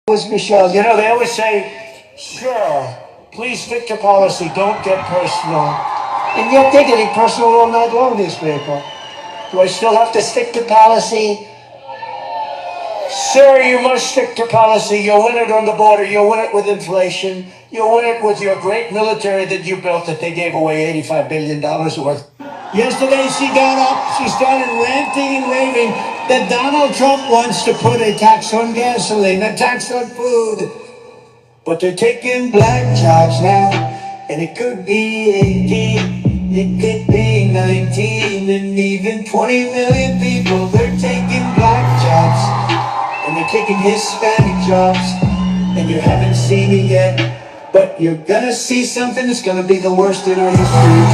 Was Michelle. You know, they always say, sure, please stick to policy, don't get personal. And yet they're getting personal all night long, these people. Do I still have to stick to policy? Sir, you must stick to policy. You'll win it on the border. You'll win it with inflation. You'll win it with your great military that you built that they gave away $85 billion worth. Yesterday she got up, she started ranting and raving that Donald Trump wants to put a tax on gasoline, a tax on food. But they're taking black jobs now, and it could be 18, it could be 19, and even 20 million people. They're taking black jobs, and they're taking Hispanic jobs, and you haven't seen it yet, but you're gonna see something that's gonna be the worst in our history.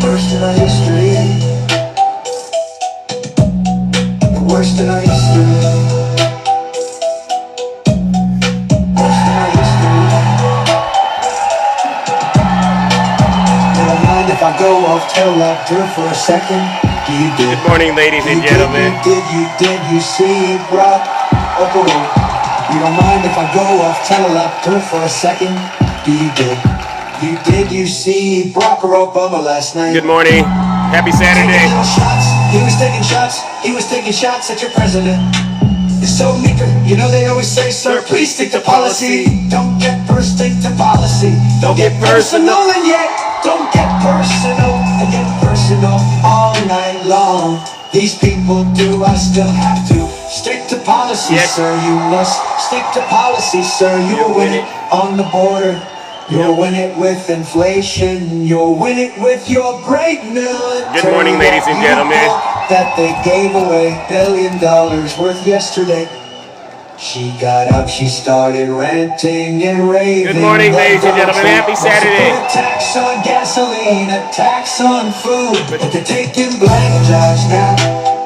Worst in our history. The worst in our history. Worst in our history. Never mind if I go off teleprompter for a second. Good morning, ladies and gentlemen. Did you see Brock? Oh, you don't mind if I go off teleprompter for a second? Did you see Barack Obama last night? Good morning. Happy Saturday. He was taking shots at your president. It's so meager. You know they always say, sir, please stick to policy. Don't get first, stick to policy. Don't get personal and yet don't get personal and get personal all night long. These people do, I still have to stick to policy, yes. Sir. You must stick to policy, sir. You'll win it on the border. You'll win it with inflation. You'll win it with your great military. Good morning, ladies and gentlemen. That they gave away $1 billion worth yesterday. She got up, she started ranting and raving. Good morning, ladies and gentlemen. Happy Saturday. A tax on gasoline, a tax on food. But they're taking black jobs now.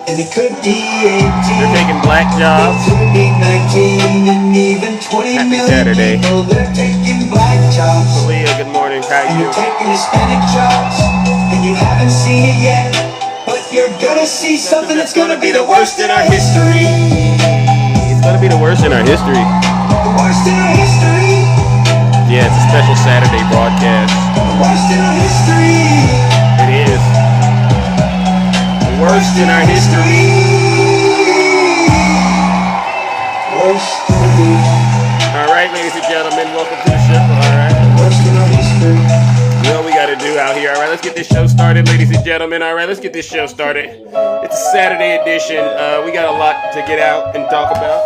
And it could be 18. They're taking black jobs. It could be 19 and even 20 Happy million Saturday. people. They're taking black jobs. Leah, good morning. How And you you're doing? taking Hispanic jobs. And you haven't seen it yet. But you're gonna see something that's gonna be the worst in our history. It's gonna be the worst in our history. The worst in our history. Yeah, it's a special Saturday broadcast. The worst in our history. It is. The worst in our history. Worst in our history. All right, ladies and gentlemen, welcome to the show. All right. Worst in our history. You know what we got to do out here. All right, let's get this show started, ladies and gentlemen. All right, let's get this show started. It's a Saturday edition. We got a lot to get out and talk about.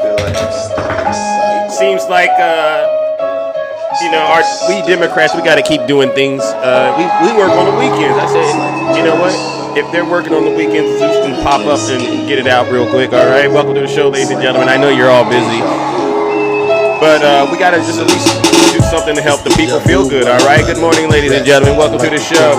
It seems like, we Democrats, we got to keep doing things. We work on the weekends. I said, you know what? If they're working on the weekends, Zeus can pop up and get it out real quick. All right, welcome to the show, ladies and gentlemen. I know you're all busy, but we got to just at least do something to help the people feel good. All right, good morning, ladies and gentlemen. Welcome to the show.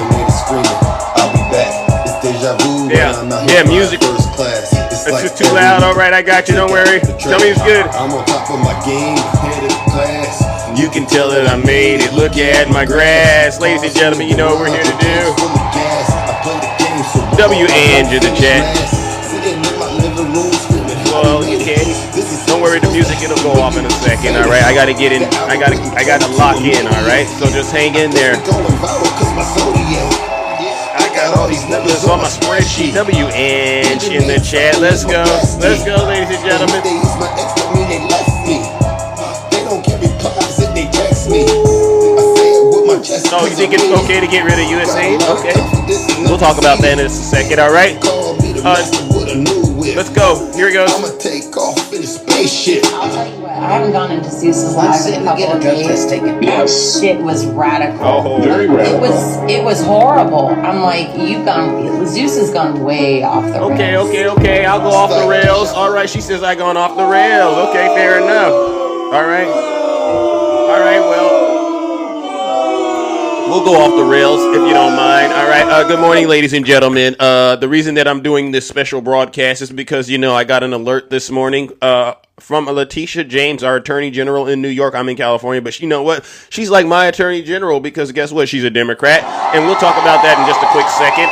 Yeah, music. That's just too loud. All right, I got you. Don't worry. Tell me it's good. I'm on top of my game, head of class. You can tell that I made it. Look at my grass. Ladies and gentlemen, you know what we're here to do. W-Ange in the chat. Well, you can. Don't worry, the music, it'll go off in a second, all right? I got to get in. I got to lock in, all right? So just hang in there. I got all these numbers on my spreadsheet. W-Ange in the chat. Let's go. Let's go, ladies and gentlemen. Oh, you think it's okay to get rid of USA? Okay. We'll talk about that in a second, all right? Let's go. Here it goes. I'ma take off in a spaceship. I'll tell you what, I haven't gone into Zeus's live in a couple of days. Yes. Shit was radical. Oh, Very radical. It was horrible. I'm like, Zeus has gone way off the rails. Okay. I'll go off the rails. All right, she says I gone off the rails. Okay, fair enough. All right, well, we'll go off the rails if you don't mind. All right, good morning, ladies and gentlemen. The reason that I'm doing this special broadcast is because, I got an alert this morning from Letitia James, our Attorney General in New York. I'm in California, but you know what? She's like my Attorney General because guess what? She's a Democrat, and we'll talk about that in just a quick second.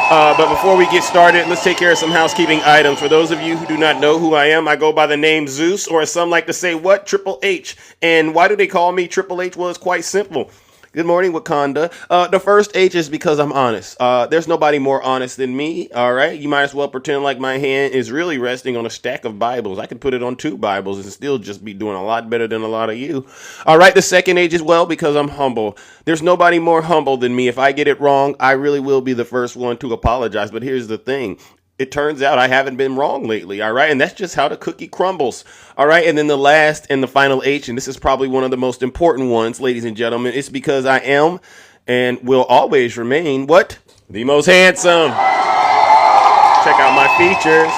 But before we get started, let's take care of some housekeeping items. For those of you who do not know who I am, I go by the name Zeus, or as some like to say, what? Triple H. And why do they call me Triple H? Well, it's quite simple. Good morning, Wakanda. The first H is because I'm honest. There's nobody more honest than me, all right? You might as well pretend like my hand is really resting on a stack of Bibles. I could put it on 2 Bibles and still just be doing a lot better than a lot of you. All right, the second H is, well, because I'm humble. There's nobody more humble than me. If I get it wrong, I really will be the first one to apologize. But here's the thing. It turns out I haven't been wrong lately, all right? And that's just how the cookie crumbles, all right? And then the last and the final H, and this is probably one of the most important ones, ladies and gentlemen, it's because I am and will always remain, what? The most handsome. Check out my features.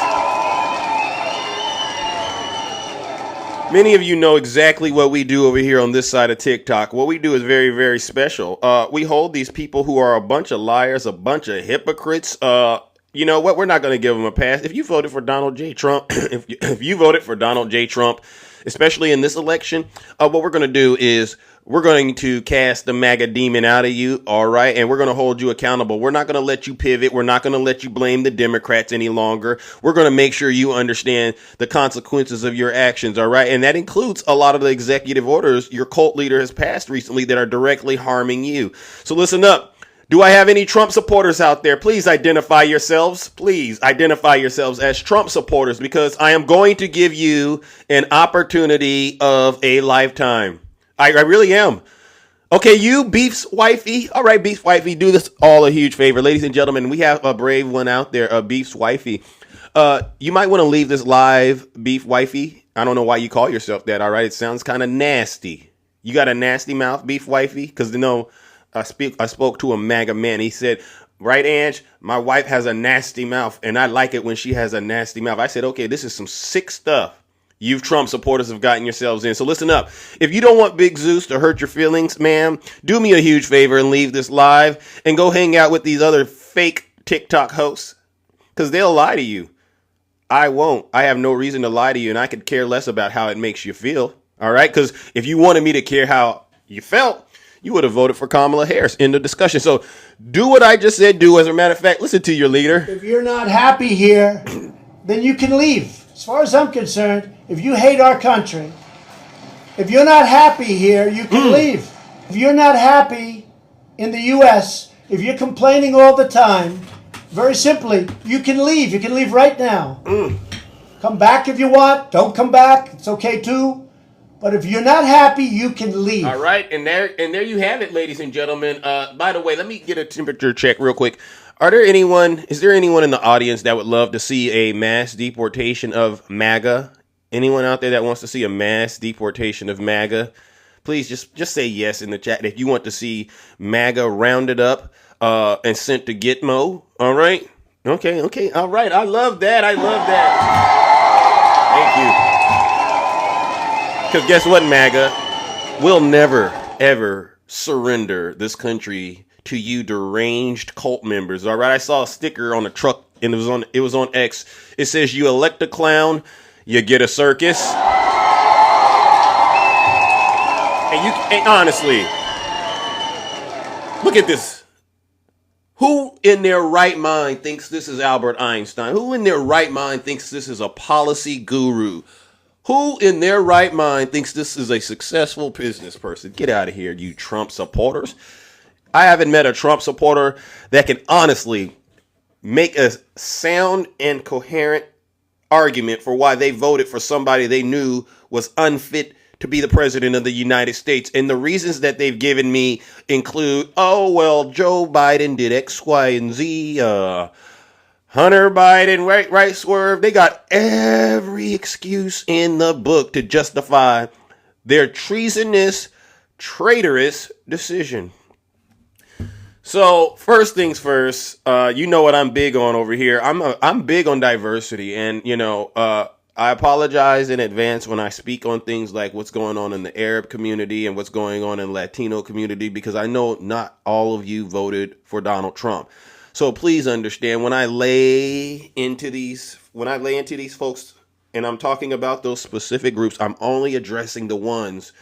Many of you know exactly what we do over here on this side of TikTok. What we do is very, very special. We hold these people who are a bunch of liars, a bunch of hypocrites, you know what? We're not going to give them a pass. If you voted for Donald J. Trump, if you voted for Donald J. Trump, especially in this election, what we're going to do is we're going to cast the MAGA demon out of you, all right? And we're going to hold you accountable. We're not going to let you pivot. We're not going to let you blame the Democrats any longer. We're going to make sure you understand the consequences of your actions, all right? And that includes a lot of the executive orders your cult leader has passed recently that are directly harming you. So listen up. Do I have any Trump supporters out there? Please identify yourselves. Please identify yourselves as Trump supporters, because I am going to give you an opportunity of a lifetime. I really am. Okay, you, Beef's wifey. All right, Beef's wifey, do this all a huge favor. Ladies and gentlemen, we have a brave one out there, Beef's wifey. You might want to leave this live, Beef wifey. I don't know why you call yourself that, all right? It sounds kind of nasty. You got a nasty mouth, Beef wifey? Because, you know, I spoke to a MAGA man. He said, right, Ange, my wife has a nasty mouth, and I like it when she has a nasty mouth. I said, okay, this is some sick stuff you Trump supporters have gotten yourselves in. So listen up. If you don't want Big Zeus to hurt your feelings, ma'am, do me a huge favor and leave this live and go hang out with these other fake TikTok hosts, because they'll lie to you. I won't. I have no reason to lie to you, and I could care less about how it makes you feel. All right? Because if you wanted me to care how you felt, you would have voted for Kamala Harris. End of discussion. So do what I just said do. As a matter of fact, listen to your leader. If you're not happy here, then you can leave. As far as I'm concerned, if you hate our country, if you're not happy here, you can leave. If you're not happy in the U.S., if you're complaining all the time, very simply, you can leave. You can leave right now. Come back if you want. Don't come back. It's okay too. But if you're not happy, you can leave. All right, and there you have it, ladies and gentlemen. By the way, let me get a temperature check real quick. Is there anyone in the audience that would love to see a mass deportation of MAGA? Anyone out there that wants to see a mass deportation of MAGA? Please just say yes in the chat if you want to see MAGA rounded up and sent to Gitmo. All right? Okay. All right. I love that. Thank you. Because guess what, MAGA? We'll never, ever surrender this country to you deranged cult members. All right, I saw a sticker on a truck, and it was on X. It says, "You elect a clown, you get a circus." And honestly, look at this. Who in their right mind thinks this is Albert Einstein? Who in their right mind thinks this is a policy guru? Who in their right mind thinks this is a successful business person? Get out of here, you Trump supporters. I haven't met a Trump supporter that can honestly make a sound and coherent argument for why they voted for somebody they knew was unfit to be the president of the United States. And the reasons that they've given me include, oh, well, Joe Biden did X, Y, and Z, Hunter Biden, right, swerve. They got every excuse in the book to justify their treasonous, traitorous decision. So first things first, you know what I'm big on over here. I'm big on diversity, and I apologize in advance when I speak on things like what's going on in the Arab community and what's going on in the Latino community, because I know not all of you voted for Donald Trump. So please understand, when I lay into these folks and I'm talking about those specific groups, I'm only addressing the ones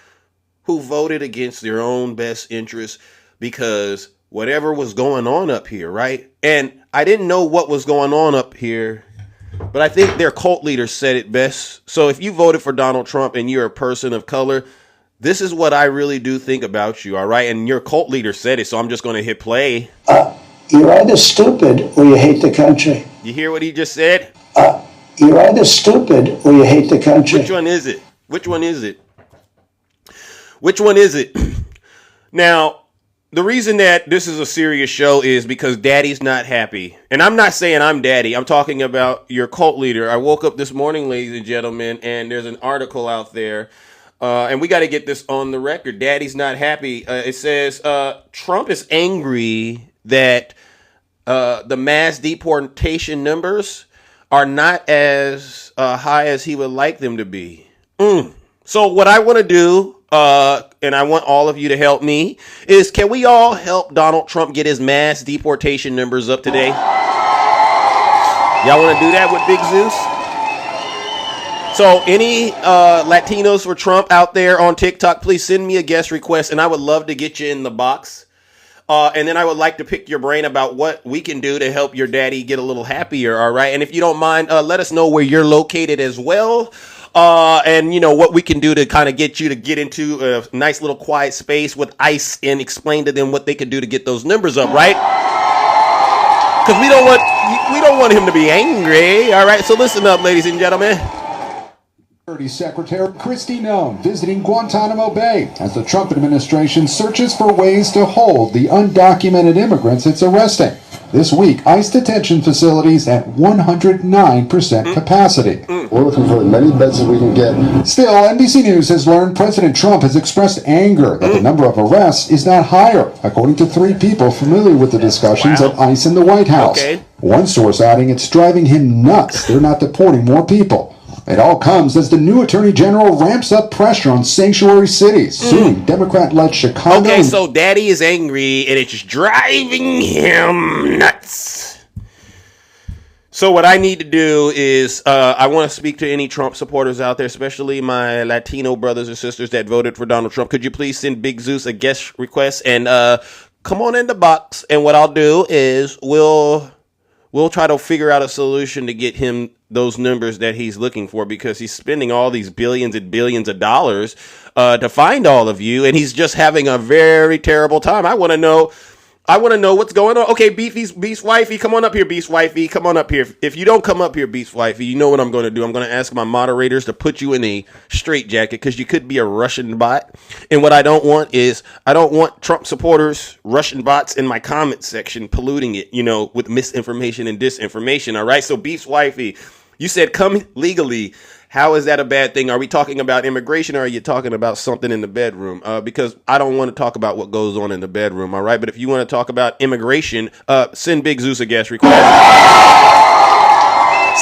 who voted against their own best interests because whatever was going on up here, right? And I didn't know what was going on up here, but I think their cult leader said it best. So if you voted for Donald Trump and you're a person of color, this is what I really do think about you, all right? And your cult leader said it, so I'm just going to hit play. You're either stupid or you hate the country. You hear what he just said? You're either stupid or you hate the country. Which one is it? Which one is it? Which one is it? Now, the reason that this is a serious show is because Daddy's not happy. And I'm not saying I'm Daddy. I'm talking about your cult leader. I woke up this morning, ladies and gentlemen, and there's an article out there. And we got to get this on the record. Daddy's not happy. It says Trump is angry that the mass deportation numbers are not as high as he would like them to be. So what I want to do, and I want all of you to help me, is can we all help Donald Trump get his mass deportation numbers up today? Y'all want to do that with Big Zeus? So any Latinos for Trump out there on TikTok, please send me a guest request, and I would love to get you in the box. And then I would like to pick your brain about what we can do to help your daddy get a little happier, all right? And if you don't mind, let us know where you're located as well. And, you know, what we can do to kind of get you to get into a nice little quiet space with ICE and explain to them what they can do to get those numbers up, right? Because we don't want him to be angry, all right? So listen up, ladies and gentlemen. Secretary Kristi Noem visiting Guantanamo Bay as the Trump administration searches for ways to hold the undocumented immigrants it's arresting. This week, ICE detention facilities at 109% capacity. We're looking for as many beds as we can get. Still, NBC News has learned President Trump has expressed anger that the number of arrests is not higher, according to 3 people familiar with the discussions at ICE in the White House. Okay. One source adding it's driving him nuts they're not deporting more people. It all comes as the new Attorney General ramps up pressure on sanctuary cities, suing Democrat-led Chicago. Okay, so Daddy is angry, and it's driving him nuts. So what I need to do is I want to speak to any Trump supporters out there, especially my Latino brothers and sisters that voted for Donald Trump. Could you please send Big Zeus a guest request and come on in the box? And what I'll do is we'll try to figure out a solution to get him those numbers that he's looking for, because he's spending all these billions and billions of dollars to find all of you, and he's just having a very terrible time. I want to know what's going on. Okay, Beast Wifey, come on up here, Beast Wifey. Come on up here. If you don't come up here, Beast Wifey, you know what I'm going to do. I'm going to ask my moderators to put you in a straitjacket, because you could be a Russian bot. And what I don't want Trump supporters, Russian bots in my comment section polluting it, you know, with misinformation and disinformation. All right. So Beast Wifey, you said come legally. How is that a bad thing? Are we talking about immigration, or are you talking about something in the bedroom? Because I don't want to talk about what goes on in the bedroom, all right? But if you want to talk about immigration, send Big Zeus a guest request.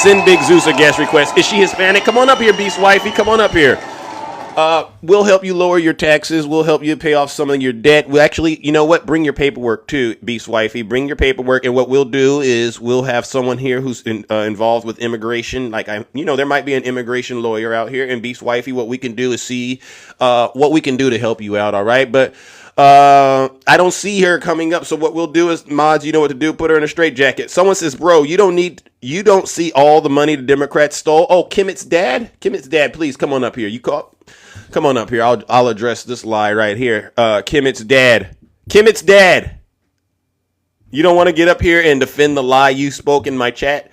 Send Big Zeus a guest request. Is she Hispanic? Come on up here, Beast Wifey. Come on up here. We'll help you lower your taxes. We'll help you pay off some of your debt. We'll actually, you know what? Bring your paperwork too, Beast Wifey. Bring your paperwork. And what we'll do is we'll have someone here who's involved with immigration. Like there might be an immigration lawyer out here. And Beast Wifey, what we can do is see what we can do to help you out. All right. But I don't see her coming up. So what we'll do is, mods, you know what to do. Put her in a straitjacket. Someone says, bro, you don't see all the money the Democrats stole. Oh, Kimmett's dad, please come on up here. Come on up here. I'll address this lie right here. Kimmett's dad. You don't want to get up here and defend the lie you spoke in my chat?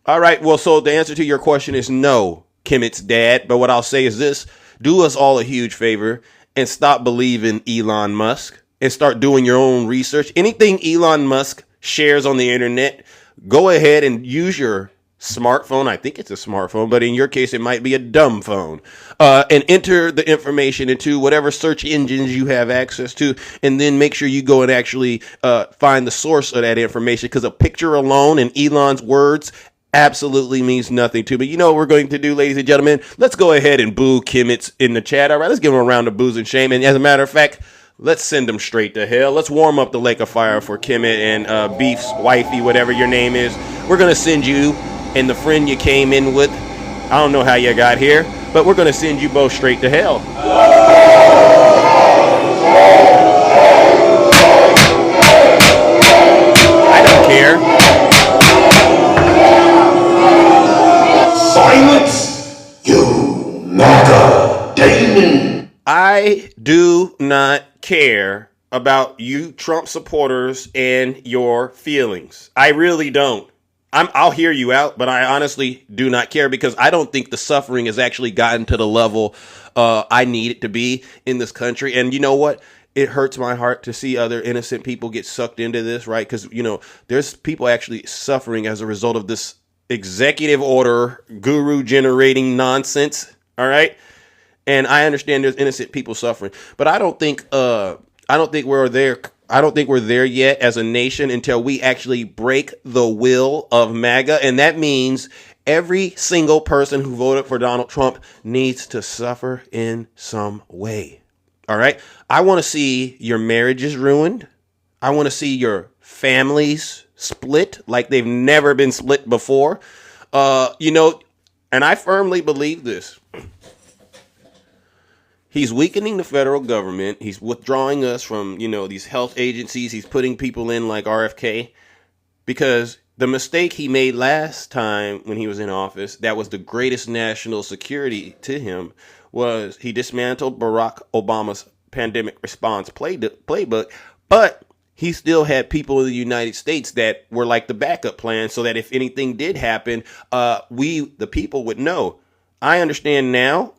All right. Well, so the answer to your question is no, Kimmett's dad. But what I'll say is this: do us all a huge favor and stop believing Elon Musk and start doing your own research. Anything Elon Musk shares on the internet, go ahead and use your smartphone. I think it's a smartphone, but in your case, it might be a dumb phone. And enter the information into whatever search engines you have access to, and then make sure you go and actually find the source of that information, because a picture alone in Elon's words absolutely means nothing to me. You know what we're going to do, ladies and gentlemen? Let's go ahead and boo Kimmets in the chat. All right, let's give him a round of boos and shame. And as a matter of fact, let's send him straight to hell. Let's warm up the lake of fire for Kimmet and Beef's Wifey, whatever your name is. We're going to send you and the friend you came in with. I don't know how you got here, but we're going to send you both straight to hell. I do not care about you Trump supporters and your feelings. I really don't. I'll hear you out, but I honestly do not care because I don't think the suffering has actually gotten to the level I need it to be in this country. And you know what? It hurts my heart to see other innocent people get sucked into this, right? Because, you know, there's people actually suffering as a result of this executive order, guru generating nonsense. All right. And I understand there's innocent people suffering, but I don't think we're there. I don't think we're there yet as a nation until we actually break the will of MAGA. And that means every single person who voted for Donald Trump needs to suffer in some way. All right. I want to see your marriages ruined. I want to see your families split like they've never been split before. And I firmly believe this. He's weakening the federal government. He's withdrawing us from, these health agencies. He's putting people in like RFK because the mistake he made last time when he was in office, that was the greatest national security to him, was he dismantled Barack Obama's pandemic response playbook, but he still had people in the United States that were like the backup plan so that if anything did happen, the people would know. I understand now.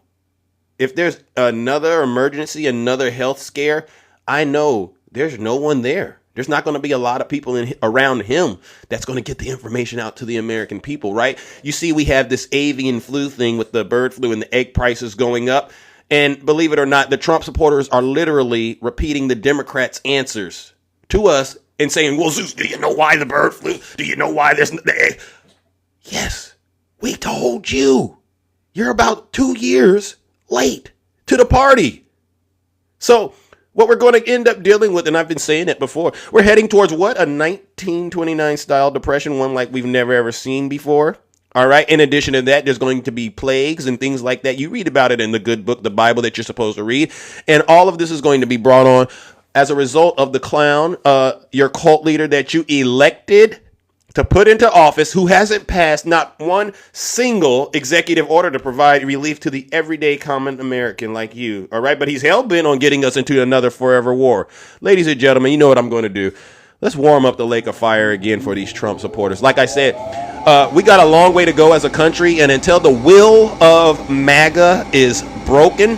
If there's another emergency, another health scare, I know there's no one there. There's not going to be a lot of people around him that's going to get the information out to the American people, right? You see, we have this avian flu thing with the bird flu and the egg prices going up. And believe it or not, the Trump supporters are literally repeating the Democrats' answers to us and saying, well, Zeus, do you know why the bird flu? Do you know why there's the egg? Yes, we told you. You're about 2 years late to the party. So what we're going to end up dealing with, and I've been saying it before, we're heading towards what? A 1929 style depression, one like we've never ever seen before. All right. In addition to that, there's going to be plagues and things like that. You read about it in the good book, the Bible that you're supposed to read. And all of this is going to be brought on as a result of the clown, your cult leader that you elected to put into office, who hasn't passed not one single executive order to provide relief to the everyday common American like you. All right. But he's hell bent on getting us into another forever war. Ladies and gentlemen, you know what I'm going to do. Let's warm up the lake of fire again for these Trump supporters. Like I said, we got a long way to go as a country. And until the will of MAGA is broken,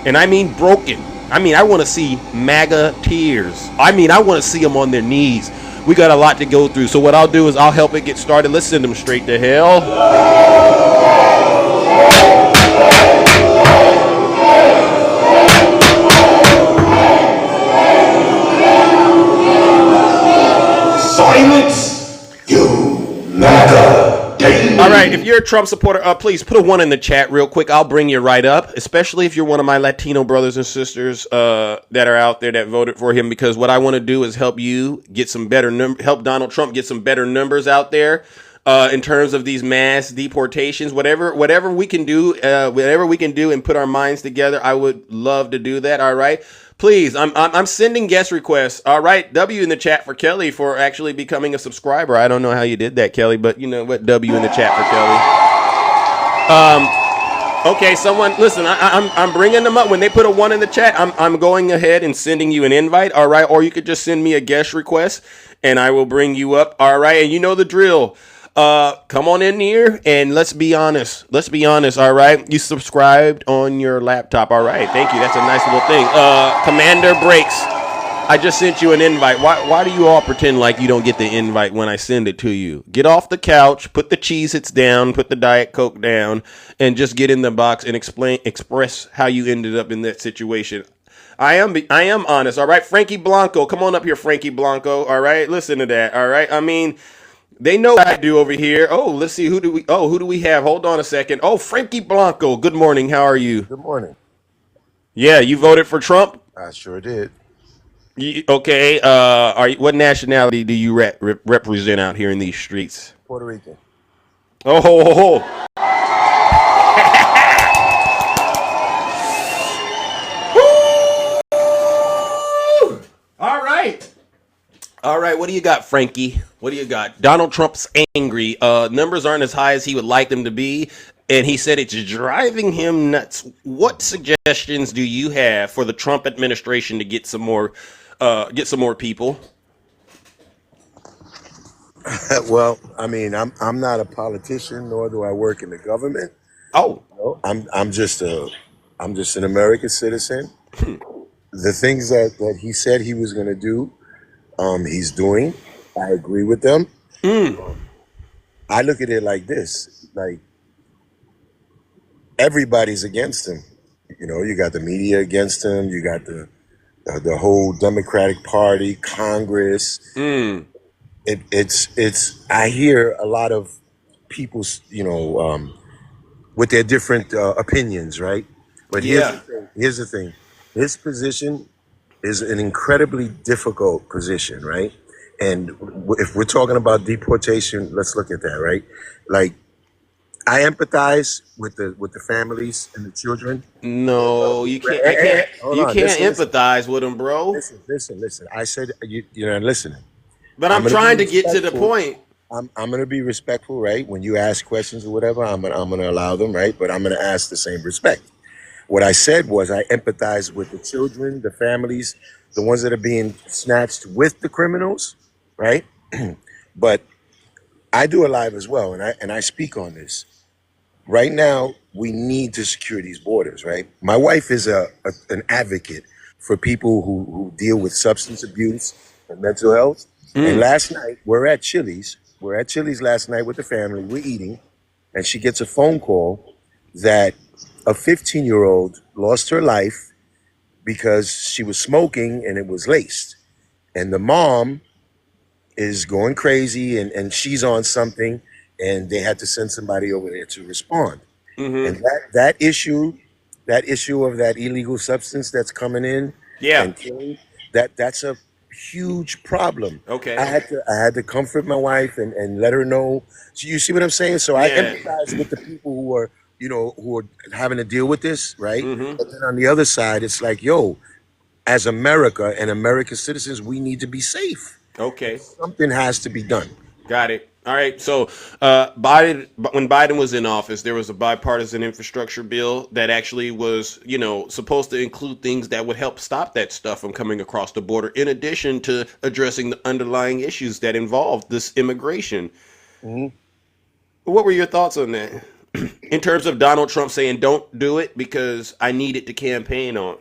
and I mean broken, I want to see MAGA tears. I want to see them on their knees. We got a lot to go through. So what I'll do is I'll help it get started. Let's send them straight to hell. Silence, you MAGA daily. All right, if you're a Trump supporter, please put a 1 in the chat real quick. I'll bring you right up, especially if you're one of my Latino brothers and sisters that are out there that voted for him, because what I want to do is help you get some better help Donald Trump get some better numbers out there in terms of these mass deportations, whatever we can do, and put our minds together. I would love to do that. All right. Please, I'm sending guest requests. All right, W in the chat for Kelly for actually becoming a subscriber. I don't know how you did that, Kelly, but you know what? W in the chat for Kelly. Okay, someone listen. I'm bringing them up. When they put a 1 in the chat, I'm going ahead and sending you an invite. All right, or you could just send me a guest request, and I will bring you up. All right, and you know the drill. Come on in here and let's be honest. All right. You subscribed on your laptop. All right. Thank you. That's a nice little thing. Commander Breaks. I just sent you an invite. Why do you all pretend like you don't get the invite when I send it to you? Get off the couch, put the Cheez-Its down, put the Diet Coke down, and just get in the box and express how you ended up in that situation. I am honest. All right. Frankie Blanco. Come on up here, Frankie Blanco. All right. Listen to that. All right. They know what I do over here. Oh, let's see. Who do we have? Hold on a second. Oh, Frankie Blanco. Good morning. How are you? Good morning. Yeah, you voted for Trump? I sure did. Okay. What nationality do you represent out here in these streets? Puerto Rican. Oh, ho, ho, ho. All right, what do you got, Frankie? What do you got? Donald Trump's angry. Numbers aren't as high as he would like them to be. and he said it's driving him nuts. What suggestions do you have for the Trump administration to get some more people? Well, I mean, I'm not a politician, nor do I work in the government. Oh, No, I'm just an American citizen. The things that he said he was going to do, he's doing. I agree with them. I look at it like this: like everybody's against him. You know, you got the media against him. You got the whole Democratic Party, Congress. It's. I hear a lot of people, with their different opinions, right? But here's the yeah, thing. Here's the thing. His position is an incredibly difficult position, right? And if we're talking about deportation, let's look at that, right? Like, I empathize with the families and the children. no, you can't. I can't. Hold You on, can't listen, empathize with him, bro. listen. I said you're not listening. But I'm I'm gonna be trying to get to the respectful. point. I'm gonna be respectful, right? When you ask questions or whatever, I'm gonna allow them, right? But I'm gonna ask the same respect. What I said was I empathize with the children, the families, the ones that are being snatched with the criminals, right? But I do a live as well, and I speak on this. Right now, we need to secure these borders, right? My wife is an advocate for people who deal with substance abuse and mental health. And last night, we're at Chili's. We're at Chili's last night with the family. We're eating, and she gets a phone call that a 15-year-old lost her life because she was smoking and it was laced. And the mom is going crazy and she's on something, and they had to send somebody over there to respond. And that issue of that illegal substance that's coming in Yeah. and killing, that's a huge problem. I Okay. had to I had to comfort my wife and let her know. So you see what I'm saying? So I Yeah. empathize with the people who are having to deal with this, right? But then on the other side, it's like, yo, as America and American citizens, we need to be safe. Okay. Something has to be done. Got it. All right. So, Biden, when Biden was in office, there was a bipartisan infrastructure bill that actually was, supposed to include things that would help stop that stuff from coming across the border, in addition to addressing the underlying issues that involved this immigration. What were your thoughts on that? In terms of Donald Trump saying, don't do it because I need it to campaign on.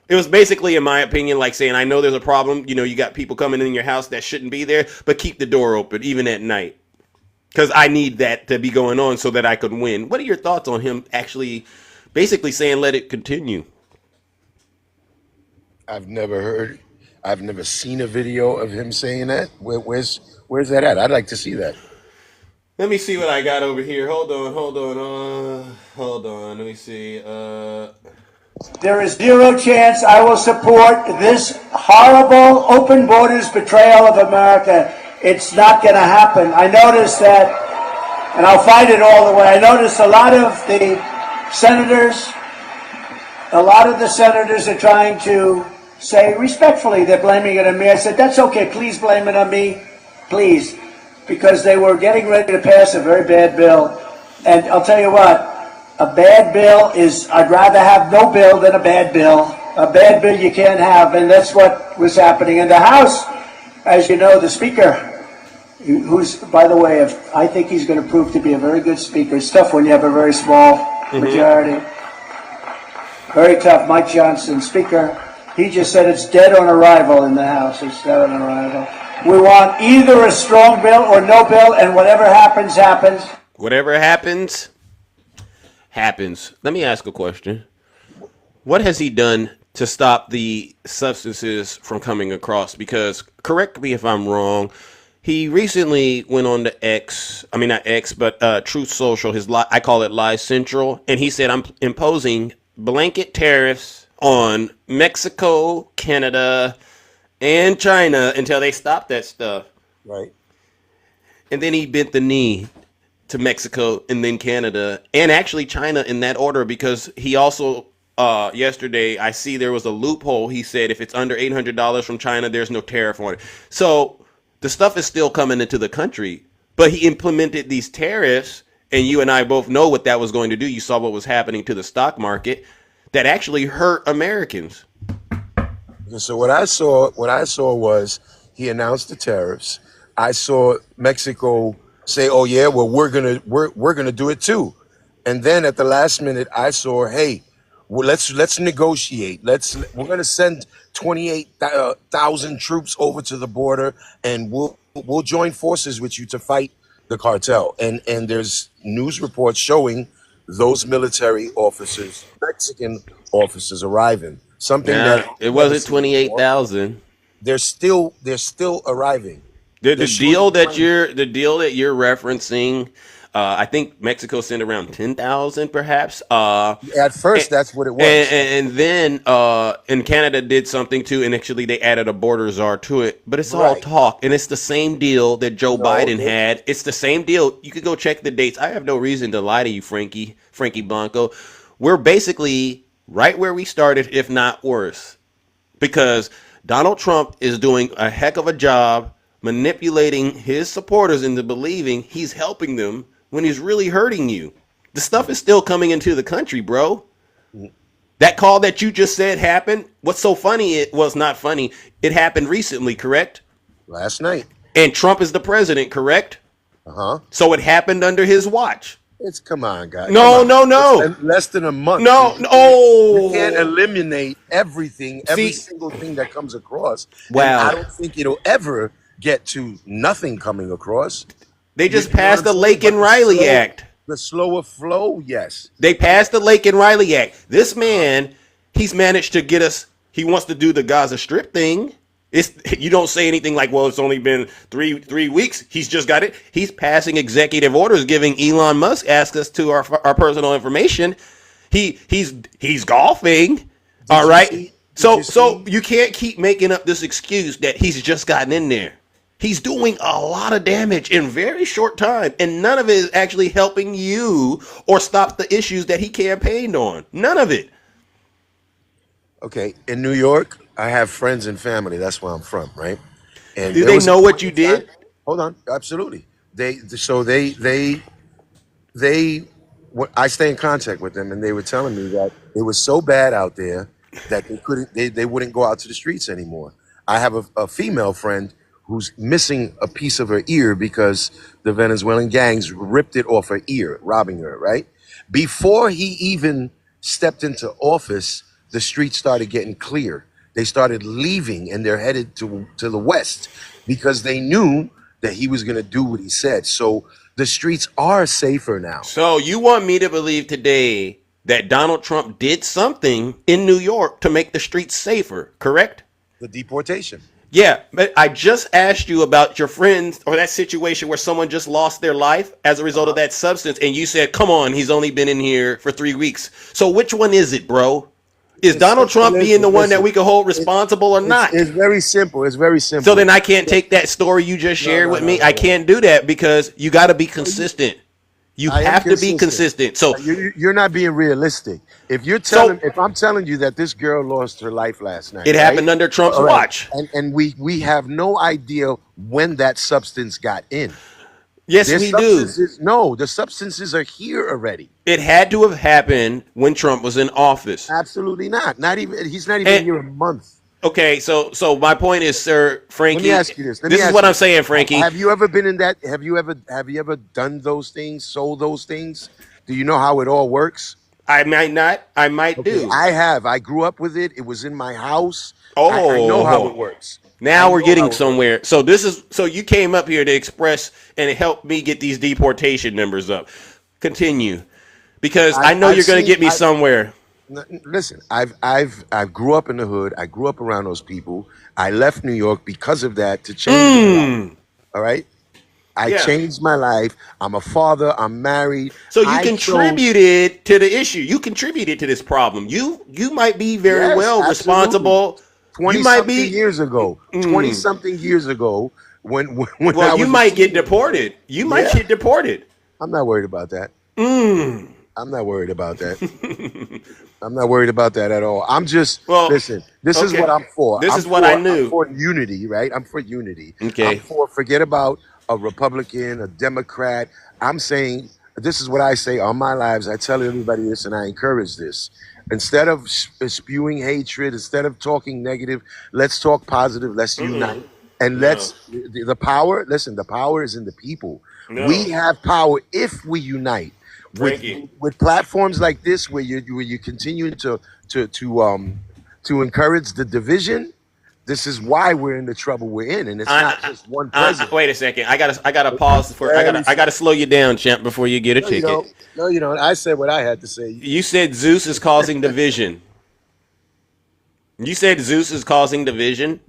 It was basically, in my opinion, like saying, I know there's a problem. You got people coming in your house that shouldn't be there, but keep the door open, even at night. Because I need that to be going on so that I could win. What are your thoughts on him actually basically saying, let it continue? I've never heard, I've never seen a video of him saying that. Where's that at? I'd like to see that. Let me see what I got over here. Hold on, hold on. Hold on. Let me see. There is zero chance I will support this horrible open borders betrayal of America. It's not going to happen. I noticed that, and I'll fight it all the way. I noticed senators, a lot of the senators are trying to say respectfully, they're blaming it on me. I said, that's okay. Please blame it on me. Please. Because they were getting ready to pass a very bad bill. And I'll tell you what, a bad bill is, I'd rather have no bill than a bad bill. A bad bill you can't have, and that's what was happening in the House. As you know, the Speaker, who's, by the way, I think he's going to prove to be a very good Speaker. It's tough when you have a very small majority. Very tough. Mike Johnson, Speaker, he just said it's dead on arrival in the House. It's dead on arrival. We want either a strong bill or no bill, and whatever happens, happens. Whatever happens, happens. Let me ask a question. What has he done to stop the substances from coming across? Because, correct me if I'm wrong, he recently went on to not X, but Truth Social, I call it Live Central, and he said, I'm imposing blanket tariffs on Mexico, Canada, and China until they stop that stuff. Right. And then he bent the knee to Mexico and then Canada and actually China in that order, because he also yesterday I see there was a loophole. He said if it's under $800 from China, there's no tariff on it. So the stuff is still coming into the country, but he implemented these tariffs and you and I both know what that was going to do. You saw what was happening to the stock market that actually hurt Americans. And so what I saw was he announced the tariffs. I saw Mexico say, "Oh yeah, well we're gonna do it too," and then at the last minute, I saw, "Hey, well, let's negotiate. We're gonna send 28,000 troops over to the border, and we'll join forces with you to fight the cartel." And there's news reports showing those military officers, Mexican officers, arriving. Something that Now, it I've never wasn't seen before. 28,000. They're still arriving. The, They're the showing deal the that plane. you're referencing, I think Mexico sent around 10,000, perhaps. At And, first, that's what it and, was. and then and Canada did something too, and actually they added a border czar to it. But it's all Right. talk, and it's the same deal that Joe No, Biden had. It's the same deal. You could go check the dates. I have no reason to lie to you, Frankie Blanco. We're basically right where we started, if not worse, because Donald Trump is doing a heck of a job manipulating his supporters into believing he's helping them when he's really hurting you. The stuff is still coming into the country, bro. That call that you just said happened. What's so funny? It was not funny. It happened recently, correct? last night. And Trump is the president, correct? Uh-huh. So it happened under his watch. It's come on, guys. Come No, on. no, It's no. less than a month. No, You can't no. eliminate everything, every See, single thing that comes across. And I wow. don't think it'll ever get to nothing coming across. They You just know what passed I'm the saying? Lake But and Riley Act. the slower flow, yes. They passed the Lake and Riley Act. This man, he's managed to get us. He wants to do the Gaza Strip thing. It's you don't say anything like, well, it's only been three weeks. He's just got it. He's passing executive orders, giving Elon Musk access to our personal information. He's golfing. All right. Did you So see? you can't keep making up this excuse that he's just gotten in there. He's doing a lot of damage in very short time, and none of it is actually helping you or stop the issues that he campaigned on. None of it. Okay, in New York, I have friends and family. That's where I'm from, right? And Do there they was a know what point you in time. did? Hold on, absolutely. They I stay in contact with them, and they were telling me that it was so bad out there that they wouldn't go out to the streets anymore. I have a female friend who's missing a piece of her ear because the Venezuelan gangs ripped it off her ear, robbing her, right? Before he even stepped into office, the streets started getting clear. They started leaving, and they're headed to the west because they knew that he was going to do what he said. So the streets are safer now. So you want me to believe today that Donald Trump did something in New York to make the streets safer, correct? The deportation. Yeah, but I just asked you about your friends or that situation where someone just lost their life as a result of that substance, and you said, come on, he's only been in here for 3 weeks. So which one is it, bro? Is Donald Trump being the one that we can hold It, responsible or not? it's very simple. It's very So simple. then I can't take that story you just No, shared no, with no, me. no, I no. can't do that because you got to be consistent. You I am have to be consistent. consistent. So, You're not being realistic. so If I'm telling you that this girl lost her life last night, it right? happened under Trump's All right, watch. and we have no idea when that substance got in. Yes, There's we do. substances. No, the substances are here already. It had to have happened when Trump was in office. Absolutely not. Not even. He's not even And here a month. okay, so my point is, sir, Let me Frankie, ask you this. Let me this is ask what you I'm this. saying, Frankie. Have you ever been in that? Have you ever done those things? Sold those things? Do you know how it all works? I might not. I might Okay, do. I have. I grew up with it. It was in my house. I know how it Oh, works. I now we're know getting how it works. somewhere. So you came up here to express and help me get these deportation numbers up. Continue, because I know I've you're going to seen. get me somewhere. Listen. I grew up in the hood. I grew up around those people. I left New York because of that to change my life. Mm, All right. I yeah. changed my life. I'm a father. I'm married. So you I chose. contributed to the issue. You contributed to this problem. You might be very Yes, well absolutely. responsible. You 20 might something be. years ago. 20 Mm, something years ago when well, I you was a might get teenager. deported. You might Yeah. get deported. I'm not worried about that. Mm. I'm not worried about that. I'm not worried about that at all. I'm just Well, listen. This is what okay. I'm for. This is what I knew. I'm for unity, right? I'm for unity. I'm Okay. for forget about a Republican, a Democrat. I'm saying this is what I say on my lives. I tell everybody this, and I encourage this. Instead of spewing hatred, instead of talking negative, let's talk positive. Let's unite, and No. let's the power. Listen, the power is in the people. No. We have power if we unite Frankie. with platforms like this, where you continue to encourage the division. This is why we're in the trouble we're in, and it's not just one president. Wait a second. I gotta pause for. Very I gotta slow you down, champ, before you get a No, you ticket. don't. No, you don't. I said what I had to say. You said Zeus is causing division. You said Zeus is causing division.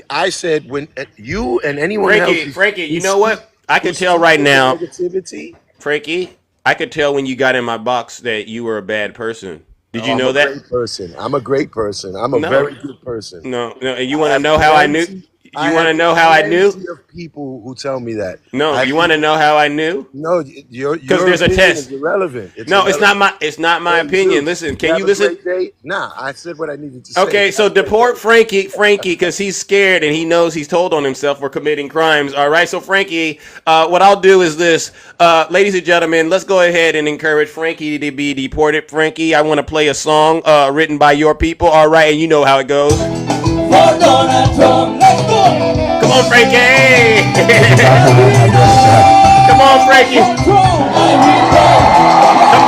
I said when you and anyone else, Frankie, you know what? I can tell right now, negativity. Frankie. I could tell when you got in my box that you were a bad person. Did No, you I'm know a that? great person. I'm a great person. I'm a No, very good person. no. And you I want to have know how I knew? plenty. I You want to have know how I knew? plenty of people who tell me that. No, I you want to know how I knew? No, Because your there's a opinion test. is irrelevant. No, it's not irrelevant. my. It's not my Hey, opinion. Zeus, Listen, you can have you a listen? great day. Nah, I said what I needed to say. Okay, so deport Frankie, because he's scared and he knows he's told on himself for committing crimes. All right, so Frankie, what I'll do is this, ladies and gentlemen, let's go ahead and encourage Frankie to be deported. Frankie, I want to play a song written by your people. All right, and you know how it goes. For Donald Trump, let's go. Come on, Frankie. Come on, Frankie. Come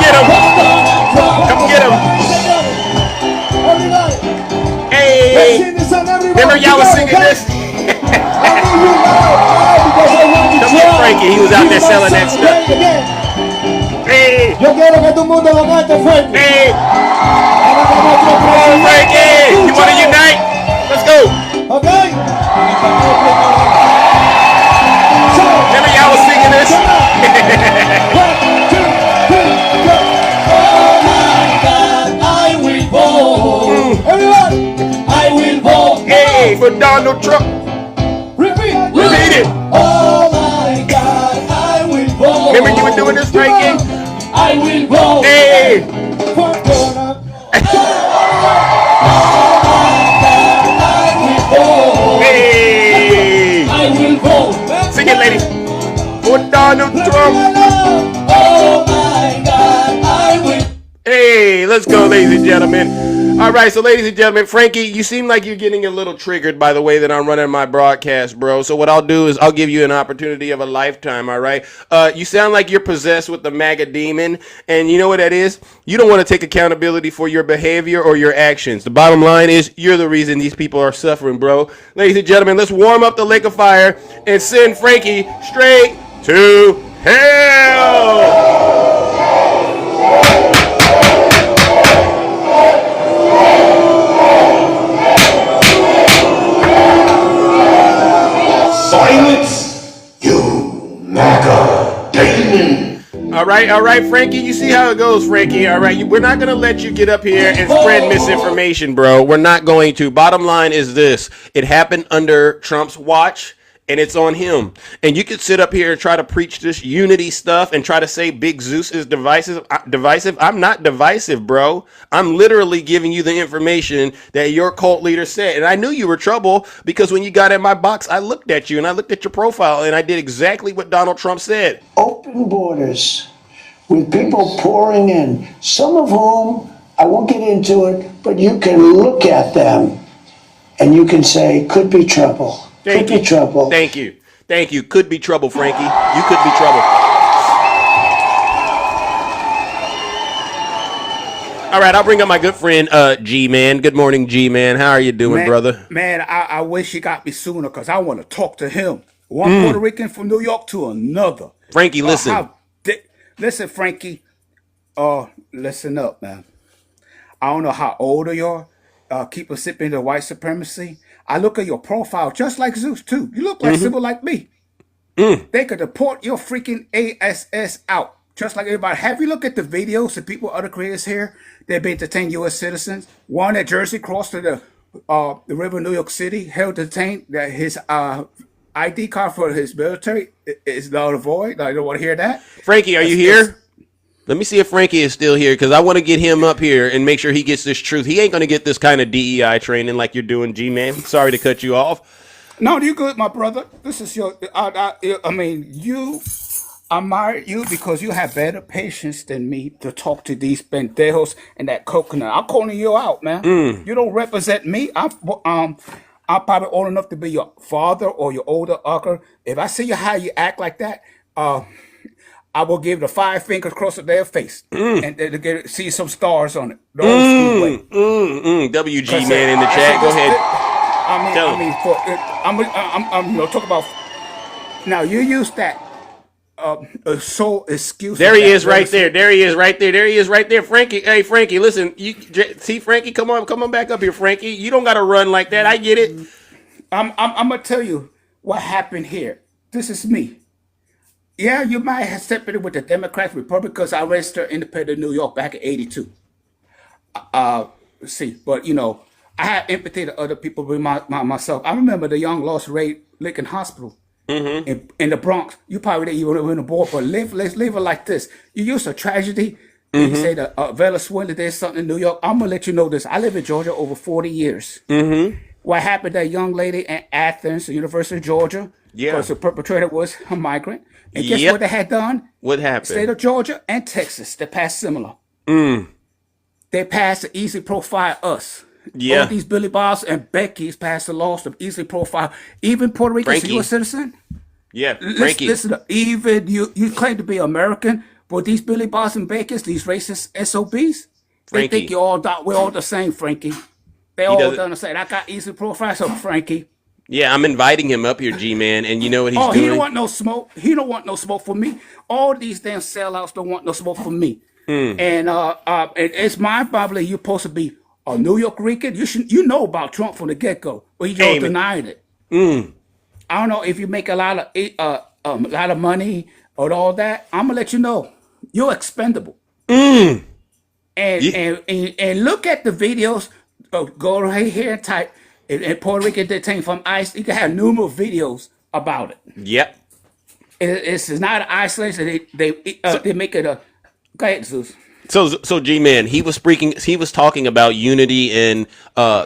get him. Come get him. Hey. Remember y'all was singing this? Come get Frankie. He was out there selling that stuff. Hey. Yo quiero que todo el mundo lo cante fuerte. Hey. Come on, Frankie. You want to unite? Let's go. Okay? Remember y'all was singing this? I will vote. Everyone, I will vote. Hey, for Donald Trump. Repeat. Repeat it. Oh my God, I will vote. Remember you were doing this, Frankie? I will vote. Hey. For Donald. Hey. I will vote. Sing it, ladies. For Donald Trump. Oh my God, I will. Hey, let's go, ladies and gentlemen. All right, so ladies and gentlemen, Frankie, you seem like you're getting a little triggered by the way that I'm running my broadcast, bro. So what I'll do is I'll give you an opportunity of a lifetime, all right? You sound like you're possessed with the MAGA demon, and you know what that is? You don't want to take accountability for your behavior or your actions. The bottom line is you're the reason these people are suffering, bro. Ladies and gentlemen, let's warm up the lake of fire and send Frankie straight to hell. Silence, you MAGA demon. All right, Frankie. You see how it goes, Frankie. All right, we're not gonna let you get up here and spread misinformation, bro. We're not going to. Bottom line is this: it happened under Trump's watch, and it's on him. And you could sit up here and try to preach this unity stuff and try to say Big Zeus is divisive. I'm not divisive, bro. I'm literally giving you the information that your cult leader said. And I knew you were trouble because when you got in my box, I looked at you and I looked at your profile and I did exactly what Donald Trump said. Open borders with people pouring in, some of whom, I won't get into it, but you can look at them and you can say, could be trouble. Could be trouble. Thank you. Thank you. Could be trouble, Frankie. You could be trouble. All right, I'll bring up my good friend, G-Man. Good morning, G-Man. How are you doing, brother? Man, I wish he got me sooner because I want to talk to him. One Puerto Rican from New York to another. Frankie, listen. Listen, Frankie. Listen up, man. I don't know how old you are. Keep sipping the white supremacy. I look at your profile just like Zeus, too. You look like Sybil like me. They could deport your freaking ASS out. Just like everybody. Have you looked at the videos of people, other creators here? They've been detained U.S. citizens. One at Jersey crossed to the river, New York City, held detained. That his ID card for his military is null and void. I don't want to hear that. Frankie, are you here? Let me see if Frankie is still here because I want to get him up here and make sure he gets this truth. He ain't going to get this kind of DEI training like you're doing, G-Man. Sorry to cut you off. No, you good, my brother. This is your. I mean, you I admire you because you have better patience than me to talk to these pendejos and that coconut. I'm calling you out, man. You don't represent me. I'm probably old enough to be your father or your older uncle. If I see you how you act like that, I will give the 5 fingers across their face and to see some stars on it. The old school way. WG man in the chat. Go ahead. Tell him. Talk about. Now you use that sole excuse. There he is right there. There he is right there. There he is right there. Frankie. Hey, Frankie, listen. You see Frankie? Come on back up here, Frankie. You don't got to run like that. I get it. I'm gonna tell you what happened here. This is me. Yeah, you might have separated with the Democrats, Republicans. I registered independent in New York back in '82. But I had empathy to other people with myself. I remember the young lost Ray Lincoln Hospital in the Bronx. You probably didn't even win the board, but let's leave it like this. You use a tragedy. You say that Venezuela did something in New York. I'm gonna let you know this. I live in Georgia over 40 years. What happened to that young lady in Athens, the University of Georgia? Yeah. Because the perpetrator was a migrant. And guess what they had done? What happened? State of Georgia and Texas, they passed similar. They passed to easily profile us. Yeah. All these Billy Bobs and Becky's passed the laws to easily profile. Even Puerto Rico, is a U.S. citizen? Yeah, Frankie. Listen, even you claim to be American, but these Billy Bobs and Becky's, these racist SOBs, they think we're all the same, Frankie. They all done the same. I got easy profile, so Frankie. Yeah, I'm inviting him up here, G-Man, and you know what he's doing? He don't want no smoke. He don't want no smoke for me. All these damn sellouts don't want no smoke for me. And it's my probably you're supposed to be a New York Rican. You know about Trump from the get-go, but you just denied it. I don't know if you make a lot of money or all that. I'm gonna let you know you're expendable. And look at the videos. Go right here and type. In Puerto Rican detained from ICE, you can have numerous videos about it. Yep. It's not isolation. They make it a. Go ahead, Zeus. So G-Man, he was talking about unity and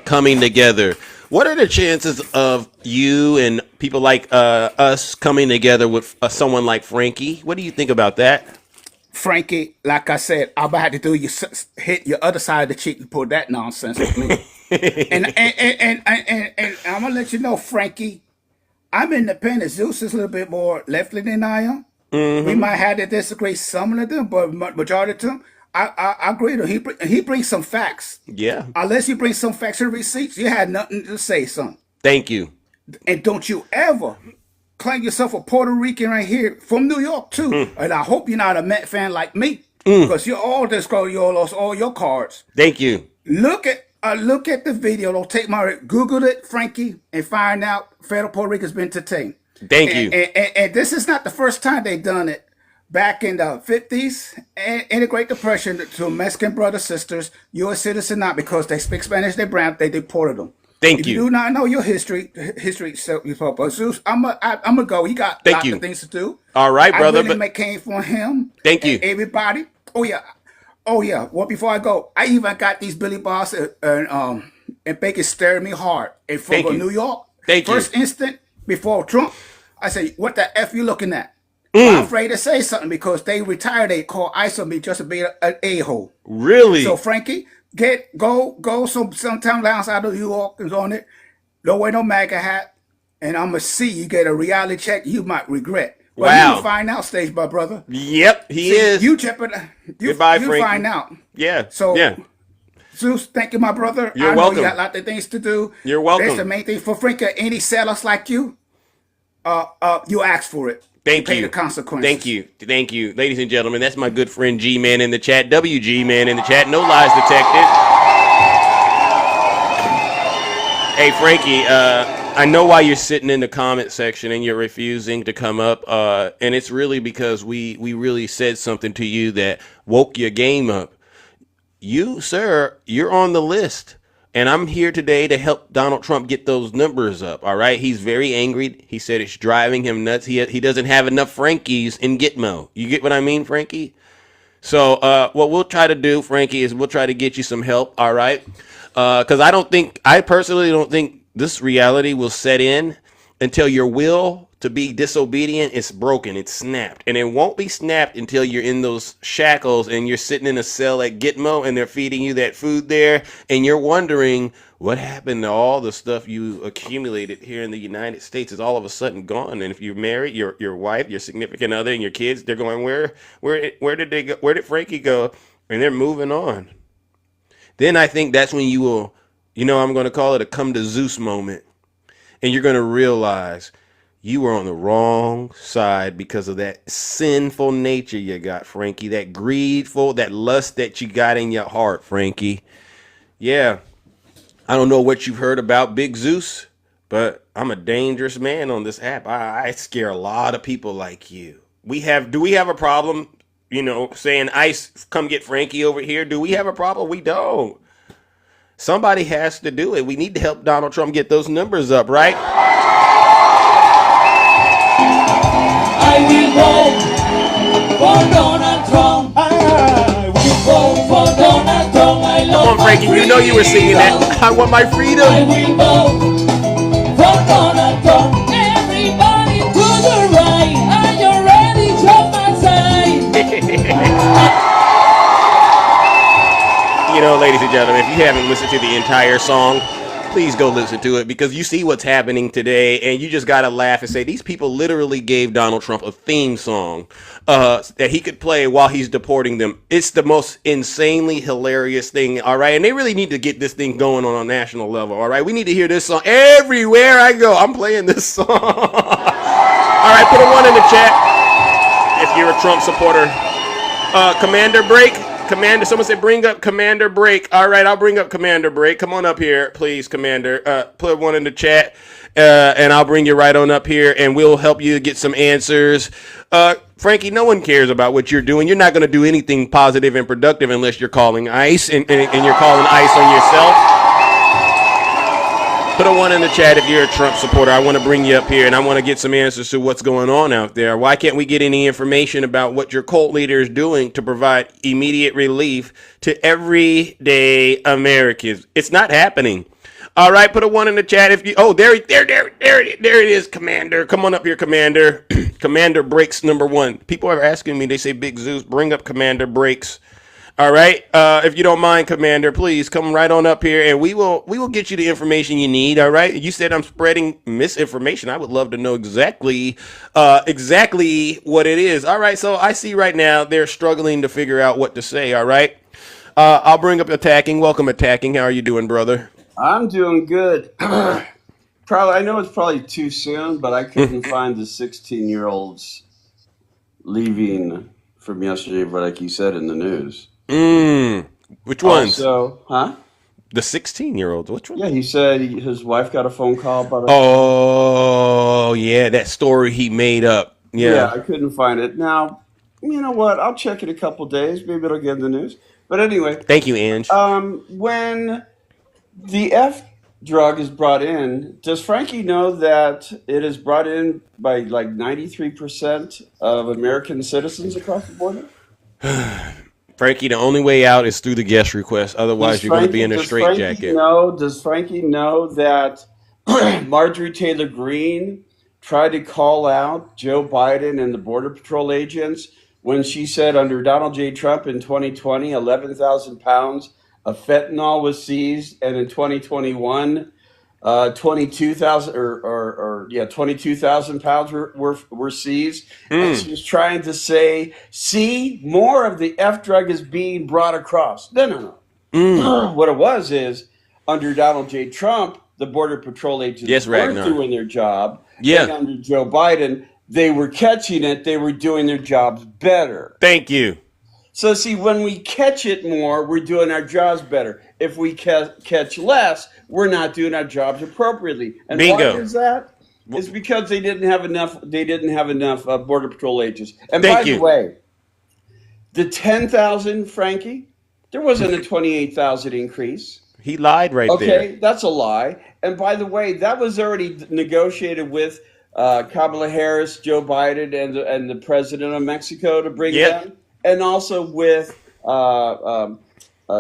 coming together. What are the chances of you and people like us coming together with someone like Frankie? What do you think about that? Frankie, like I said, I'm about to do you hit your other side of the cheek and pull that nonsense with me. and I'm gonna let you know, Frankie, I'm independent. Zeus is a little bit more left than I am. We might have to disagree some of them, but majority of them, I agree with him. He brings some facts. Yeah. Unless you bring some facts and receipts, you had nothing to say, son. Thank you. And don't you ever claim yourself a Puerto Rican right here from New York too. And I hope you're not a Met fan like me, because you're all this girl. You lost all your cards. Thank you. Look at the video. Don't take my Google it, Frankie, and find out federal Puerto Rico's been detained. Thank you. And this is not the first time they've done it. Back in the 50s and in the Great Depression, to Mexican brothers, sisters, U.S. citizen not because they speak Spanish, they're brown, they deported them. Thank you. If you do not know your history, but Zeus, I'm gonna go. He got lots of things to do. All right, brother. I really came for him. Thank you, everybody. Oh yeah. Well, before I go, I even got these Billy Boss and Bacon staring me hard in front of New York. First instant before Trump, I say, "What the f you looking at?" I'm afraid to say something because they retired. They call ICE on me just to be an a-hole. Really? So Frankie, go sometime outside of New York is on it. Don't wear no MAGA hat, and I'm gonna see you get a reality check you might regret. Well, you can find out, stage, my brother. Yep, he is. You jeopardize. Goodbye, you Frankie. find out. Yeah. So yeah. Zeus, thank you, my brother. You're welcome. You got a lot of things to do. You're welcome. That's the main thing for Frankie. Any sellers like you, you ask for it. Thank you. Pay the consequences. Thank you, ladies and gentlemen. That's my good friend G-Man in the chat. WG Man in the chat. No lies detected. Hey, Frankie. I know why you're sitting in the comment section and you're refusing to come up. And it's really because we really said something to you that woke your game up. You, sir, you're on the list. And I'm here today to help Donald Trump get those numbers up. All right. He's very angry. He said it's driving him nuts. He doesn't have enough Frankies in Gitmo. You get what I mean, Frankie? So what we'll try to do, Frankie, is we'll try to get you some help. All right. Because I personally don't think this reality will set in until your will to be disobedient, it's broken, it's snapped. And it won't be snapped until you're in those shackles and you're sitting in a cell at Gitmo and they're feeding you that food there and you're wondering what happened to all the stuff you accumulated here in the United States is all of a sudden gone. And if you're married, your wife, your significant other, and your kids, they're going, where did they go? Where did Frankie go? And they're moving on. Then I think that's when you will, I'm going to call it a come to Zeus moment. And you're going to realize you were on the wrong side because of that sinful nature you got, Frankie. That greedful, that lust that you got in your heart, Frankie. Yeah. I don't know what you've heard about Big Zeus, but I'm a dangerous man on this app. I scare a lot of people like you. Do we have a problem, saying ICE, come get Frankie over here? Do we have a problem? We don't. Somebody has to do it. We need to help Donald Trump get those numbers up, right? I will vote for Donald Trump. I will vote for Donald Trump. I love Come on, Frankie, you know you were singing that. I want my freedom. I will vote for Donald Trump. Everybody to the right. Are you ready to my side? Ladies and gentlemen, if you haven't listened to the entire song, please go listen to it because you see what's happening today and you just got to laugh and say these people literally gave Donald Trump a theme song that he could play while he's deporting them. It's the most insanely hilarious thing, all right? And they really need to get this thing going on a national level, all right? We need to hear this song everywhere I go. I'm playing this song. All right, put a 1 in the chat if you're a Trump supporter. Commander Break. Commander, someone said bring up Commander Break. All right, I'll bring up Commander Break. Come on up here, please, Commander. Put 1 in the chat, and I'll bring you right on up here, and we'll help you get some answers. Frankie, no one cares about what you're doing. You're not going to do anything positive and productive unless you're calling ICE, and you're calling ICE on yourself. Put a 1 in the chat if you're a Trump supporter. I want to bring you up here, and I want to get some answers to what's going on out there. Why can't we get any information about what your cult leader is doing to provide immediate relief to everyday Americans? It's not happening. All right, put a 1 in the chat if you. Oh, there it is, Commander. Come on up here, Commander. Commander Breaks number 1. People are asking me. They say, Big Zeus, bring up Commander Breaks. All right. If you don't mind, Commander, please come right on up here and we will get you the information you need. All right. You said I'm spreading misinformation. I would love to know exactly what it is. All right. So I see right now they're struggling to figure out what to say. All right. I'll bring up Attacking. Welcome, Attacking. How are you doing, brother? I'm doing good. I know it's probably too soon, but I couldn't find the 16-year-olds leaving from yesterday, like you said in the news. Which ones? Huh? The 16-year-olds. Which one? Yeah, he said his wife got a phone call about. Oh, yeah, that story he made up. Yeah, I couldn't find it. Now, you know what? I'll check in a couple days. Maybe it'll get in the news. But anyway, thank you, Ange. When the F drug is brought in, does Frankie know that it is brought in by like 93% of American citizens across the border? Frankie, the only way out is through the guest request. Otherwise, you're going to be in a straitjacket. Does Frankie know that Marjorie Taylor Greene tried to call out Joe Biden and the Border Patrol agents when she said under Donald J. Trump in 2020, 11,000 pounds of fentanyl was seized, and in 2021, 22,000 22,000 pounds were seized. And she was trying to say, see, more of the F drug is being brought across. No. What it was is under Donald J. Trump, the Border Patrol agents weren't doing their job. Yeah. And under Joe Biden, they were catching it. They were doing their jobs better. Thank you. So, see, when we catch it more, we're doing our jobs better. If we catch less, we're not doing our jobs appropriately. And bingo. Why is that? It's because they didn't have enough. They didn't have enough Border Patrol agents. And by the way, the 10,000, Frankie, there wasn't a 28,000 increase. He lied there. Okay, that's a lie. And by the way, that was already negotiated with Kamala Harris, Joe Biden, and the president of Mexico to bring them. And also with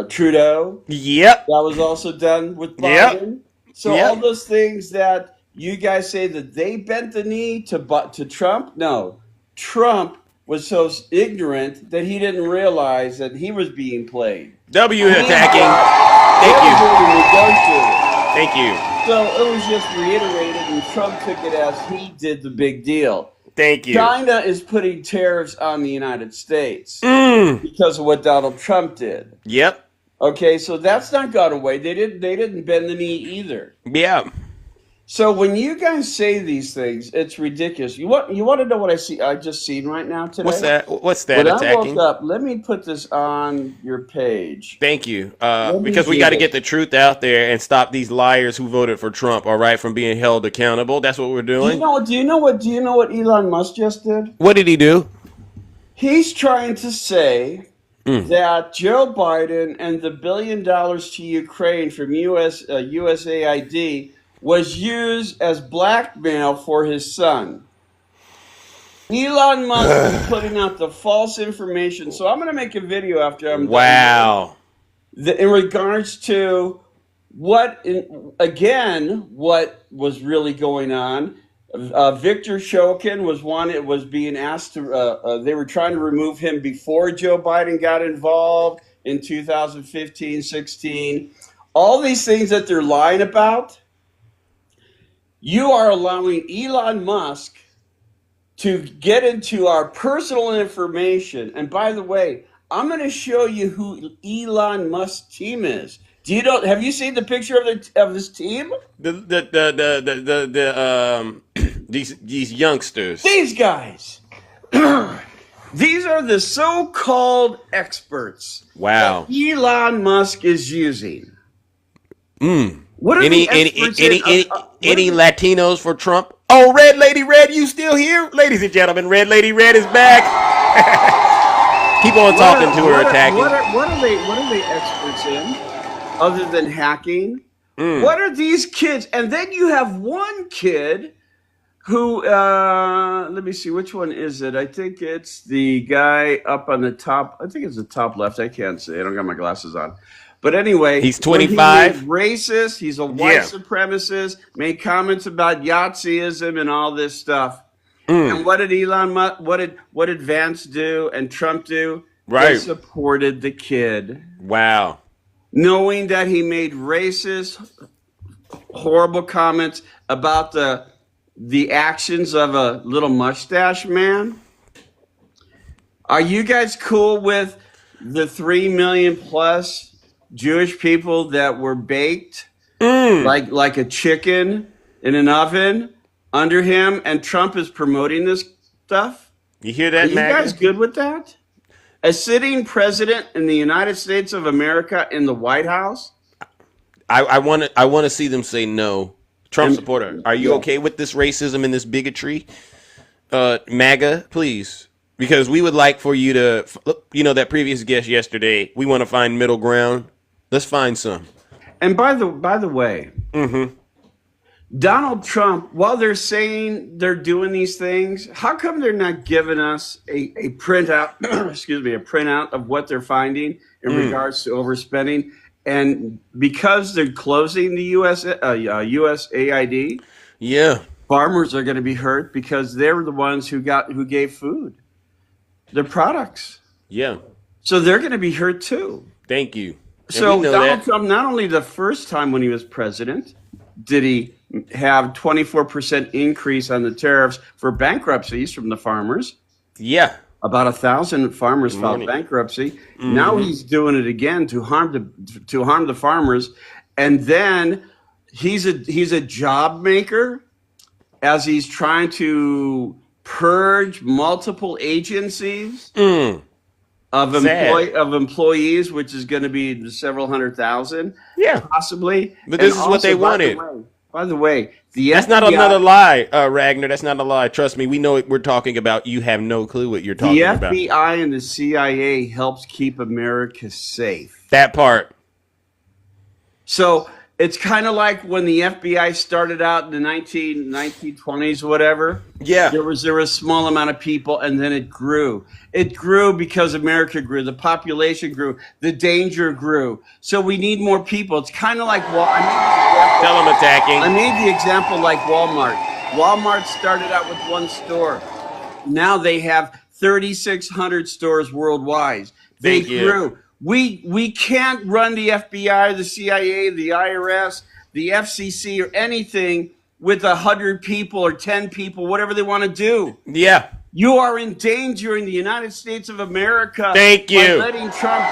Trudeau. Yep. That was also done with Biden. So all those things that you guys say that they bent the knee to Trump. No, Trump was so ignorant that he didn't realize that he was being played. W He attacking. got Thank you. everybody negotiated. Thank you. So it was just reiterated, and Trump took it as he did the big deal. Thank you. China is putting tariffs on the United States because of what Donald Trump did. Yep. Okay, so that's not gone away. They didn't bend the knee either. Yeah. So when you guys say these things, it's ridiculous. You want to know what I just seen right now today? What's that? What's that When attacking? I woke up, let me put this on your page. Thank you. me Because we do got to this. get the truth out there and stop these liars who voted for Trump, all right, from being held accountable. That's what we're Do doing. you know what Elon Musk just did? What did he do? He's trying to say that Joe Biden and the $1 billion to Ukraine from USAID was used as blackmail for his son. Elon Musk is putting out the false information. So I'm going to make a video after I'm done. Wow. In regards to what was really going on. Victor Shokin was being asked to. They were trying to remove him before Joe Biden got involved in 2015, 16. All these things that they're lying about. You are allowing Elon Musk to get into our personal information. And by the way, I'm going to show you who Elon Musk's team is. Have you seen the picture of this team? These youngsters. These guys. These are the so-called experts. Wow. That Elon Musk is using. What are Any Latinos for Trump? Oh, Red Lady Red, you still here? Ladies and gentlemen, Red Lady Red is back. Keep on talking to her, attacking. What are they experts in other than hacking? What are these kids? And then you have one kid who, let me see, which one is it? I think it's the guy up on the top. I think it's the top left. I can't see. I don't got my glasses on. But anyway, he's 25. He's racist. He's a white supremacist. Made comments about Yahtzeeism and all this stuff. And what did Elon Musk? What did Vance do and Trump do? Right. They supported the kid. Wow. Knowing that he made racist, horrible comments about the actions of a little mustache man. Are you guys cool with the 3 million plus Jewish people that were baked like a chicken in an oven under him, and Trump is promoting this stuff? You hear that, Are Maggie? you guys good with that? A sitting president in the United States of America in the White House? I want to see them say no. Trump supporter, are you okay with this racism and this bigotry? MAGA, please. Because we would like for you to, that previous guest yesterday, we want to find middle ground. Let's find some. And by the way, Donald Trump, while they're saying they're doing these things, how come they're not giving us a printout, a printout of what they're finding in regards to overspending? And because they're closing the USAID, farmers are going to be hurt because they were the ones who gave food, their products. Yeah. So they're going to be hurt too. Thank you. So Donald Trump, not only the first time when he was president, did he have 24% increase on the tariffs for bankruptcies from the farmers. Yeah. About 1,000 farmers filed bankruptcy. Now he's doing it again to harm the farmers. And then he's a job maker as he's trying to purge multiple agencies of employees, which is going to be several 100,000. Yeah, possibly. But this is what they wanted. By the way, that's not another lie, Ragnar. That's not a lie. Trust me, we know what we're talking about. You have no clue what you're talking about. The FBI and the CIA helps keep America safe. That part. So it's kind of like when the FBI started out in the 1920s, whatever. Yeah. There was a small amount of people, and then it grew. It grew because America grew. The population grew. The danger grew. So we need more people. It's kind of like Tell them attacking. I made the example like Walmart. Walmart started out with one store. Now they have 3,600 stores worldwide. They Thank you. grew. We can't run the FBI, the CIA, the IRS, the FCC, or anything with 100 people or 10 people, whatever they want to do. Yeah. You are endangering the United States of America. Thank you. By letting Trump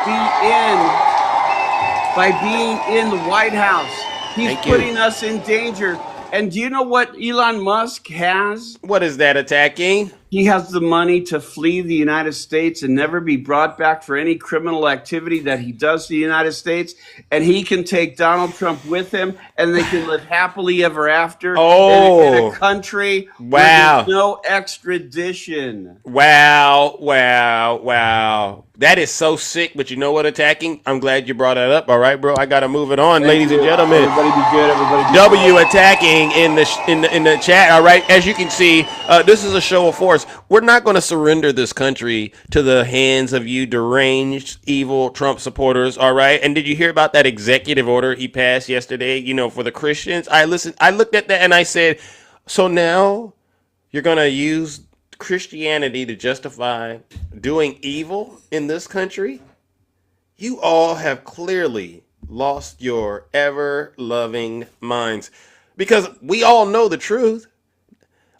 by being in the White House. He's putting us in danger. And do you know what Elon Musk has? What is that, attacking? He has the money to flee the United States and never be brought back for any criminal activity that he does to the United States. And he can take Donald Trump with him, and they can live happily ever after in a country where there's no extradition. Wow. That is so sick, but you know what, attacking? I'm glad you brought that up. All right, bro. I gotta move it on, ladies and gentlemen. Everybody be good. Everybody be W attacking in the chat. All right, as you can see, this is a show of force. We're not going to surrender this country to the hands of you deranged, evil Trump supporters. All right, and did you hear about that executive order he passed yesterday? You know, for the Christians. I looked at that and I said, so now you're going to use Christianity to justify doing evil in this country? You all have clearly lost your ever-loving minds. Because we all know the truth.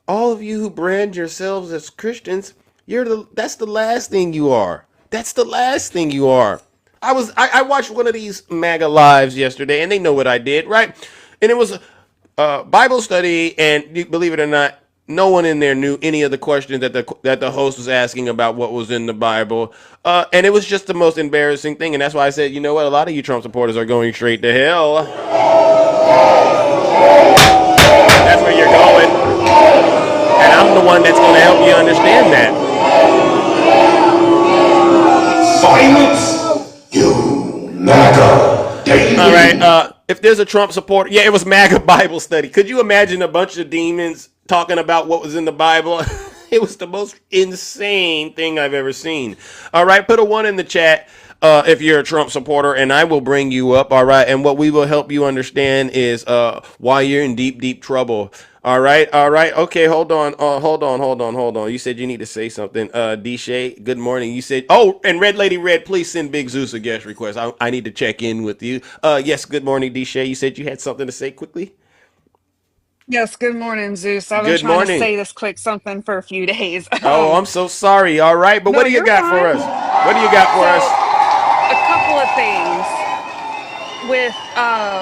All of you who brand yourselves as Christians, that's the last thing you are. That's the last thing you are. I watched one of these MAGA lives yesterday, and they know what I did, right? And it was a Bible study, and believe it or not, no one in there knew any of the questions that the host was asking about what was in the Bible, and it was just the most embarrassing thing. And that's why I said, you know what, a lot of you Trump supporters are going straight to hell. That's where you're going, and I'm the one that's going to help you understand that. Silence, you MAGA demon. All right, if there's a Trump supporter, yeah, it was MAGA Bible study. Could you imagine a bunch of demons talking about what was in the Bible? It was the most insane thing I've ever seen. All right, put a 1 in the chat if you're a Trump supporter, and I will bring you up. All right, and what we will help you understand is why you're in deep, deep trouble. All right. Okay, hold on. Hold on. You said you need to say something. D-Shay, good morning. You said, oh, and Red Lady Red, please send Big Zeus a guest request. I need to check in with you. Yes, good morning, D-Shay. You said you had something to say quickly? Yes, good morning, Zeus. I've been Good trying to morning. say this quick something for a few days. Oh, I'm so sorry. All right, but No, what do you you're got for fine. us? What do you got for us? A couple of things with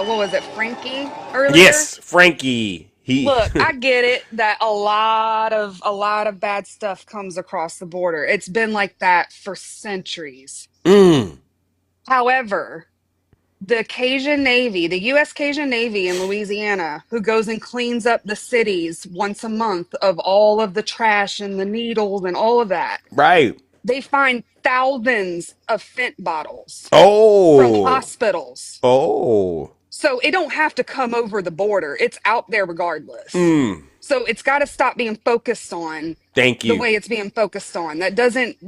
what was it, Frankie earlier? Yes, Frankie. Look, I get it that a lot of bad stuff comes across the border. It's been like that for centuries. However, the Cajun Navy, the U.S. Cajun Navy in Louisiana, who goes and cleans up the cities once a month of all of the trash and the needles and all of that. Right. They find thousands of fent bottles from Oh. hospitals. Oh. So it don't have to come over the border. It's out there regardless. So it's got to stop being focused on Thank the you. way it's being focused on. That doesn't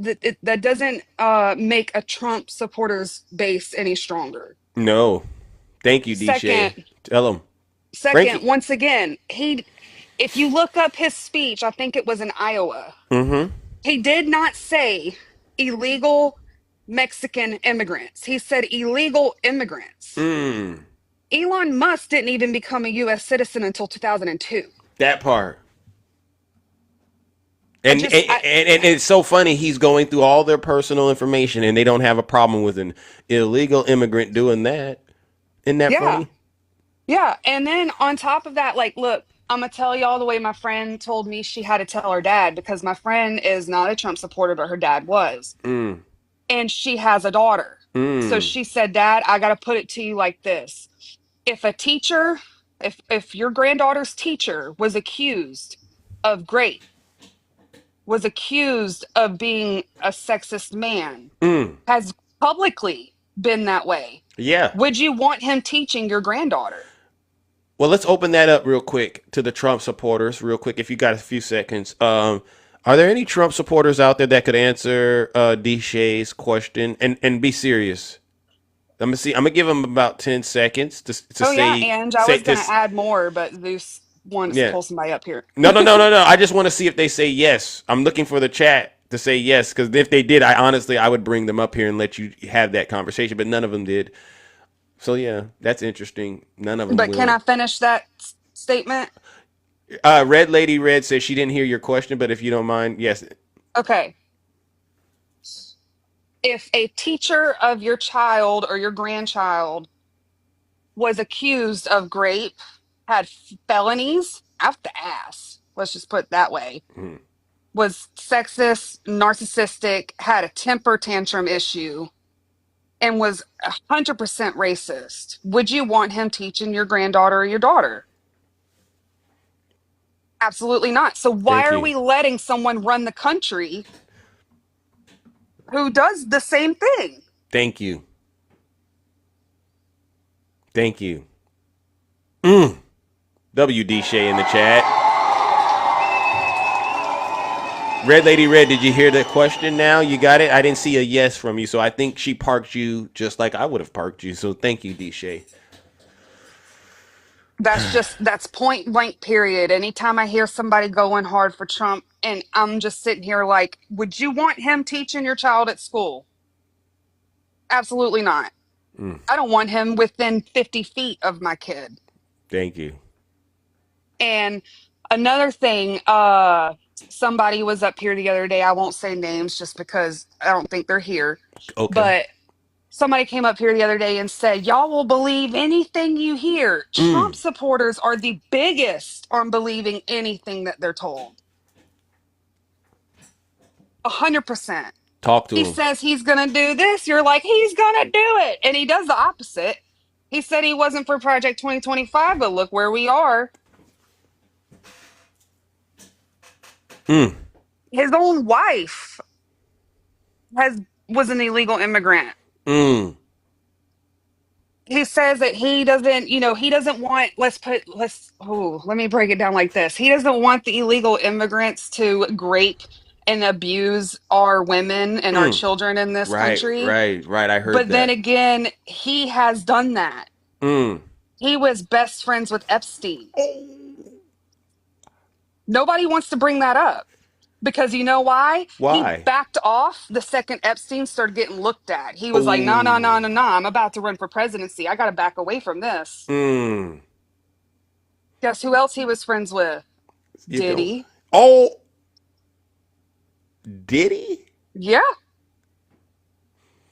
make a Trump supporters base any stronger. No. Thank you, D-Shay. Second, Tell him. Second, Frankie. once again, if you look up his speech, I think it was in Iowa. He did not say illegal Mexican immigrants. He said illegal immigrants. Elon Musk didn't even become a U.S. citizen until 2002. That part. And it's so funny. He's going through all their personal information, and they don't have a problem with an illegal immigrant doing that. Isn't that funny? Yeah. And then on top of that, like, look, I'm going to tell y'all the way my friend told me she had to tell her dad, because my friend is not a Trump supporter, but her dad was. And she has a daughter. So she said, Dad, I got to put it to you like this. If a teacher, if your granddaughter's teacher was accused of was accused of being a sexist man, has publicly been that way. Yeah. Would you want him teaching your granddaughter? Well, let's open that up real quick to the Trump supporters, real quick, if you got a few seconds. Are there any Trump supporters out there that could answer D-Shay's question and be serious? I'm gonna see. I'm gonna give him about 10 seconds to Oh yeah, say and I say was gonna this. add more, but Zeus wanted to Yeah. pull somebody up here. No. I just want to see if they say yes. I'm looking for the chat to say yes because if they did, I honestly I would bring them up here and let you have that conversation. But none of them did. So yeah, that's interesting. None of them But can I will. finish that statement? Red Lady Red says she didn't hear your question, but if you don't mind, yes. Okay. If a teacher of your child or your grandchild was accused of rape, had felonies out the ass, let's just put it that way, Mm. was sexist, narcissistic, had a temper tantrum issue, and was 100% racist, would you want him teaching your granddaughter or your daughter? Absolutely not. So why Thank are you. we letting someone run the country who does the same thing? Thank you. Thank you. Mm. WD Shay in the chat. Red Lady Red, did you hear the question now? You got it? I didn't see a yes from you, so I think she parked you just like I would have parked you. So thank you, D Shay. That's point blank, period. Anytime I hear somebody going hard for Trump, and I'm just sitting here like, would you want him teaching your child at school? Absolutely not. Mm. I don't want him within 50 feet of my kid. Thank you. And another thing, somebody was up here the other day. I won't say names just because I don't think they're here, Okay. but somebody came up here the other day and said, y'all will believe anything you hear. Mm. Trump supporters are the biggest on believing anything that they're told. 100%. Talk to He him. says he's going to do this. You're like, he's going to do it. And he does the opposite. He said he wasn't for Project 2025, but look where we are. Mm. His own wife has was an illegal immigrant. Mm. He says that he doesn't, he doesn't want, let me break it down like this. He doesn't want the illegal immigrants to grape and abuse our women and our Mm. children in this country. Right. I heard But then that. again, he has done that. Mm. He was best friends with Epstein. Nobody wants to bring that up because you know why? He Why? backed off the second Epstein started getting looked at. He was like, no, no, no, Oh. no, no. I'm about to run for presidency. I got to back away from this. Mm. Guess who else he was friends with? You go. Diddy. Oh. Did he? Yeah,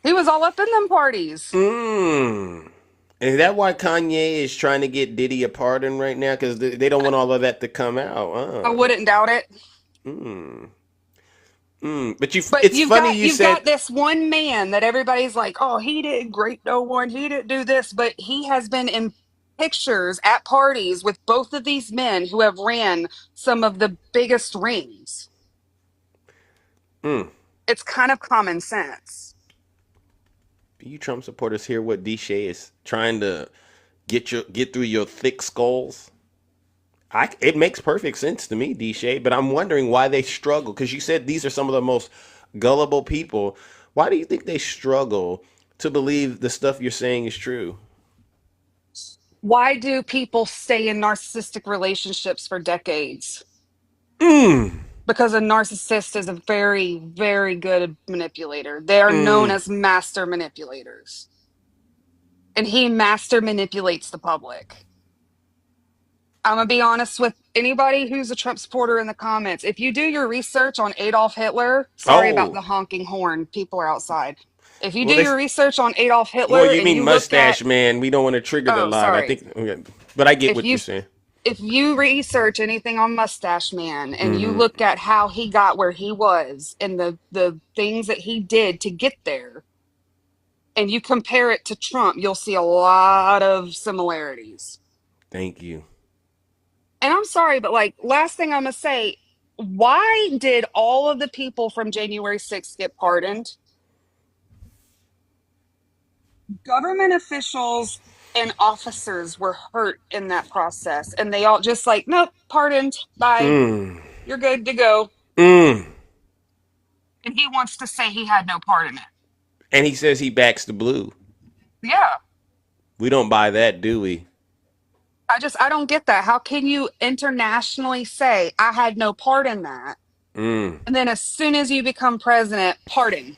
he was all up in them parties. Mm. Is that why Kanye is trying to get Diddy a pardon right now? Because they don't want all of that to come out. I wouldn't doubt it. Mm. But But it's you've funny got you you've said. got this one man that everybody's like, oh, he didn't grape no one, he didn't do this, but he has been in pictures at parties with both of these men who have ran some of the biggest rings. Mm. It's kind of common sense. You Trump supporters hear what D. Shay is trying to get through your thick skulls? It makes perfect sense to me, D. Shay, but I'm wondering why they struggle. Because you said these are some of the most gullible people. Why do you think they struggle to believe the stuff you're saying is true? Why do people stay in narcissistic relationships for decades? Mm. Because a narcissist is a very, very good manipulator. They are known Mm. as master manipulators. And he master manipulates the public. I'm going to be honest with anybody who's a Trump supporter in the comments. If you do your research on Adolf Hitler, sorry about Oh. the honking horn, people are outside. If you do Well, they. your research on Adolf Well, Hitler you and mean you look at, mustache man? We don't want to trigger the oh, live. I sorry. think, okay. But I get If what you're you saying. if you research anything on Mustache Man and you Mm-hmm. look at how he got where he was and the things that he did to get there, and you compare it to Trump, you'll see a lot of similarities. Thank you. And I'm sorry, but like last thing I'm gonna say, why did all of the people from January 6th get pardoned? Government officials and officers were hurt in that process, and they all just like, nope, pardoned, bye, Mm. you're good to go. Mm. And he wants to say he had no part in it. And he says he backs the blue. Yeah. We don't buy that, do we? I don't get that. How can you internationally say I had no part in that? Mm, And then as soon as you become president, pardon.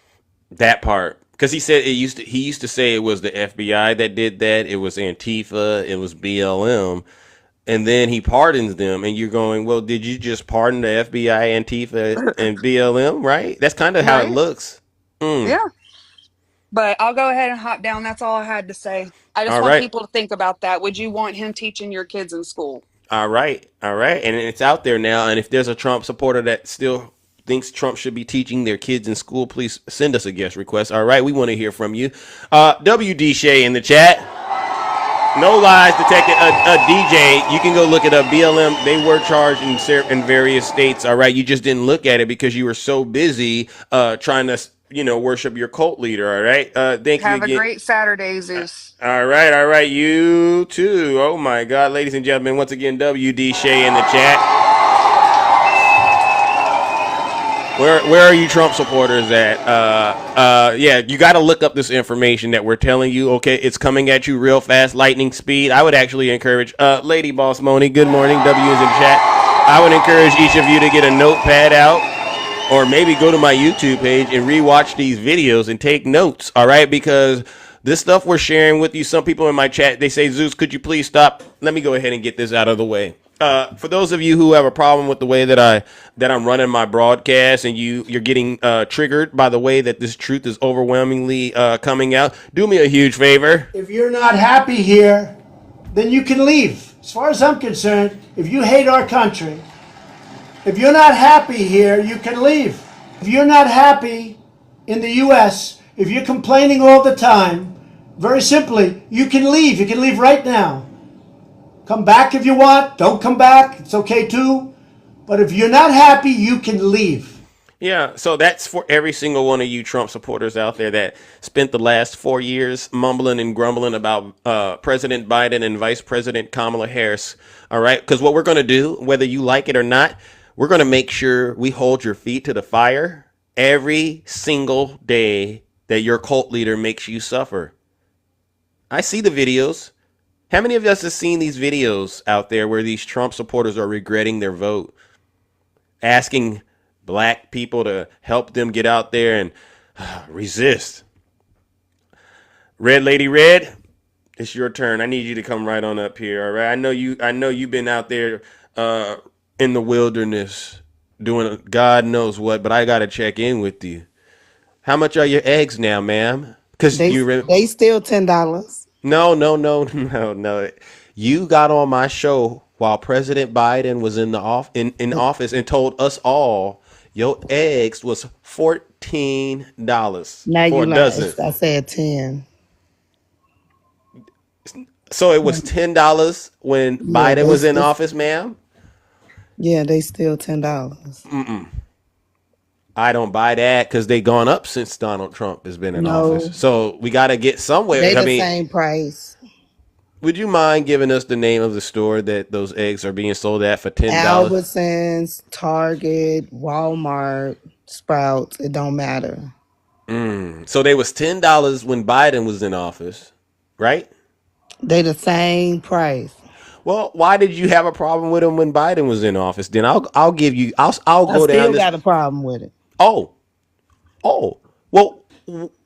that part. Because he said he used to say it was the FBI that did that. It was Antifa. It was BLM. And then he pardons them, and you're going, well, did you just pardon the FBI, Antifa, and BLM? Right? That's kind of how it Right? looks. Mm. Yeah. But I'll go ahead and hop down. That's all I had to say. I just All want right. people to think about that. Would you want him teaching your kids in school? All right, all right, and it's out there now. And if there's a Trump supporter that still thinks Trump should be teaching their kids in school, please send us a guest request. All right, we want to hear from you. WD Shay in the chat. No lies detected. A DJ. You can go look it up. BLM. They were charged in various states. All right, you just didn't look at it because you were so busy trying to worship your cult leader. All right. Thank you Have a again. great Saturday, Zeus. All right, all right, you too. Oh my God, ladies and gentlemen, once again, WD Shay in the chat. Where are you Trump supporters at? Yeah, you got to look up this information that we're telling you. Okay, it's coming at you real fast, lightning speed. I would actually encourage, Lady Boss Moni. Good morning, W is in chat. I would encourage each of you to get a notepad out, or maybe go to my YouTube page and rewatch these videos and take notes. All right, because this stuff we're sharing with you. Some people in my chat, they say, Zeus, could you please stop? Let me go ahead and get this out of the way. For those of you who have a problem with the way that I'm running my broadcast, and you're getting triggered by the way that this truth is overwhelmingly coming out, do me a huge favor. If you're not happy here, then you can leave. As far as I'm concerned, if you hate our country, if you're not happy here, you can leave. If you're not happy in the U.S., if you're complaining all the time, very simply, you can leave. You can leave right now. Come back if you want. Don't come back. It's okay too. But if you're not happy, you can leave. Yeah, so that's for every single one of you Trump supporters out there that spent the last 4 years mumbling and grumbling about President Biden and Vice President Kamala Harris. All right, because what we're going to do, whether you like it or not, we're going to make sure we hold your feet to the fire every single day that your cult leader makes you suffer. I see the videos. How many of us have seen these videos out there where these Trump supporters are regretting their vote, asking black people to help them get out there and resist? Red Lady Red, it's your turn. I need you to come right on up here. All right. I know you've been out there in the wilderness doing God knows what, but I gotta check in with you. How much are your eggs now, ma'am? Because They they still $10. no, no, no, no, no. You got on my show while President Biden was in office and told us all your eggs was $14 Now for you a lied. dozen. I said 10. So it was $10 when Yeah, Biden was in office, ma'am. they still $10. I don't buy that because they gone up since Donald Trump has been in office. No, So we got to get somewhere. they I the mean, same price. would you mind giving us the name of the store that those eggs are being sold at for $10? Albertsons, Target, Walmart, Sprouts, it don't matter. So they was $10 when Biden was in office, right? They the same price. Well, why did you have a problem with him when Biden was in office? Then I'll give you I'll I go down still this. got a problem with it. Oh, oh. Well,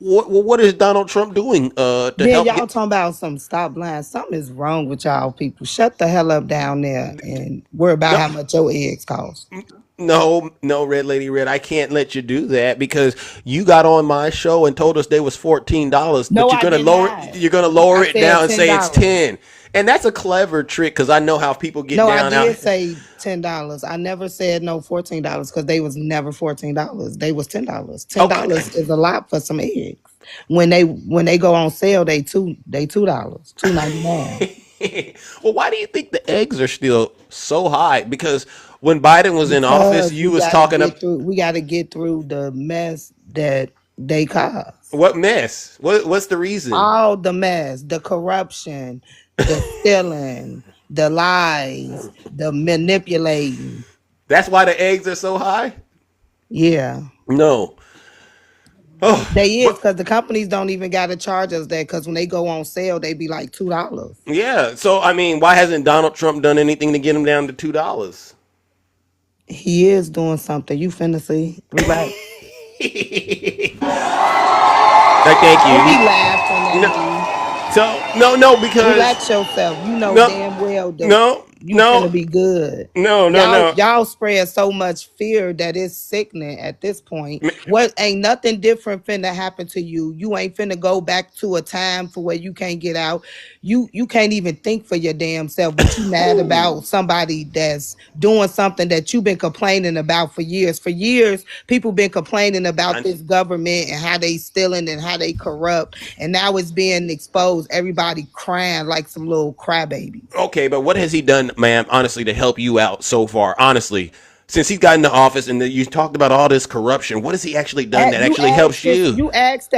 what is Donald Trump doing to Then help y'all get? talking about some stop lying. Something is wrong with y'all people. Shut the hell up down there and worry about No, how much your eggs cost. no, no, Red Lady Red. I can't let you do that because you got on my show and told us they was $14, but No, I did not. you're gonna lower I it said down and say it's $10. 10. And that's a clever trick because I know how people get No, I down out. did say $10. I never said no $14 because they was never $14. They was $10. $10 Okay. is a lot for some eggs. When they go on sale, they $2, $2.99. Well, why do you think the eggs are still so high? Because when Biden was in office, Because you was talking up we gotta get through the mess that they cause. what mess? What's the reason? All the mess, the corruption, the stealing, the lies, the manipulating. That's why the eggs are so high? Yeah. No. Oh, They is what? because the companies don't even got to charge us that because when they go on sale, they be like $2. Yeah. So I mean, why hasn't Donald Trump done anything to get him down to $2? He is doing something. You finna see. Relax. Thank Don't be you. laughing at No, me. no, because Relax yourself. You know no, damn well that no, you finna no, be good. Y'all, no. y'all spread so much fear that it's sickening at this point. What ain't nothing different finna happen to you. You ain't finna go back to a time for where you can't get out. You can't even think for your damn self, but you mad about somebody that's doing something that you've been complaining about for years. For years, people been complaining about I, this government and how they stealing and how they corrupt, and now it's being exposed. Everybody crying like some little crybabies. okay, but what has he done, ma'am? Honestly, to help you out so far? Honestly, since he's got into office and you talked about all this corruption, what has he actually done that You actually helps ask this. you? You ask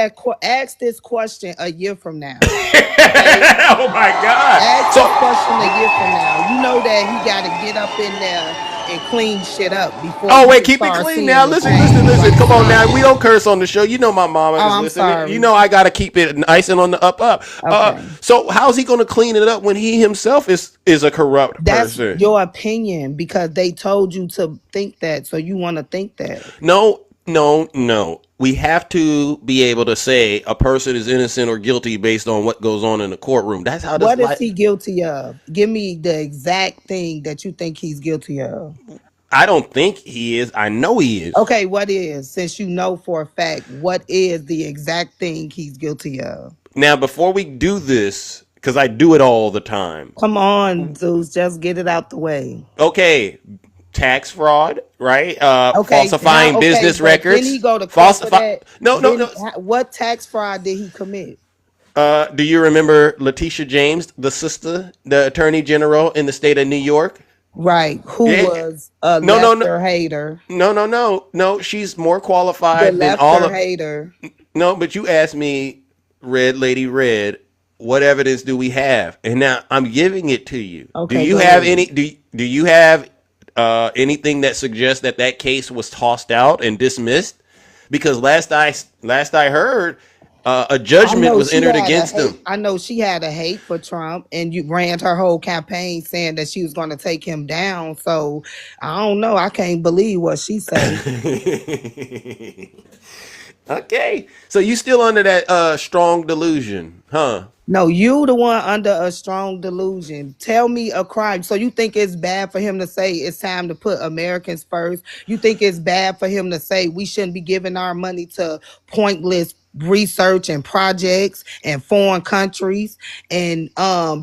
this question a year from now. Okay. Oh my God! Ask So this question a year from now. You know that he got to get up in there and clean shit up before oh you wait, can keep it start clean seeing now. the Listen, change. So listen. I'm Come on now. We sorry. don't curse on the show. You know my mama Oh, is I'm listening. You sorry. know I gotta keep it nice and on the up. Okay. So how's he gonna clean it up when he himself is a corrupt That's person? your opinion because they told you to think that. So you want to think that. No, no. We have to be able to say a person is innocent or guilty based on what goes on in the courtroom. That's how this What is life. he guilty of? Give me the exact thing that you think he's guilty of. I don't think he is. I know he is. Okay, what is, since you know for a fact, what is the exact thing he's guilty of? Now, before we do this, because I do it all the time. Come on, Zeus, just get it out the way. Okay, tax fraud, right? Okay, how? Falsifying Okay, business but didn't he records. go to court for Falsify. that? No. What tax fraud did he commit? Do you remember Letitia James, the sister, the attorney general in the state of New York? Right, who Yeah. was a No. lefter hater? No. She's more The qualified than all lefter of. hater. No, but you asked me, Red Lady Red, what evidence do we have? And now I'm giving it to you. Do Okay, you go have ahead. any? Do you have anything that suggests that that case was tossed out and dismissed? Because last I heard, a I judgment know was she entered had a against hate. him. I know she had a hate for Trump, and you ran her whole campaign saying that she was going to take him down. So I don't know. I can't believe what she say. Okay, so you still under that strong delusion, huh? No, you the one under a strong delusion. Tell me a crime. So you think it's bad for him to say it's time to put Americans first? You think it's bad for him to say we shouldn't be giving our money to pointless research and projects and foreign countries and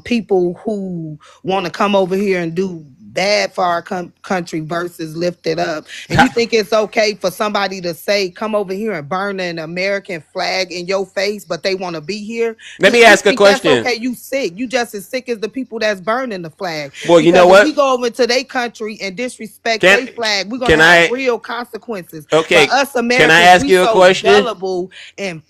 people who want to come over here and do bad for our country versus lift it up. And you think it's okay for somebody to say come over here and burn an American flag in your face, but they want to be here? Let me You ask a think that's question. okay? You sick. You just as sick as the people that's burning the flag. Well, you know Because if we what? go over to their country and disrespect Can their flag, we're can gonna have I? real consequences. But Okay, us can I Americans, ask we you a so question? gullible and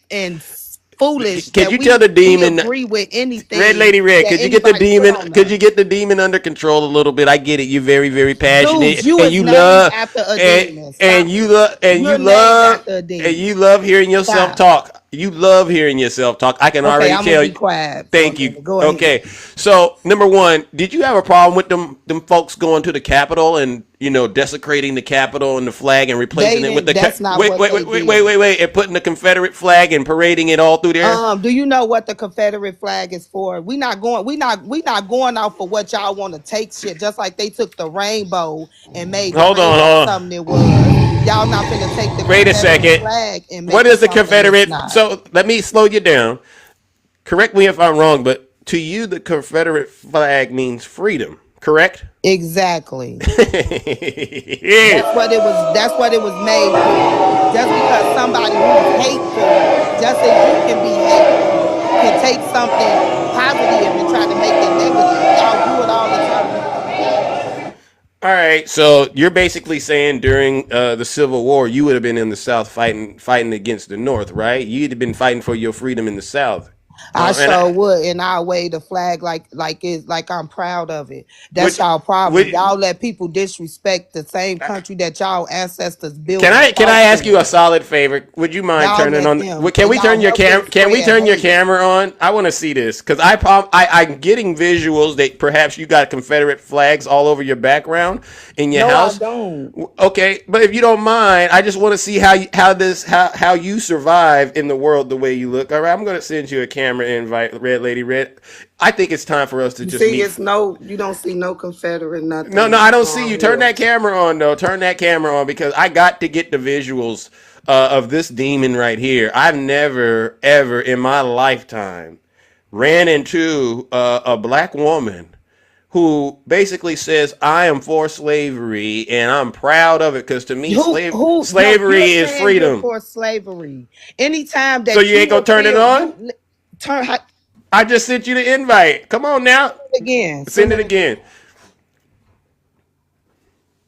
foolish Could that you tell the we demon, agree with Red anything Lady Red? that Could you get the anybody put demon? on Could you us. get the demon under control a little bit? I get it. You're very, very Zeus, passionate, you and is you named love, after a and demon. and Stop you it. love, You're named after a and demon. you love hearing yourself Stop. talk. You love hearing yourself talk. I can Okay, already I'm gonna tell. be quiet for a Thank you. minute. Go ahead. Okay, so number one, did you have a problem with them folks going to the Capitol and desecrating the Capitol and the flag and They replacing it with didn't. the That's not what they did. and putting the Confederate flag and parading it all through there? Do you know what the Confederate flag is for? We not going out for what y'all want to take shit. Just like they took the rainbow and made the Hold on, rainbow hold something it was. Y'all not finna take the on. Wait a Confederate second. flag and What make it is the something it's Confederate? not. So let me slow you down. Correct me if I'm wrong, but to you, the Confederate flag means freedom. Correct? Exactly. Yeah. That's what it was made for. Just because somebody who's hateful, just as you can be hateful, can take something positive and try to make it negative. Y'all do it all the time. All right. So you're basically saying during the Civil War, you would have been in the South fighting against the North, right? You'd have been fighting for your freedom in the South. I And sure would, and I wave the flag like I'm proud of it. That's would y'all problem. would Y'all let people disrespect the same country that y'all ancestors built can and I fought ask you a for. solid favor? Would you mind Y'all turning let on? them, Can and we turn y'all your help them Can we spread turn your hate. camera on? I want to see this because I'm getting visuals that perhaps you got Confederate flags all over your background in your No, I house. don't. Okay, but if you don't mind, I just want to see how you survive in the world the way you look. All right, I'm going to send you a camera invite, Red Lady Red. I think it's time for us to You just see, meet. you don't see no Confederate No, nothing I don't see on you. Turn here. that camera on, though. Turn that camera on because I got to get the visuals of this demon right here. I've never, ever in my lifetime ran into a black woman who basically says, I am for slavery and I'm proud of it because to me, You're slavery is saying you're freedom. for slavery. Anytime So that you you ain't going will to turn it feel on? turn I just sent you the invite. Come on now. again, Send send it it again. again.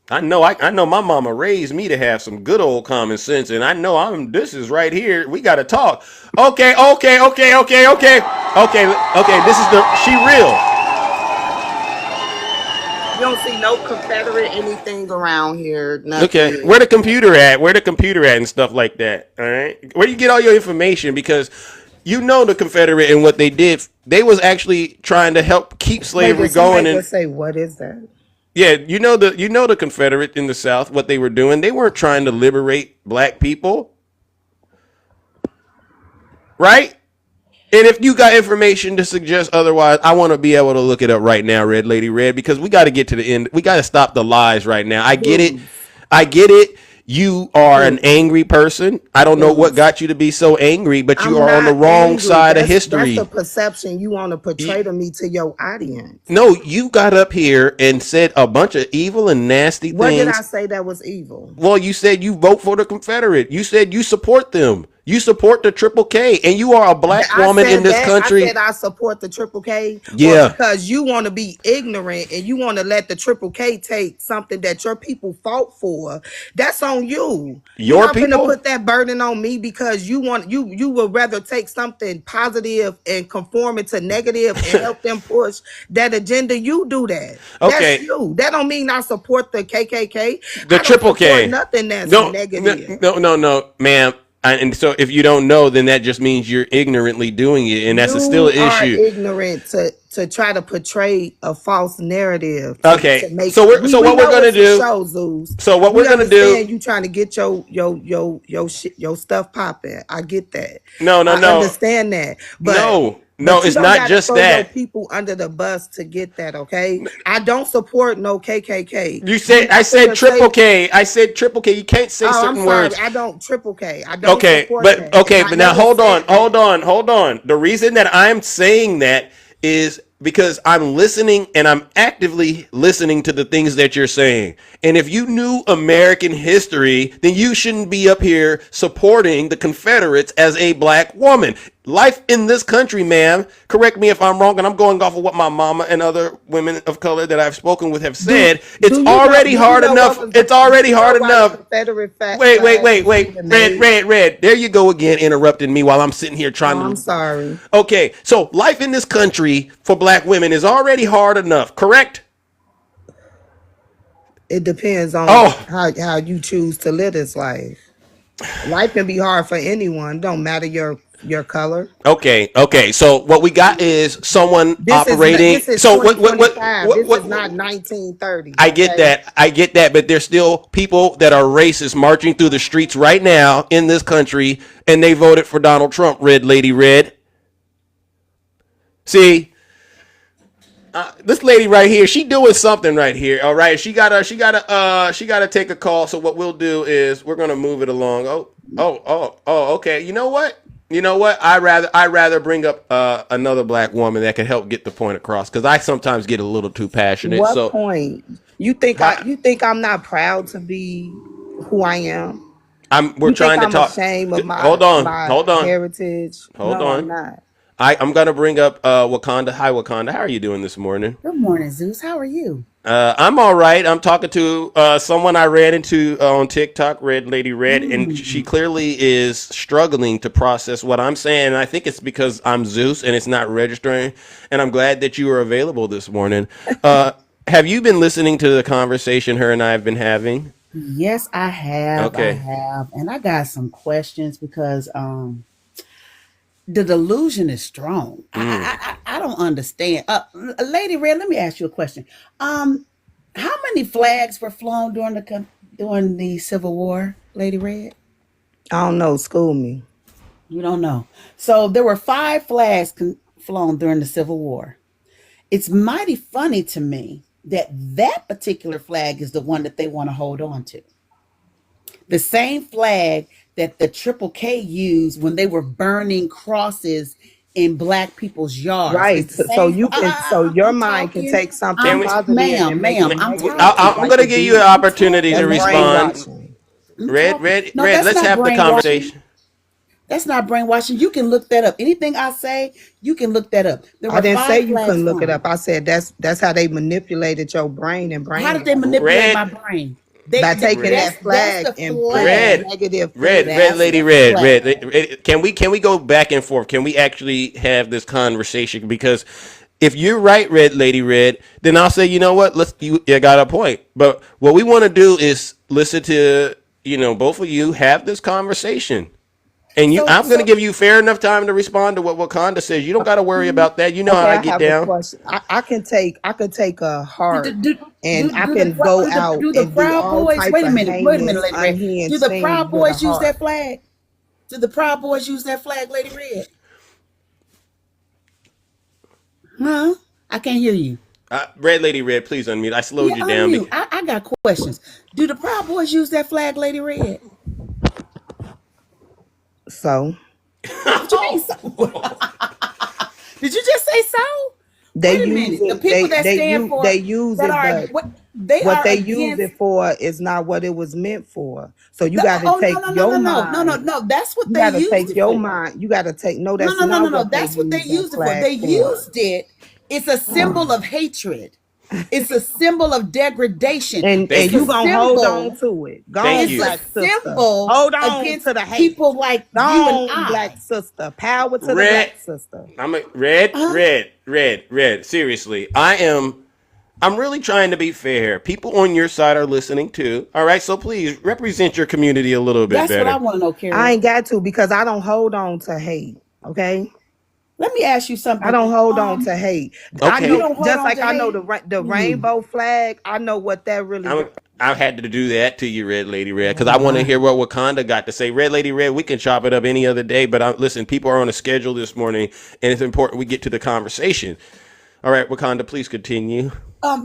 I know my mama raised me to have some good old common sense, and I know this is right here. We gotta talk. Okay. This is she real. You don't see no Confederate anything around here, Okay, nothing. where the computer at? Where the computer at and stuff like that. All right, where do you get all your information? Because you know the Confederate and what they did. They was actually trying to help keep Wait, slavery did going, somebody and just say what is that? yeah, you know the Confederate in the South, what they were doing. They weren't trying to liberate black people, right? And if you got information to suggest otherwise, I want to be able to look it up right now, Red Lady Red, because we got to get to the end. We got to stop the lies right now. I get it. Zeus, I get it. You are an Zeus, angry person. I don't know what Zeus. got you to be so angry, but you I'm are on the not wrong angry. side of That's the history. perception you want to portray to me to your audience. No, you got up here and said a bunch of evil and nasty What did I things. say that was evil? Well, you said you vote for the Confederate. You said you support them. You support the Triple K, and you are a black I woman in said this that. I country. said I support the Triple K, or Yeah, because you want to be ignorant and you want to let the Triple K take something that your people fought for. That's on you. You're your not gonna people. put that burden on me because you would rather take something positive and conform it to negative and help them push that agenda. You do that. That's Okay, you. That don't mean I support the KKK. the I don't Triple support K. nothing that's No, negative. no, ma'am. And so if you don't know, then that just means you're ignorantly doing it, and that's still You an are issue. ignorant to try to portray a false narrative to Okay, make so we what we're know gonna it's a do? show, Zeus. So what We we're gonna understand do? you trying to get your stuff popping. I get that. No, no, I no, understand that. no. But you It's don't not gotta just throw your that. people under the bus to get that, okay? I don't support no KKK. You You're said I not said finna Triple say, K. I said Triple K. You can't say oh, I'm certain sorry, words. I don't triple K. I don't Okay, support but that. And okay, I but now never hold on, said that. hold on. The reason that I'm saying that is because I'm listening and I'm actively listening to the things that you're saying. And if you knew American history, then you shouldn't be up here supporting the Confederates as a black woman. Life in this country, ma'am, correct me if I'm wrong, and I'm going off of what my mama and other women of color that I've spoken with have said. It's already Do you hard know enough. what was It's do already you know hard why the enough. Confederate flag was Wait. even Red, made? red, red. There you go again, interrupting me while I'm sitting here Oh, trying I'm to. sorry. Okay, so life in this country for black women is already hard enough, correct? It depends on Oh, how you choose to live this life. Life can be hard for anyone. Don't matter your color. okay. So what we got is someone operating. This is So $2025. This is not what 1930s. I get Okay. that. I get that, but there's still people that are racist marching through the streets right now in this country, and they voted for Donald Trump, Red Lady Red. See, this lady right here, she doing something right here. All right, she gotta take a call. So what we'll do is we're gonna move it along. Okay. You know what? I rather bring up another black woman that can help get the point across because I sometimes get a little too passionate. What So point? huh, You think I'm not proud to be who I am? we're You think trying to I'm talk. ashamed of my Hold on, heritage? hold No, I'm on. not. I'm gonna bring up Wakanda. Hi, Wakanda. How are you doing this morning? Good morning, Zeus. How are you? I'm all right. I'm talking to someone I ran into on TikTok, Red Lady Red, and she clearly is struggling to process what I'm saying. And I think it's because I'm Zeus and it's not registering. And I'm glad that you were available this morning. Have you been listening to the conversation her and I have been having? Yes, I have. I Okay. have. And I got some questions because the delusion is strong. I don't understand. Lady Red, let me ask you a question. How many flags were flown during the Civil War, Lady Red? I don't know. School me. You don't know. So there were 5 flags flown during the Civil War. It's mighty funny to me that that particular flag is the one that they want to hold on to. The same flag that the Triple K used when they were burning crosses in black people's yards. It's Right. the So same. you can. So your I'm mind can talking. take something Can we? positive Ma'am, and make it ma'am. I'm negative. talking. I'm Like going to the give you an deep. I'm opportunity to That's talking, ma'am. respond. brainwashing. I'm Red, talking. Red, No, Red. that's Let's not have the brainwashing. conversation. That's not brainwashing. You can look that up. Anything I say, you can look that up. There I were didn't say 5 you flags couldn't look it flown. up. I said that's how they manipulated your brain and How did they brainwash you manipulate my Red, brain? by taking Red, That's that the flag and putting a flag. negative Red That's feeling. Lady the Red, flag. Can we go back and forth? Can we actually have this conversation? Because if you're right, Red Lady Red, then I'll say, you know what? You got a point. But what we want to do is listen to both of you have this conversation. And So I'm going to so give you fair enough time to respond to what Wakanda says. You don't got to worry mhm. about that. You know how Okay, I I get have a down. question. I could take a do the heart do, and do, I do the can go do the out do the and do Proud all Boys type of wait a minute, heinous, Lady Red. Do unhinged the things Proud with a Boys use heart. that flag? Do the Proud Boys use that flag, Lady Red? Huh? I can't hear you. Red Lady Red, please unmute. I slowed Yeah, you down. unmute. I got questions. Do the Proud Boys use that flag, Lady Red? So What you mean so? Did you just say so? they Wait a use minute. The it. people that stand They for use that it, are but what they what are they use against it for is not what it was meant for. So you got to oh no take no no your no no no no mind. no. That's what You they got to used take it your for. mind. You got to take. No, No, that's no, no, no, not no. what they That's what they use that used it for. flag They for. used it. It's a symbol of hatred. It's a symbol of degradation. And Thank It's a you you. gonna hold on symbol. to it. Go Thank on, It's a you. black sister. symbol Hold on against to the hate. people like Go you and on, black I. sister. Power to the Red. black sister. Red, Huh? red, red, red. Seriously, I'm really trying to be fair. People on your side are listening too. All right, so please represent your community a little bit That's what I better. want to know, I Carol. ain't got to because I don't hold on to hate. Okay. Let me ask you I something. don't hold on to hate. I You Okay, know, don't hold just on like to I know hate. the Hmm. rainbow flag. I know what that really. I had to do that to you, Red Lady Red, because Oh I want to my. hear what Wakanda got to say. Red Lady Red, we can chop it up any other day, but listen, people are on a schedule this morning, and it's important we get to the conversation. All right, Wakanda, please continue.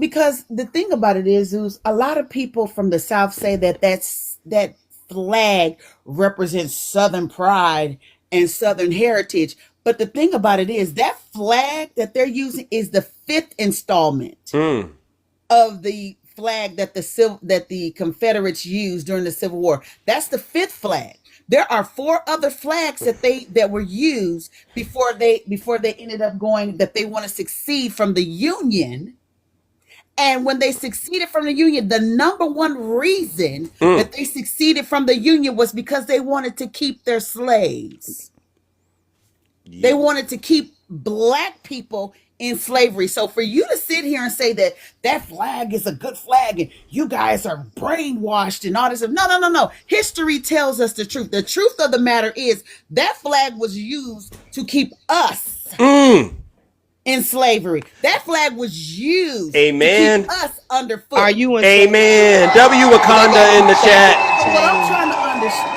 Because the thing about it is a lot of people from the South say that flag represents Southern pride and Southern heritage. But the thing about it is that flag that they're using is the fifth installment Mm. of the flag that the Confederates used during the Civil War. That's the fifth flag. There are 4 other flags that were used before they ended up going that they want to succeed from the Union. And when they succeeded from the Union, the number one reason Mm. that they succeeded from the Union was because they wanted to keep their slaves. They wanted to keep black people in slavery. So for you to sit here and say that that flag is a good flag and you guys are brainwashed and all this, no, no, no, no. History tells us the truth. The truth of the matter is that flag was used to keep us Mm. in slavery. That flag was used to keep Amen. us Are underfoot. you in shackles? Amen. W Or they Wakanda got in you the shackled chat. and So what I'm chained? trying to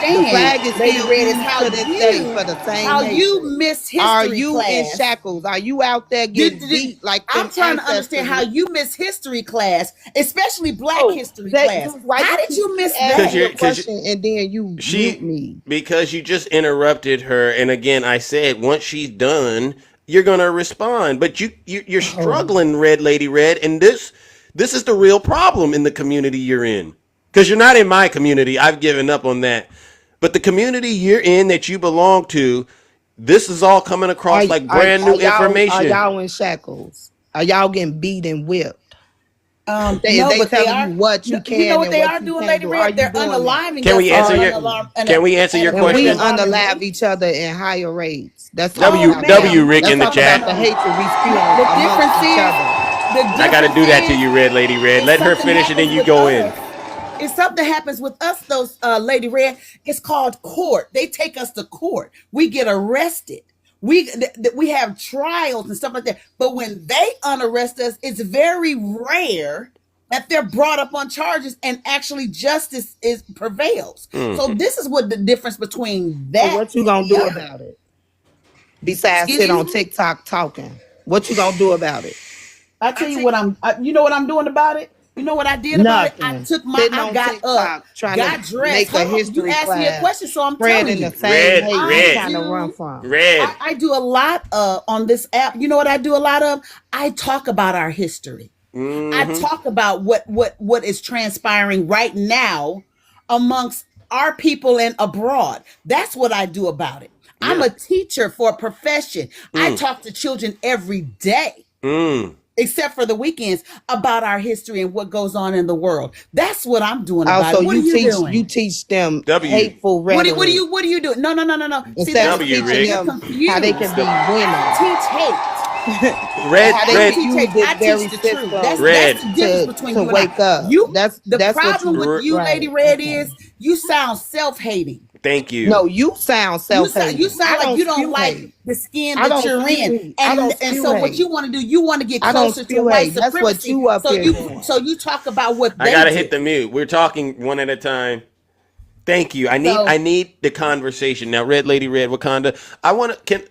The understand, flag is Lady still Red, is used to this day for the same how you hatred. miss Are history you in class. shackles? Are you out there getting beat like I'm them trying to understand how ancestors? you miss history class, especially Black Oh, history that class. dude, why How you did keep you miss asking Cause me that? a you're, cause you, question and then you mute she, me? because you just interrupted her, and again, I said once she's done, you're gonna respond. But you're Oh, struggling, Red Lady Red, and this is the real problem in the community you're in. Because you're not in my community. I've given up on that. But the community you're in that you belong to, this is all coming Are, across like are, brand are new y'all are information. y'all in shackles? Are y'all getting beat and whipped? No, They but they telling are. you what No, you you know can what and they what are you doing, can't Lady do. Are Red? you They're doing that? unaliving Can us we at answer an your unalarm Can we answer at your a And very we question? alarming unalive rate. each other in higher rates. Let's talk Oh, about ma'am, that. W Rick Let's in the talk no, about chat. the no. hate we spewing The amongst difference each is, other. the I got to difference do that to is, you, Red Lady Red. if Let her something finish and then happens you with go in. us, if something happens with us, those Lady Red, it's called court. They take us to court. We get arrested. We have trials and stuff like that. But when they unarrest us, it's very rare that they're brought up on charges and actually justice is prevails. So Mm. this is what the difference between So that what you and gonna the do other. about it? Besides sit Excuse on me. TikTok talking. What you gonna do about it? I tell you what you know what I'm doing about it? You know what I did about it? Nothing. Sitting I on got up, TikTok trying to got dressed. make a Hold on. You history asked me a class, question, so I'm telling spreading the you. same Red, hate we I red, trying to run do from. red. I do a lot on this app. You know what I do a lot of? I talk about our history. I Mm-hmm. talk about what is transpiring right now amongst our people and abroad. That's what I do about it. I'm Yeah. a teacher for a profession. I Mm. talk to children every day, Mm. except for the weekends, about our history and what goes on in the world. That's what I'm doing about Also, it. What are you doing? you teach them W. hateful rhetoric What do you do? No, no, no, no, no. See, instead that's of the W, part. teaching Rick. You're them how they can confused. The be I don't women, teach hate. red, how I they don't red, can teach use hate. this I teach very the truth. system That's red. the difference between to you and I. wake up. You the That's what problem with you you, Lady right. Red, Okay. is you sound self-hating. Thank you. No, you sound You self-hating. sound I like don't you don't spew like hate. the skin I that don't you're spew in. hate. I don't And spew so what you hate. want to do, you want to get I don't closer to spew white hate. That's what supremacy. you up here doing. So you talk about what I they gotta hit do. the mute. We're talking one at a time. Thank you. I So need the conversation now. Red Lady Red Wakanda. I want to can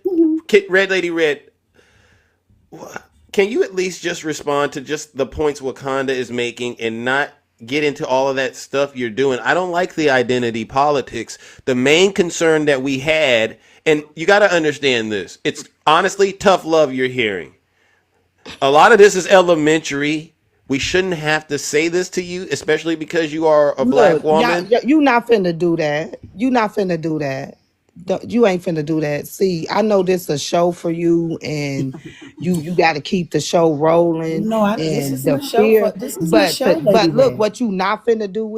Red Lady Red. Can you at least just respond to just the points Wakanda is making and not get into all of that stuff you're doing? I don't like the identity politics. The main concern that we had, and you got to understand this. It's honestly tough love you're hearing. A lot of this is elementary. We shouldn't have to say this to you, especially because you are a black Look, woman. you not finna do that. You not finna do that. You ain't finna do that. See, I know this a show for you, and you got to keep the show rolling. no, this And isn't the a show for fear, this isn't a show, Lady but look, Red. what you not finna do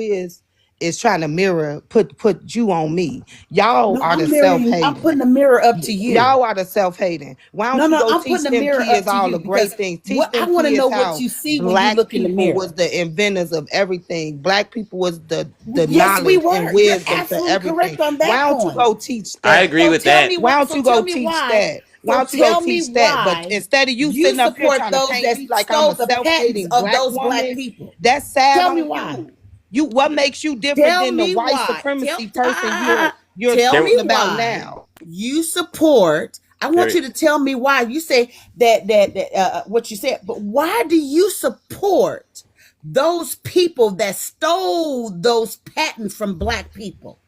is trying to mirror put you on me. Y'all No, are the self I'm hating. putting a mirror up to you. Y'all are the self-hating. Why No, don't you no, go I'm teach putting a them mirror up kids to all you the great because things? Teach what I them want to know kids what how you see when you black look in the people was mirror. the inventors of everything. Black people was the Yes, we knowledge and were. You're wisdom to absolutely everything. correct on Why that don't you point. go teach I that? agree with that. Why don't So you tell go me teach why. that? Why So don't you go tell me teach that? But why instead of you you sitting up here support trying to those paint that me like I'm stole a the patents self-hating of black those black woman, people. that's sad Tell me on why. you. What makes you different Tell than the me white why. supremacy person you're Tell Can me talking about why now? you support. I want there you to tell me why. You say that what you said, but why do you support those people that stole those patents from black people?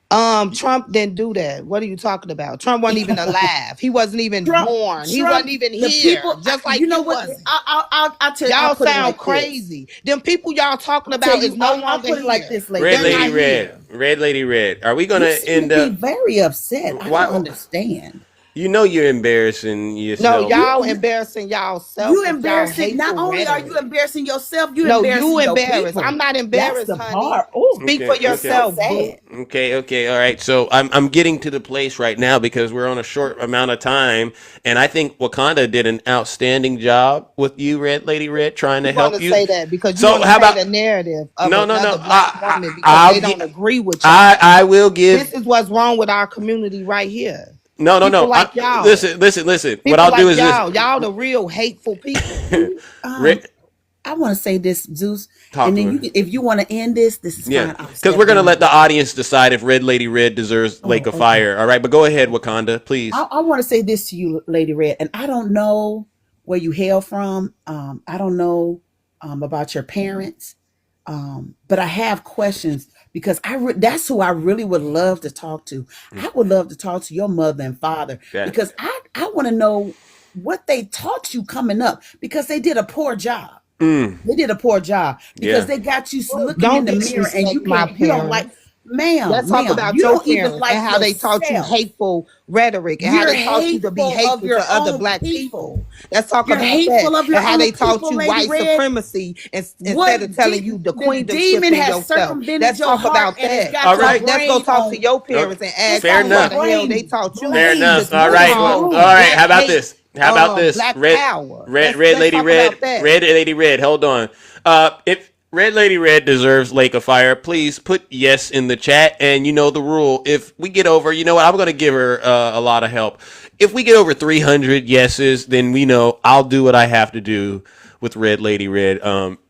Trump didn't do that. What are you talking about? Trump wasn't even alive. He wasn't even Trump, born. He wasn't Trump, even the here. people. Just You like know you what? wasn't. I'll tell. I'll Y'all put it sound like this. crazy. Them people y'all talking I'll tell about is you. no I'll longer put it like here. this, Lady Red They're Lady not Red. Red, here. Red Lady Red. Are we gonna You seem to end be up? very upset. I don't Why? understand. You know you're embarrassing No, yourself. y'all embarrassing y'all self You with y'all embarrassing. Not hateful only are you rhetoric. embarrassing yourself, you No, you embarrassing your embarrassed. I'm people. not That's embarrassed, the honey. part. Oh, Speak for Okay, it's so okay, yourself, boo. sad. okay. All right. So I'm getting to the place right now because we're on a short amount of time, and I think Wakanda did an outstanding job with you, Red Lady Red, trying to You want help to you. say that because you So want to how paint about a narrative of no, no, no? another black woman because I'll they get. don't agree with y'all. I will give. This is what's wrong with our community right here. No, no, People no. like y'all. Listen. What People I'll do like is this. y'all. Y'all the real hateful people. Um, Rick, I want to say this, Zeus, talk and to then her. if you want to end this, this is Yeah, fine. I'll because we're step gonna down. let the audience decide if Red Lady Red deserves Lake Oh, of okay. Fire. All right, but go ahead, Wakanda, please. I want to say this to you, Lady Red, and I don't know where you hail from. I don't know about your parents, but I have questions because that's who I really would love to talk to. I would love to talk to your mother and father That because I want to know what they taught you coming up because they did a poor job. mm, They did a poor job because yeah. they got you looking in Don't the mirror and disrespect my you don't like. parents. Let's talk ma'am, about you your don't even parents and like how they taught you yourself. hateful rhetoric and how You're they taught you to be hateful of hateful your to other own black people. people. Let's talk You're about that hateful of your and how own they taught people, you Lady white Red. supremacy instead of What telling you the the queendomship demon in has yourself. circumvented Let's your talk heart about and it's that. got All your right. Let's go brain talk to on. your Okay. parents and It's ask Fair them got your why enough. the hell they brain taught you Fair enough. this blazed All through thing the right. Well, called all roof. right. black How about hate, this? How about this? black Red, power. red Let's lady, talk about red, that. red lady, red. Hold on. If red lady, red deserves Lake of Fire, please put yes in the chat. And you know the rule. If we get over, you know what? I'm gonna give her a lot of help. If we get over 300 yeses, then we know I'll do what I have to do with red lady, red.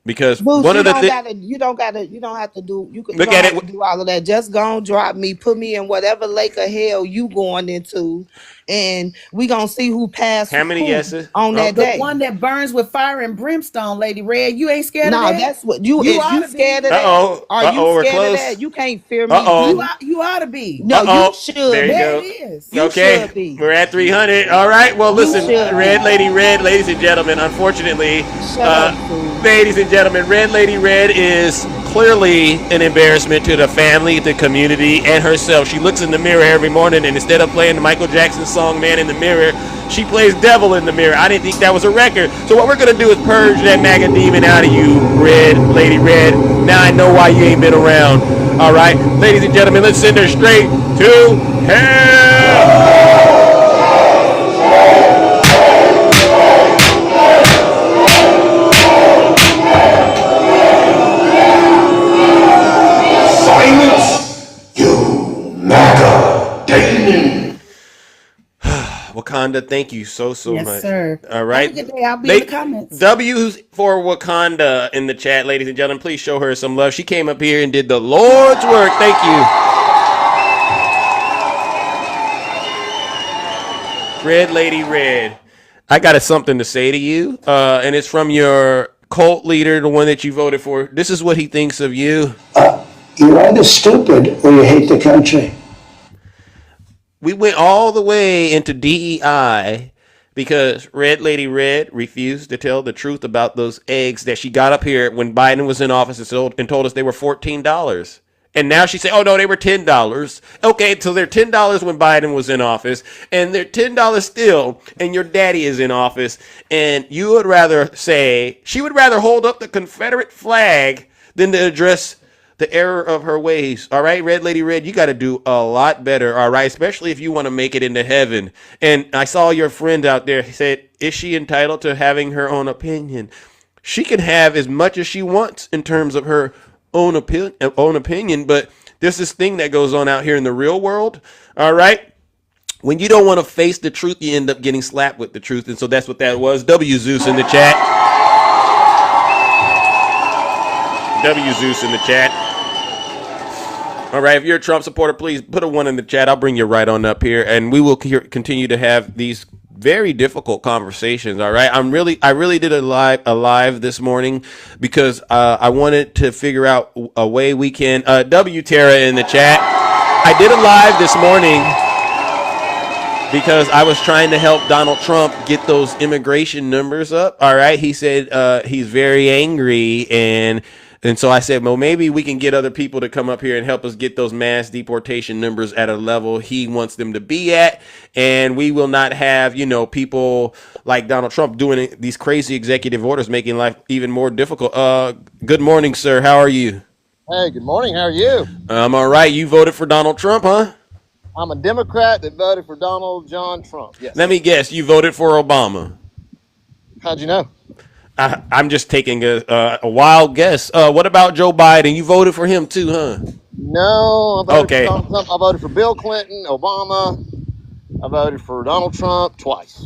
Because Boost, one you of the don't things. gotta, you don't gotta, you don't have to do, you Look don't at have to it. do all of that. Just go and drop me, put me in whatever lake of hell you going into, and we gonna see who passed How many who yeses? on that The day. one that burns with fire and brimstone, Lady Red. You ain't scared of No, that? that's what you You is. ought You to be. scared of Uh that? oh. Are Uh you oh. We're scared of close. that? You can't fear Uh me, oh. boo. You ought to be. No, Uh you oh. should There you There be. it go. is. You Okay, should be. we're at 300. All right. Well, You listen, should Red be. Lady Red, ladies and gentlemen. Unfortunately, Shut up, uh, Sue. ladies and gentlemen, Red Lady Red is clearly an embarrassment to the family, the community, and herself. She looks in the mirror every morning, and instead of playing the Michael Jackson song "Man in the Mirror," she plays "Devil in the Mirror." I didn't think that was a record. So what we're gonna do is purge that MAGA demon out of you, Red Lady Red. Now I know why you ain't been around. All right, ladies and gentlemen, let's send her straight to hell. Silence, you MAGA demon. Wakanda, thank you so Yes, much. sir. All Have a right. good day. I'll be in the comments. W's for Wakanda in the chat, ladies and gentlemen. Please show her some love. She came up here and did the Lord's work. Thank you. Red Lady Red. I got something to say to you, and it's from your cult leader, the one that you voted for. This is what he thinks of you. You're either stupid or you hate the country. We went all the way into DEI because Red Lady Red refused to tell the truth about those eggs that she got up here when Biden was in office and told us they were $14. And now she said, oh no, they were $10. Okay, so they're $10 when Biden was in office, and they're $10 still, and your daddy is in office, and you would rather say, she would rather hold up the Confederate flag than to address the error of her ways. All right, Red Lady Red, you got to do a lot better. All right, especially if you want to make it into heaven. And I saw your friend out there. He said, is she entitled to having her own opinion? She can have as much as she wants in terms of her own opinion, but there's this thing that goes on out here in the real world. All right. When you don't want to face the truth, you end up getting slapped with the truth. And so that's what that was. W Zeus in the chat. W Zeus in the chat. All right, if you're a Trump supporter, please put a 1 in the chat. I'll bring you right on up here, and we will continue to have these very difficult conversations. All right, I really did a live this morning because I wanted to figure out a way we can. W Tara in the chat. I did a live this morning because I was trying to help Donald Trump get those immigration numbers up. All right, he said he's very angry and so I said, well, maybe we can get other people to come up here and help us get those mass deportation numbers at a level he wants them to be at. And we will not have, people like Donald Trump doing these crazy executive orders, making life even more difficult. Good morning, sir. How are you? Hey, good morning. How are you? I'm all right. You voted for Donald Trump, huh? I'm a Democrat that voted for Donald John Trump. Yes. Let me guess. You voted for Obama. How'd you know? I'm just taking a wild guess. What about Joe Biden? You voted for him too, huh? No, I voted for Okay. Donald Trump. I voted for Bill Clinton, Obama. I voted for Donald Trump twice.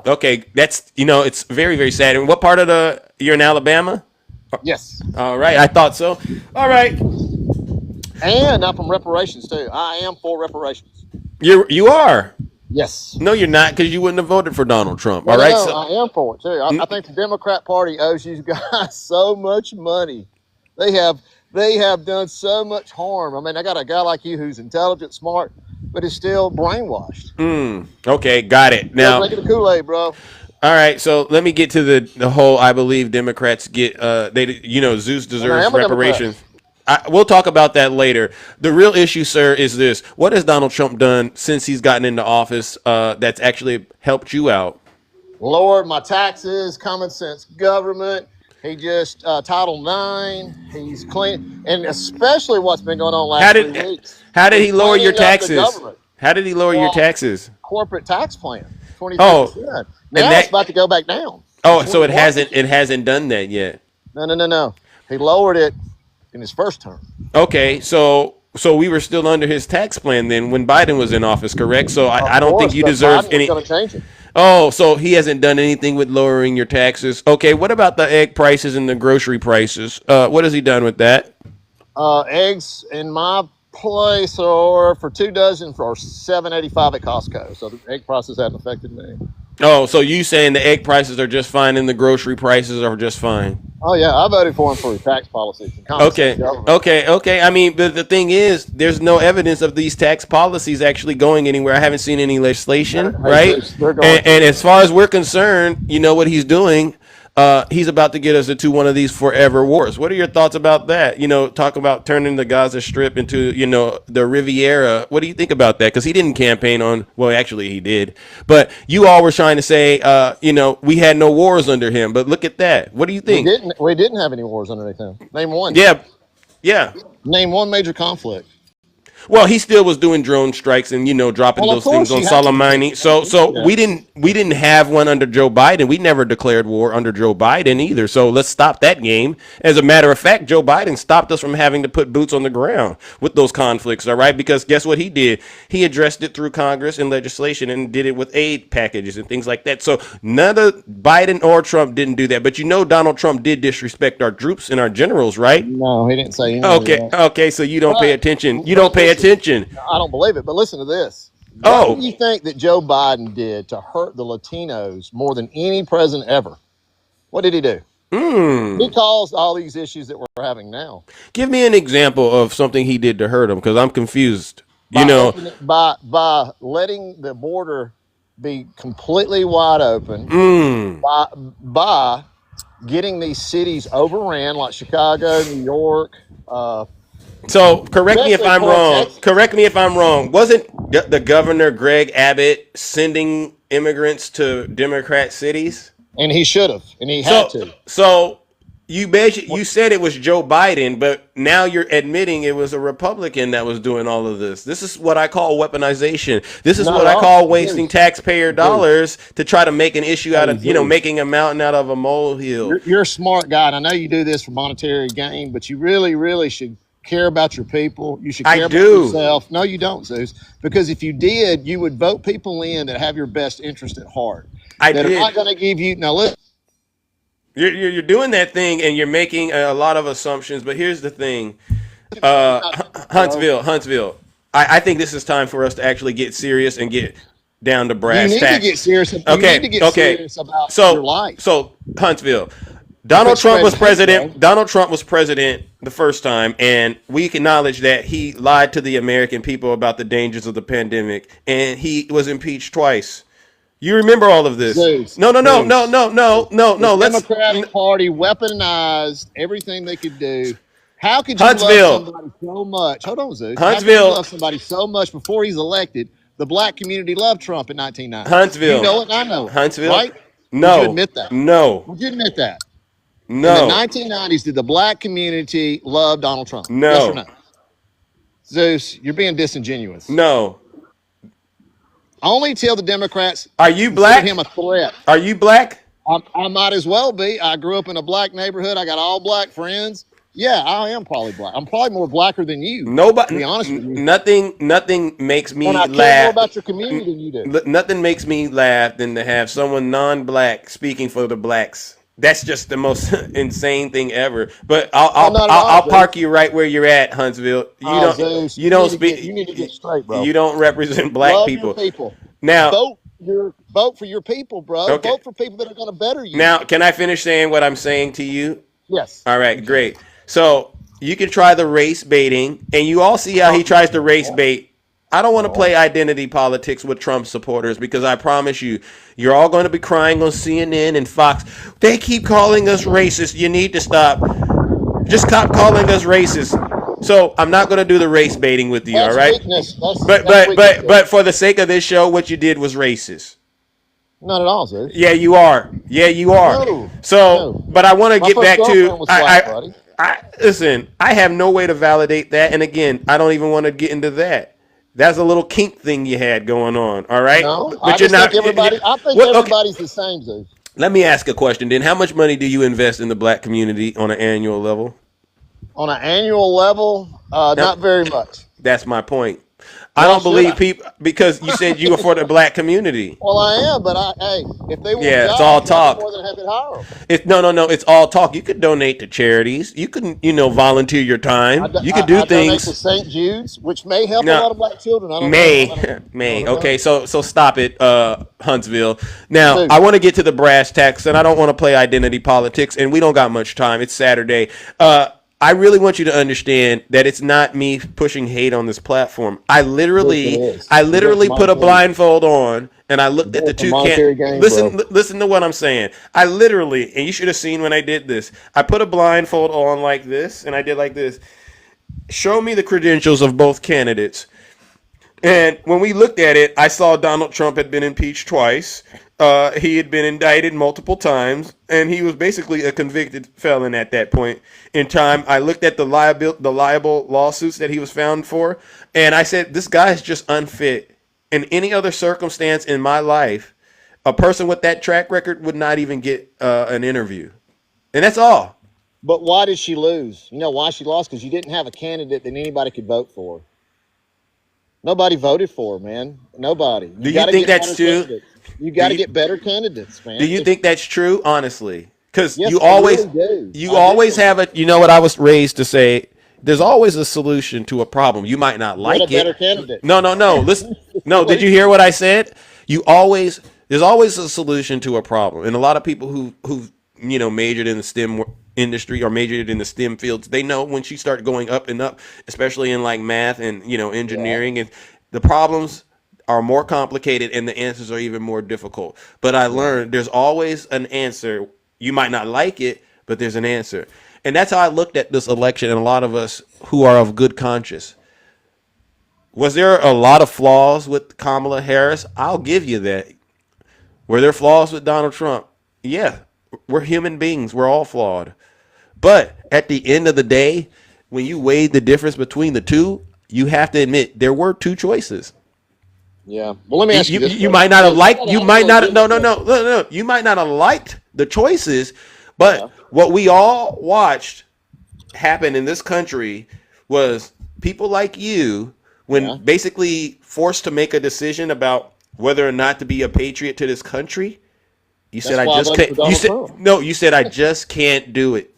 Okay. That's it's very, very sad. And what part of you're in Alabama? Yes. All right, I thought so. All right. And I'm from reparations too. I am for reparations. You are. Yes. No, you're not, because you wouldn't have voted for Donald Trump. No, All right. no, So I am for it too. I think the Democrat Party owes you guys so much money. They have done so much harm. I mean, I got a guy like you who's intelligent, smart, but is still brainwashed. Okay, got it. Still Now, drinking the Kool-Aid, bro. all right. So let me get to the whole. I believe Democrats get Zeus And I deserves am a Democrat. reparations. We'll talk about that later. The real issue, sir, is this: what has Donald Trump done since he's gotten into office that's actually helped you out? Lowered my taxes, common sense government. He just Title IX. He's clean, and especially what's been going on How last 3 weeks. did he He's lower your cleaning up the taxes? government. How did he lower your taxes? Corporate tax plan, Oh, 23%. and Now it's about to go back down. so it hasn't done that yet. No. He lowered it in his first term. Okay, so we were still under his tax plan then when Biden was in office, correct? So I don't think you deserve any. Going to change it. Oh, so he hasn't done anything with lowering your taxes. Okay, what about the egg prices and the grocery prices? What has he done with that? Eggs in my place are for 2 dozen for $7.85 at Costco. So the egg prices haven't affected me. Oh, so you saying the egg prices are just fine and the grocery prices are just fine? Oh yeah, I voted for him for his tax policies. Okay. I mean, but the thing is, there's no evidence of these tax policies actually going anywhere. I haven't seen any legislation, right? And as far as we're concerned, you know what he's doing. He's about to get us into one of these forever wars. What are your thoughts about that? Talk about turning the Gaza Strip into, the Riviera. What do you think about that? Because he didn't campaign on, well, actually he did. But you all were trying to say, we had no wars under him. But look at that. What do you think? We didn't have any wars underneath him. Name one. Yeah. Name one major conflict. Well, he still was doing drone strikes and dropping those things on Soleimani. So we didn't have one under Joe Biden. We never declared war under Joe Biden either. So let's stop that game. As a matter of fact, Joe Biden stopped us from having to put boots on the ground with those conflicts. All right, because guess what he did? He addressed it through Congress and legislation and did it with aid packages and things like that. So neither Biden or Trump didn't do that. But Donald Trump did disrespect our troops and our generals, right? No, he didn't say anything. Okay. So you don't pay attention. You don't pay attention. I don't believe it, but listen to this. What do you think that Joe Biden did to hurt the Latinos more than any president ever? What did he do? He caused all these issues that we're having now. Give me an example of something he did to hurt him, because I'm confused. By letting the border be completely wide open, by getting these cities overran like Chicago, New York. So correct me if I'm wrong. Correct me if I'm wrong. Wasn't the governor Greg Abbott sending immigrants to Democrat cities? And he should have, and he had to. So you said it was Joe Biden, but now you're admitting it was a Republican that was doing all of this. This is what I call weaponization. This is what I call wasting taxpayer dollars to try to make an issue out of, making a mountain out of a molehill. You're a smart guy, and I know you do this for monetary gain, but you really, really should care about your people. You should care about yourself. No, you don't, Zeus. Because if you did, you would vote people in that have your best interest at heart. Are not going to give you. Now, listen. You're doing that thing, and you're making a lot of assumptions. But here's the thing, Huntsville. I think this is time for us to actually get serious and get down to brass tacks. You need to get serious. You need to get serious about your life. So Huntsville. Donald Trump was president. Donald Trump was president the first time, and we acknowledge that he lied to the American people about the dangers of the pandemic, and he was impeached twice. You remember all of this? No. The Democratic Party weaponized everything they could do. How could you love somebody so much? Hold on, Zeus. How could you love somebody so much before he's elected? The black community loved Trump in 1990. Huntsville. You know it, and I know it. Huntsville. Right? No. Would you admit that? No. Would you admit that? No. In the 1990s, did the black community love Donald Trump? No. Yes or no? Zeus, you're being disingenuous. No. Only till the Democrats are you black? Him a threat. Are you black? I might as well be. I grew up in a black neighborhood. I got all black friends. Yeah, I am probably black. I'm probably more blacker than you. Nobody. To be honest with you. Nothing makes me laugh. I care more about your community than you do. Nothing makes me laugh than to have someone non-black speaking for the blacks. That's just the most insane thing ever. But I'll park you right where you're at, Huntsville. You don't speak. You need to get straight, bro. You don't represent black people. Your people. Now vote for your people, bro. Okay. Vote for people that are going to better you. Now, can I finish saying what I'm saying to you? Yes. All right, great. So you can try the race baiting, and you all see how he tries to race bait. I don't want to play identity politics with Trump supporters because I promise you, you're all going to be crying on CNN and Fox. They keep calling us racist. You need to stop. Just stop calling us racist. So I'm not going to do the race baiting with you. All That's right. weakness. But That's but weakness. but but for the sake of this show, what you did was racist. Not at all, Zeus. Yeah, you are. Yeah, you are. No, So, no. but I want to My get first back to girlfriend was black, buddy. I listen. I have no way to validate that, and again, I don't even want to get into that. That's a little kink thing you had going on. All right, No, I but you're just think not. everybody. I think What? Okay. everybody's the same, Zeus. Let me ask a question. Then, how much money do you invest in the black community on an annual level? On an annual level, Now, not very much. that's my point. I Well, don't should I? believe people because you said you were for the black community. Well, I am, but hey, if they want Yeah, it's all jobs, I'll be talk. more than happy to hire them. It's no. It's all talk. You could donate to charities. You can, volunteer your time. You could do I donate to things. St. Jude's, which may help a Now, lot of black children. I don't know. May. I don't Okay, know. so stop it, Huntsville. Now Dude, I want to get to the brass tacks, and I don't want to play identity politics, and we don't got much time. It's Saturday. I really want you to understand that it's not me pushing hate on this platform. I Bruce, it literally, is. I You're doing literally some put a monetary, blindfold on, and I looked you're at the doing some two monetary gain, Listen, bro. listen to what I'm saying. I literally, and you should have seen when I did this. I put a blindfold on like this, and I did like this. Show me the credentials of both candidates. And when we looked at it, I saw Donald Trump had been impeached twice. He had been indicted multiple times, and he was basically a convicted felon at that point in time. I looked at the liable lawsuits that he was found for, and I said, this guy is just unfit. In any other circumstance in my life, a person with that track record would not even get an interview. And that's all. But why did she lose? You know why she lost? Because you didn't have a candidate that anybody could vote for. Nobody voted for her, man. Nobody. Do you think that's true? You got to get better candidates, man. Do you think that's true, honestly? Because Yes, you I always, really do. you I always do. have a. You know what I was raised to say? There's always a solution to a problem. You might not Get a like better it. candidate. No. Listen. No. Did you hear what I said? There's always a solution to a problem, and a lot of people who majored in the STEM industry or majored in the STEM fields, they know when she started going up and up, especially in like math and engineering, and the problems are more complicated and the answers are even more difficult. But I learned there's always an answer. You might not like it, but there's an answer. And that's how I looked at this election, and a lot of us who are of good conscience. Was there a lot of flaws with Kamala Harris? I'll give you that. Were there flaws with Donald Trump? Yeah. We're human beings. We're all flawed. But at the end of the day, when you weigh the difference between the two, you have to admit there were two choices. Yeah. Well, let me ask you this. You might not have liked. You might not. No. You might not have liked the choices, but what we all watched happen in this country was people like you, when basically forced to make a decision about whether or not to be a patriot to this country. You said I just can't. You said no. You said I just can't do it.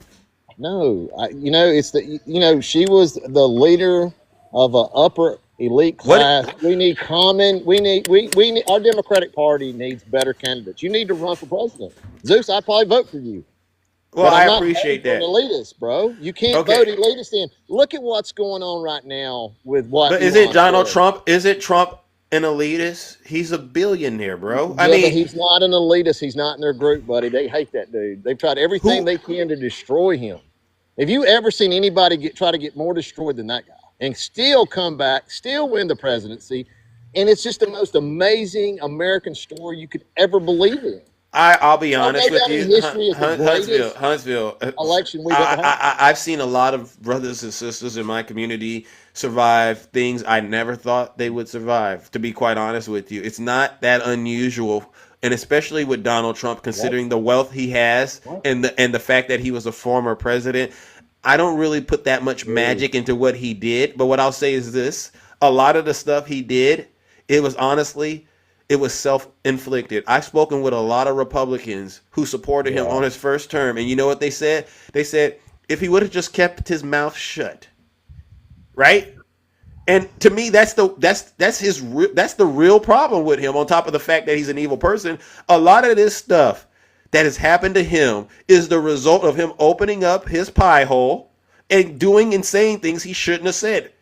No, she was the leader of an upper elite class. What? We need our Democratic Party needs better candidates. You need to run for president. Zeus, I'd probably vote for you. Well, I appreciate that. Elitist, bro. You can't vote elitist in. Look at what's going on right now with what. But is it Donald Trump? Is it Trump an elitist? He's a billionaire, bro. Yeah, but he's not an elitist. He's not in their group, buddy. They hate that dude. They've tried everything they can to destroy him. Have you ever seen anybody try to get more destroyed than that guy and still come back, still win the presidency? And it's just the most amazing American story you could ever believe in. I'll be honest with you, Huntsville election we've ever had. I've seen a lot of brothers and sisters in my community survive things I never thought they would survive. To be quite honest with you, it's not that unusual, and especially with Donald Trump, considering the wealth he has and the fact that he was a former president. I don't really put that much magic into what he did, but what I'll say is this: a lot of the stuff he did, it was self-inflicted. I've spoken with a lot of Republicans who supported him on his first term, and you know what they said? They said if he would have just kept his mouth shut, right? And to me, that's the real problem with him. On top of the fact that he's an evil person, a lot of this stuff that has happened to him is the result of him opening up his pie hole and doing and saying things he shouldn't have said.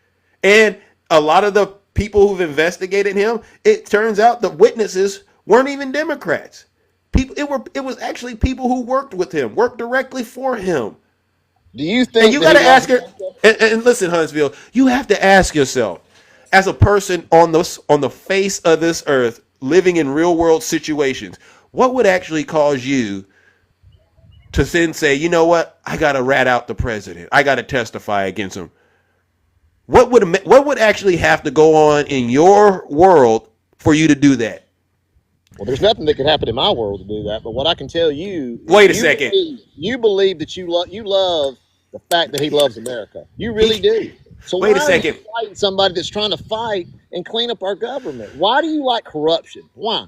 And a lot of the people who've investigated him, it turns out the witnesses weren't even Democrats. It was actually people who worked with him, worked directly for him. Do you think and you got to ask her? And listen, Huntsville, you have to ask yourself, as a person on the face of this earth, living in real world situations, what would actually cause you to then say, you know what, I got to rat out the president, I got to testify against him? What would actually have to go on in your world for you to do that? Well, there's nothing that could happen in my world to do that. But what I can tell you is, Wait a second. You believe that you love the fact that he loves America. You really do. So Wait a why are you second. fighting somebody that's trying to fight and clean up our government? Why do you like corruption? Why?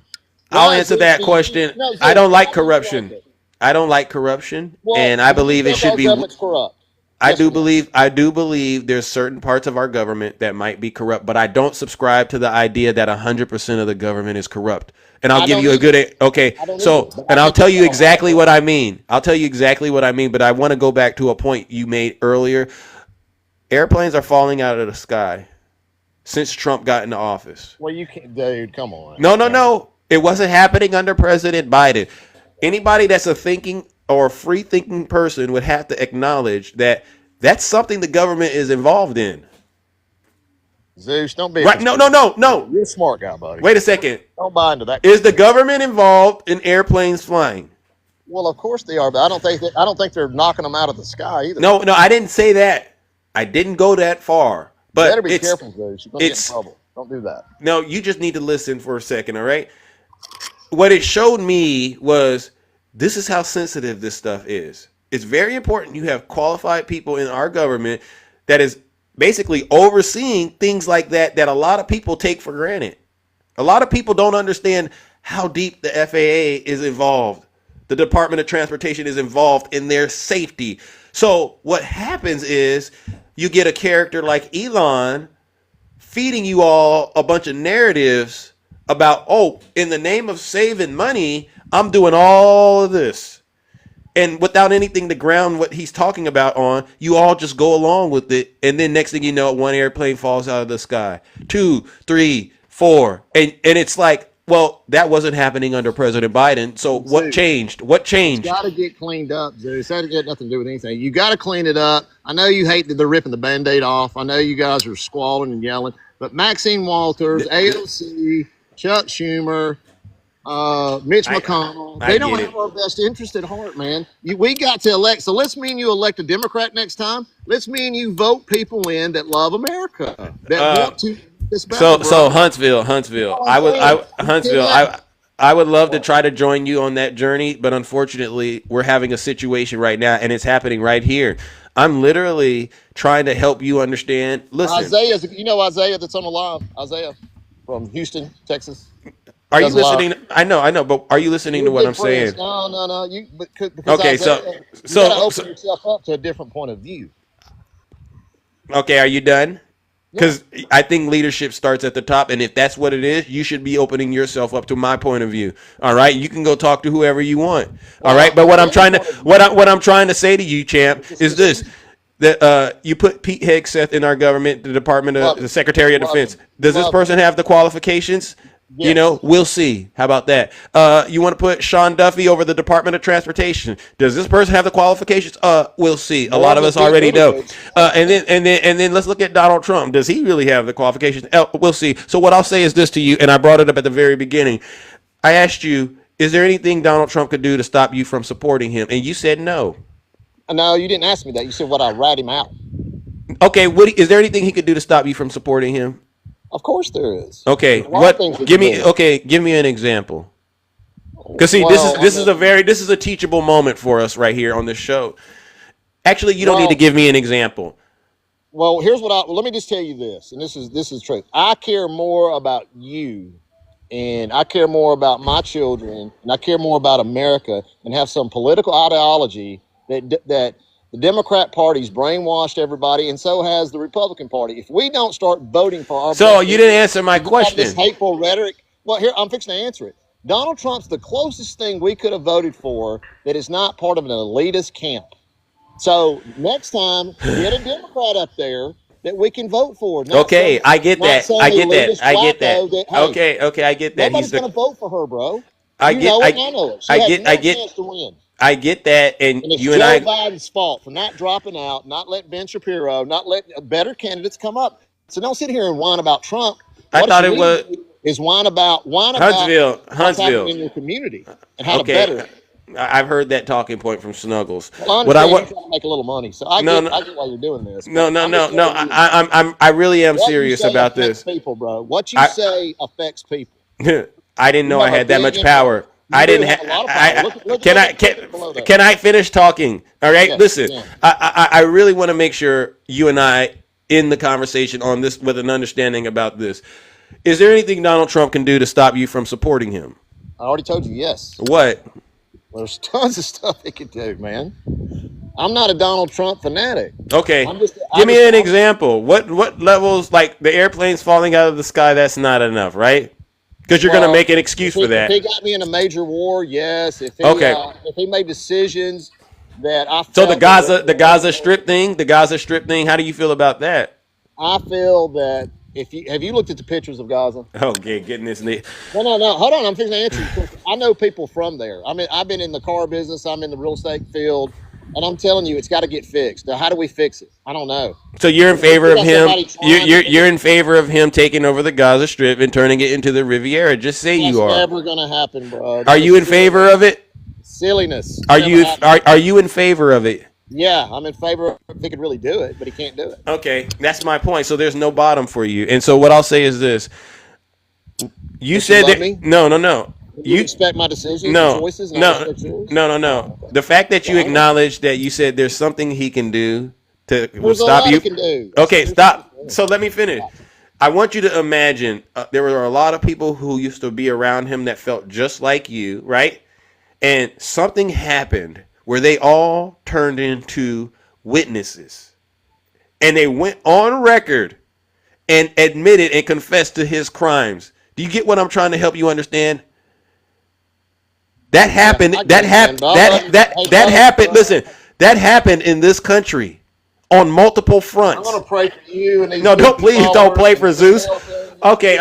I'll Why is answer it that that question. no, I seriously, don't like why do you like corruption. it? I don't like corruption, Well, and I do you believe it think should our be. government's corrupt? I Yes do or no? believe there's certain parts of our government that might be corrupt, but I don't subscribe to the idea that 100% of the government is corrupt. And I'll I give don't you a either. good okay. I don't either. So, But I and I'll think tell we've you got a lot exactly of what I mean. I'll tell you exactly what I mean, but I want to go back to a point you made earlier. Airplanes are falling out of the sky since Trump got into office. Well, you can't, dude. Come on. No. It wasn't happening under President Biden. Anybody that's a thinking or a free thinking person would have to acknowledge that that's something the government is involved in. Zeus, don't be a Right? No. You're a smart guy, buddy. Wait a second. Don't buy into that. Is the government involved in airplanes flying? Well, of course they are, but I don't think they're knocking them out of the sky either. No, I didn't say that. I didn't go that far. But Better be careful, Zeus. You're gonna get in trouble. Don't do that. No, you just need to listen for a second, all right? What it showed me was this is how sensitive this stuff is. It's very important you have qualified people in our government that is basically overseeing things like that a lot of people take for granted. A lot of people don't understand how deep the FAA is involved. The Department of Transportation is involved in their safety. So what happens is you get a character like Elon feeding you all a bunch of narratives about, oh, in the name of saving money, I'm doing all of this. And without anything to ground what he's talking about on, you all just go along with it. And then next thing you know, one airplane falls out of the sky. 2, 3, 4. And it's like, well, that wasn't happening under President Biden. So what changed? What changed? It's got to get cleaned up, Zeus. That got nothing to do with anything. You got to clean it up. I know you hate that they're ripping the Band-Aid off. I know you guys are squalling and yelling. But Maxine Walters, AOC, Chuck Schumer, Mitch McConnell, they don't have our best interest at heart, man. We got to elect. So let's me and you elect a Democrat next time. Let's me and you vote people in that love America, that want to this better. So Huntsville, I would love to try to join you on that journey, but unfortunately, we're having a situation right now, and it's happening right here. I'm literally trying to help you understand. Listen, Isaiah that's on the line. Isaiah from Houston, Texas. Are you listening? I know, but are you listening to what I'm saying? No. Because okay, Isaiah, you gotta open yourself up to a different point of view. Okay, are you done? Because I think leadership starts at the top, and if that's what it is, you should be opening yourself up to my point of view. All right, you can go talk to whoever you want. All right, but what I'm trying to say to you, champ, is this: that you put Pete Hegseth in our government, the Department of the Secretary of Defense. Does this person have the qualifications? Yes. You know, we'll see. How about that? You want to put Sean Duffy over the Department of Transportation? Does this person have the qualifications? We'll see. A lot of us already know. And then let's look at Donald Trump. Does he really have the qualifications? We'll see. So what I'll say is this to you, and I brought it up at the very beginning. I asked you, is there anything Donald Trump could do to stop you from supporting him? And you said no. No, you didn't ask me that. You said, "Would I rat him out?" Okay. Is there anything he could do to stop you from supporting him? Of course there is. Okay, give me an example. Because see, this is a teachable moment for us right here on this show. Actually, you don't need to give me an example. Well, let me just tell you this, and this is true. I care more about you, and I care more about my children, and I care more about America, and have some political ideology that the Democrat Party's brainwashed everybody, and so has the Republican Party. If we don't start voting for our you didn't answer my question. This hateful rhetoric. Well, here I'm fixing to answer it. Donald Trump's the closest thing we could have voted for that is not part of an elitist camp. So next time, get a Democrat up there that we can vote for. Okay, I get that. I get that. Okay, I get that. Nobody's going to vote for her, bro. I know it. She had no chance to win. I get that, and And it's you Joe and I. Biden's fault for not dropping out, not letting Ben Shapiro, not letting better candidates come up. So don't sit here and whine about Trump. I What thought you it need was to do is whine about what's happening Huntsville. in your community and how to better Okay, it. I've heard that talking point from Snuggles. Well, I What I understand you're what? trying to make a little money, so I No, get no, I get why you're doing this. no, But no, I'm no, just no. telling you, I really am what you serious say about affects this. people, bro. What you I say affects people. I didn't You know I have a had that big much influence. power. You do have a lot of power. Can Look I at the picture below there. can I finish talking? All right, Yes, listen. yeah. I really want to make sure you and I in the conversation on this with an understanding about this. Is there anything Donald Trump can do to stop you from supporting him? I already told you yes. What? There's tons of stuff he could do, man. I'm not a Donald Trump fanatic. Okay. I'm just Give me an example. What levels, like the airplanes falling out of the sky, that's not enough, right? Because you're going to well, make an excuse for if he that. got me in a major war, yes. Okay. If he made decisions that I So the felt that were the Gaza Strip thing, how do you feel about that? I feel that if you have you looked at the pictures of Gaza? Okay, getting this. No. Hold on. I'm fixing to answer your question. I know people from there. I mean, I've been in the car business. I'm in the real estate field, and I'm telling you, it's got to get fixed. Now, how do we fix it? I don't know. So you're in favor of him. Somebody trying You're in favor of him taking over the Gaza Strip and turning it into the Riviera. Just say That's you are. never going to happen, bro. Are you in favor of it? Silliness. Are Never you happened. are you in favor of it? Yeah, I'm in favor if he could really do it, but he can't do it. Okay, that's my point. So there's no bottom for you. And so what I'll say is this: you But said you love that me? no. You respect my decisions and No, choices, and I no, respect yours? no. The fact that you acknowledge that you said there's something he can do to There's a stop lot you. he can do. Okay, stop. So let me finish. I want you to imagine there were a lot of people who used to be around him that felt just like you, right? And something happened where they all turned into witnesses. And they went on record and admitted and confessed to his crimes. Do you get what I'm trying to help you understand? That happened. That happened. Listen, that happened in this country on multiple fronts. I'm gonna pray for you and these. No, don't play for Zeus. Okay.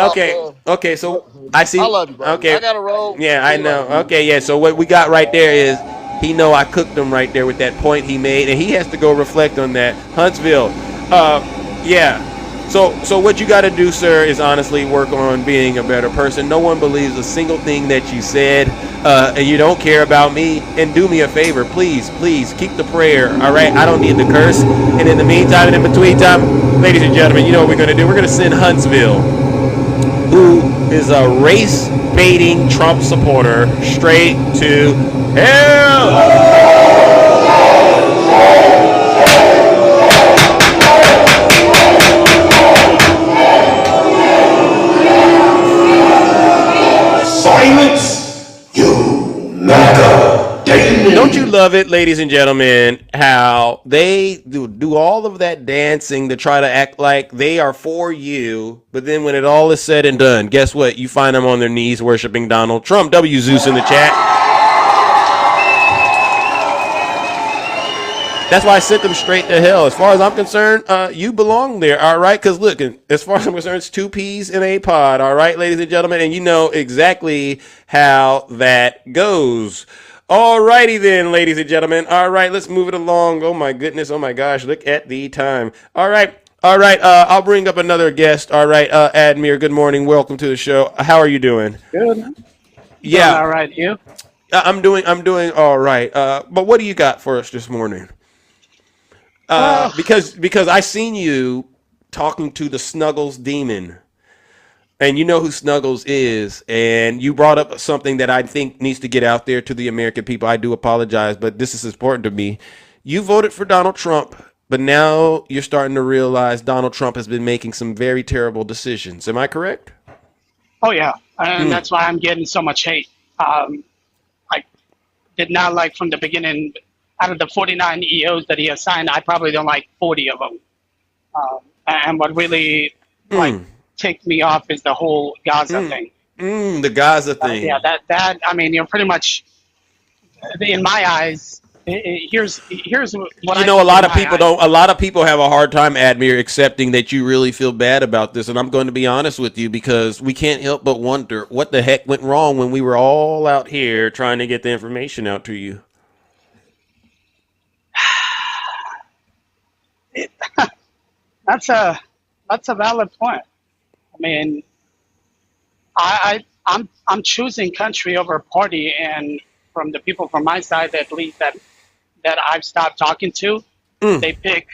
So I see. I love you, bro. Okay, I gotta roll. yeah, I know. Okay, yeah. So what we got right there is he know I cooked him right there with that point he made, and he has to go reflect on that. Huntsville, yeah. So what you got to do, sir, is honestly work on being a better person. No one believes a single thing that you said, and you don't care about me. And do me a favor, please keep the prayer. All right, I don't need the curse. And in the meantime, and in between time, ladies and gentlemen, you know what we're gonna do? We're gonna send Huntsville, who is a race baiting Trump supporter, straight to hell. Silence, you MAGA Damon. Don't you love it, ladies and gentlemen, how they do all of that dancing to try to act like they are for you, but then when it all is said and done, guess what? You find them on their knees worshiping Donald Trump. W. Zeus in the chat. That's why I sent them straight to hell. As far as I'm concerned, you belong there, all right? Because look, as far as I'm concerned, it's two peas in a pod, all right, ladies and gentlemen? And you know exactly how that goes. All righty then, ladies and gentlemen. All right, let's move it along. Oh, my goodness. Oh, my gosh. Look at the time. All right. I'll bring up another guest. All right, Admir, good morning. Welcome to the show. How are you doing? Good. Yeah. Doing all right, you? I'm doing all right. But what do you got for us this morning? Because I seen you talking to the Snuggles demon, and you know who Snuggles is, and you brought up something that I think needs to get out there to the American people. I do apologize, but this is important to me. You voted for Donald Trump, but now you're starting to realize Donald Trump has been making some very terrible decisions. Am I correct? Oh, yeah. And that's why I'm getting so much hate. I did not like from the beginning, out of the 49 EOs that he assigned, I probably don't like 40 of them. And what really ticked me off is the whole Gaza thing. The Gaza thing. Yeah, that I mean, you're pretty much, in my eyes, here's what you know, a lot of people don't. A lot of people have a hard time, Admir, accepting that you really feel bad about this. And I'm going to be honest with you, because we can't help but wonder what the heck went wrong when we were all out here trying to get the information out to you. That's a valid point. I mean, I'm choosing country over party, and from the people from my side, at least that I've stopped talking to, they pick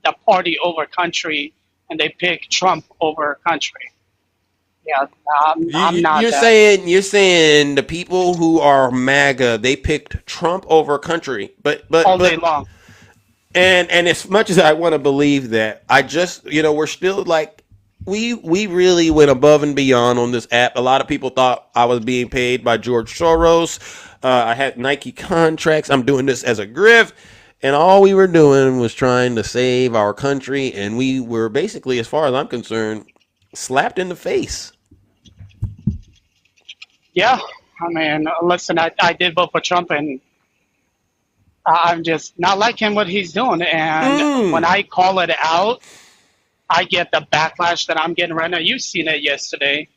the party over country, and they pick Trump over country. Yeah, I'm not You're that saying the people who are MAGA, they picked Trump over country, all day long. and as much as I want to believe that, I just we're still like we really went above and beyond on this app. A lot of people thought I was being paid by George Soros. I had Nike contracts. I'm doing this as a grift. And all we were doing was trying to save our country. And we were basically, as far as I'm concerned, slapped in the face. Yeah, I mean, listen, I did vote for Trump, and I'm just not liking what he's doing. And when I call it out, I get the backlash that I'm getting right now. You've seen it yesterday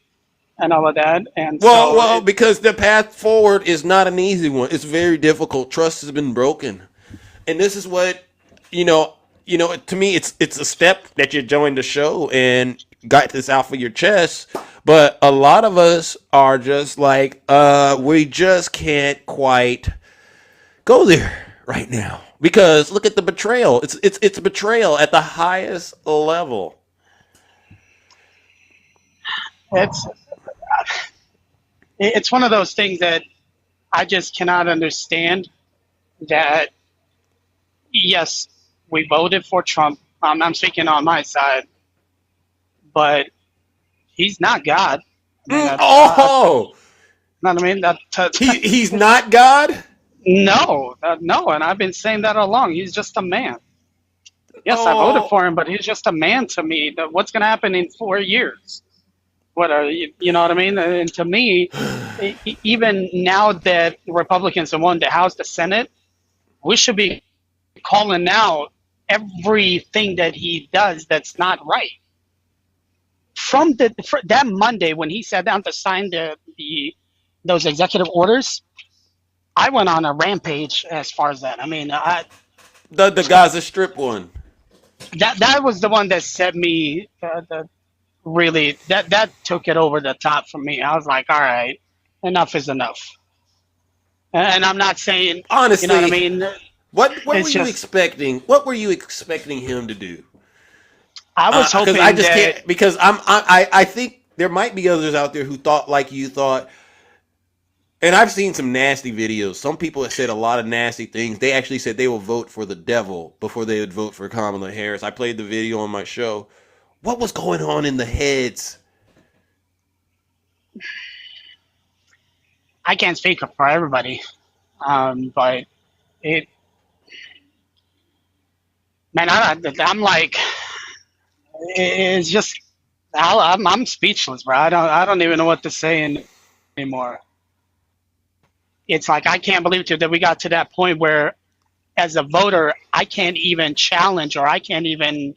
and all of that. And Well, because the path forward is not an easy one. It's very difficult. Trust has been broken. And this is what, you know, to me, it's a step that you joined the show and got this out for your chest. But a lot of us are just like, we just can't quite go there right now because look at the betrayal. It's betrayal at the highest level. it's it's one of those things that I just cannot understand. That yes, we voted for Trump. I'm speaking on my side, but he's not God. I mean, Oh, know what I mean? he's not God. No, no, and I've been saying that all along. He's just a man. Yes, I voted for him, but he's just a man to me. What's going to happen in 4 years? What are you know what I mean? And to me, even now that Republicans have won the House, the Senate, we should be calling out everything that he does that's not right. From that Monday when he sat down to sign those executive orders, I went on a rampage as far as that. I mean, the Gaza Strip one. That was the one that set me really that took it over the top for me. I was like, all right, enough is enough. And I'm not saying honestly, you know what I mean. What were you expecting? What were you expecting him to do? I was hoping I just can't because I think there might be others out there who thought like you thought. And I've seen some nasty videos. Some people have said a lot of nasty things. They actually said they will vote for the devil before they would vote for Kamala Harris. I played the video on my show. What was going on in the heads? I can't speak for everybody, but it, man, I'm like, it's just, I'm speechless, bro. I don't even know what to say anymore. It's like I can't believe that we got to that point where, as a voter, I can't even challenge or I can't even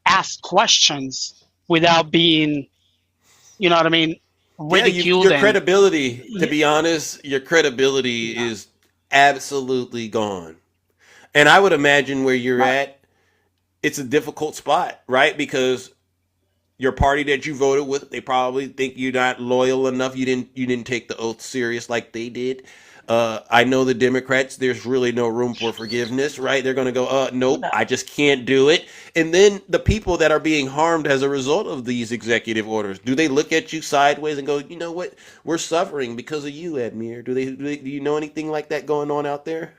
ask questions without being, you know what I mean, ridiculed. Your credibility, to be honest, your credibility is absolutely gone. And I would imagine where you're at, it's a difficult spot, right? Because your party that you voted with, they probably think you're not loyal enough. You didn't take the oath serious like they did. I know the Democrats, there's really no room for forgiveness, right? They're going to go, nope, I just can't do it. And then the people that are being harmed as a result of these executive orders, do they look at you sideways and go, you know what? We're suffering because of you, Admir. Do you know anything like that going on out there?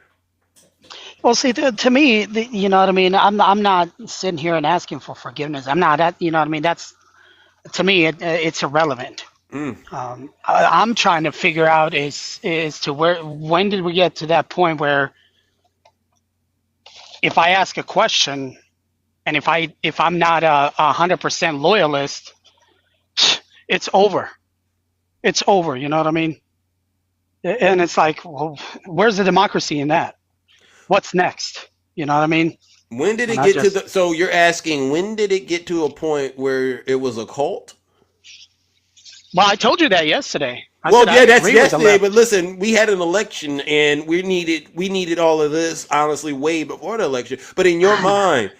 Well, see, to me, you know what I mean. I'm not sitting here and asking for forgiveness. I'm not. You know what I mean. That's to me, it's irrelevant. I'm trying to figure out is to when did we get to that point where if I ask a question and if I'm not a 100% loyalist, it's over. It's over. You know what I mean? And it's like, well, where's the democracy in that? What's next? You know what I mean? When did it get to the? So you're asking, when did it get to a point where it was a cult? Well, I told you that yesterday. That's yesterday. But listen, we had an election, and we needed all of this honestly way before the election. But in your mind,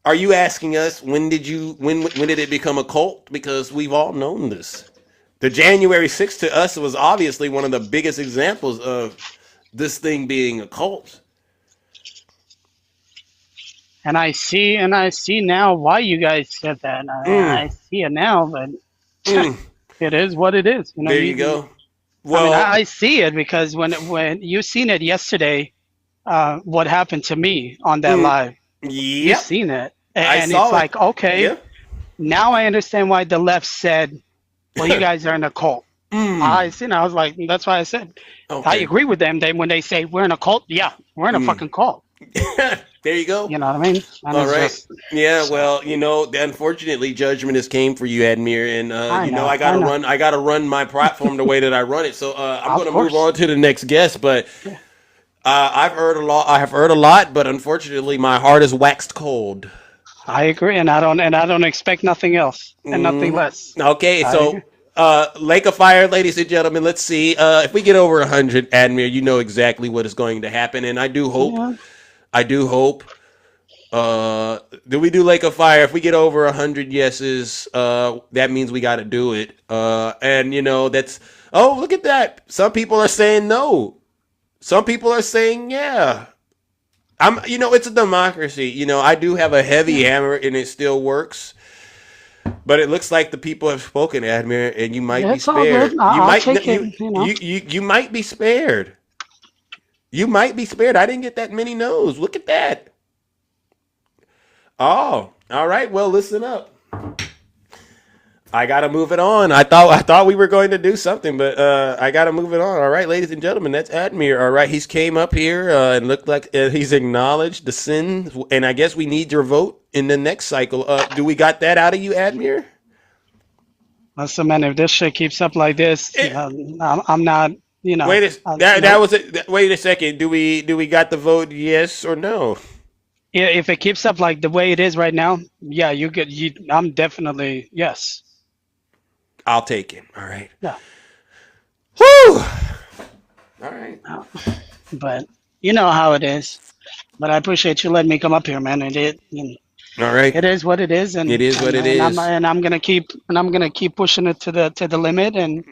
Are you asking us when did it become a cult? Because we've all known this. The January 6th to us was obviously one of the biggest examples of this thing being a cult. And I see now why you guys said that. I see it now, but it is what it is. You know, There you go. I mean, Well, I see it because when you seen it yesterday, what happened to me on that live, you yep, seen it, I and it's saw it. like, okay, Yeah. now I understand why the left said, well, you guys are in a cult. I seen it. I was like, that's why I said, I Okay. agree with them. They when they say we're in a cult, yeah, we're in a fucking cult. There you go. You know what I mean? And All it's right. just, Yeah. so, Well, unfortunately, judgment has came for you, Admir, and I know, I I gotta know, run. I gotta run my platform the way that I run it. So I'm of gonna move course. on to the next guest. But I've heard a lot. I have heard a lot, but unfortunately, my heart is waxed cold. I agree, and I don't expect nothing else and nothing less. Okay, I agree. so Lake of Fire, ladies and gentlemen. Let's see if we get over 100, Admir. You know exactly what is going to happen, and I do hope. Yeah. I do hope. Do we do Lake of Fire? If we get over 100 yeses, that means we got to do it. And that's. Oh, look at that! Some people are saying no. Some people are saying yeah. It's a democracy. I do have a heavy hammer, and it still works. But it looks like the people have spoken, Admir, and you might Yeah, be it's all good. spared. You I'll might take it. you might be spared. You might be spared. I didn't get that many no's. Look at that. Oh, all right. Well, listen up. I gotta move it on. I thought we were going to do something, but I gotta move it on. All right, ladies and gentlemen, that's Admir. All right, he's came up here and looked like he's acknowledged the sin, and I guess we need your vote in the next cycle. Do we got that out of you, Admir? Listen, man, if this shit keeps up like this, I'm not, That nope. was it. Wait a second. Do we got the vote? Yes or no? Yeah, if it keeps up like the way it is right now, yeah, you could. I'm definitely yes. I'll take it. All right. Yeah. Whew. All right. But you know how it is. But I appreciate you letting me come up here, man. All right. It is what it is, and It is what it and is. I'm gonna keep pushing it to the limit and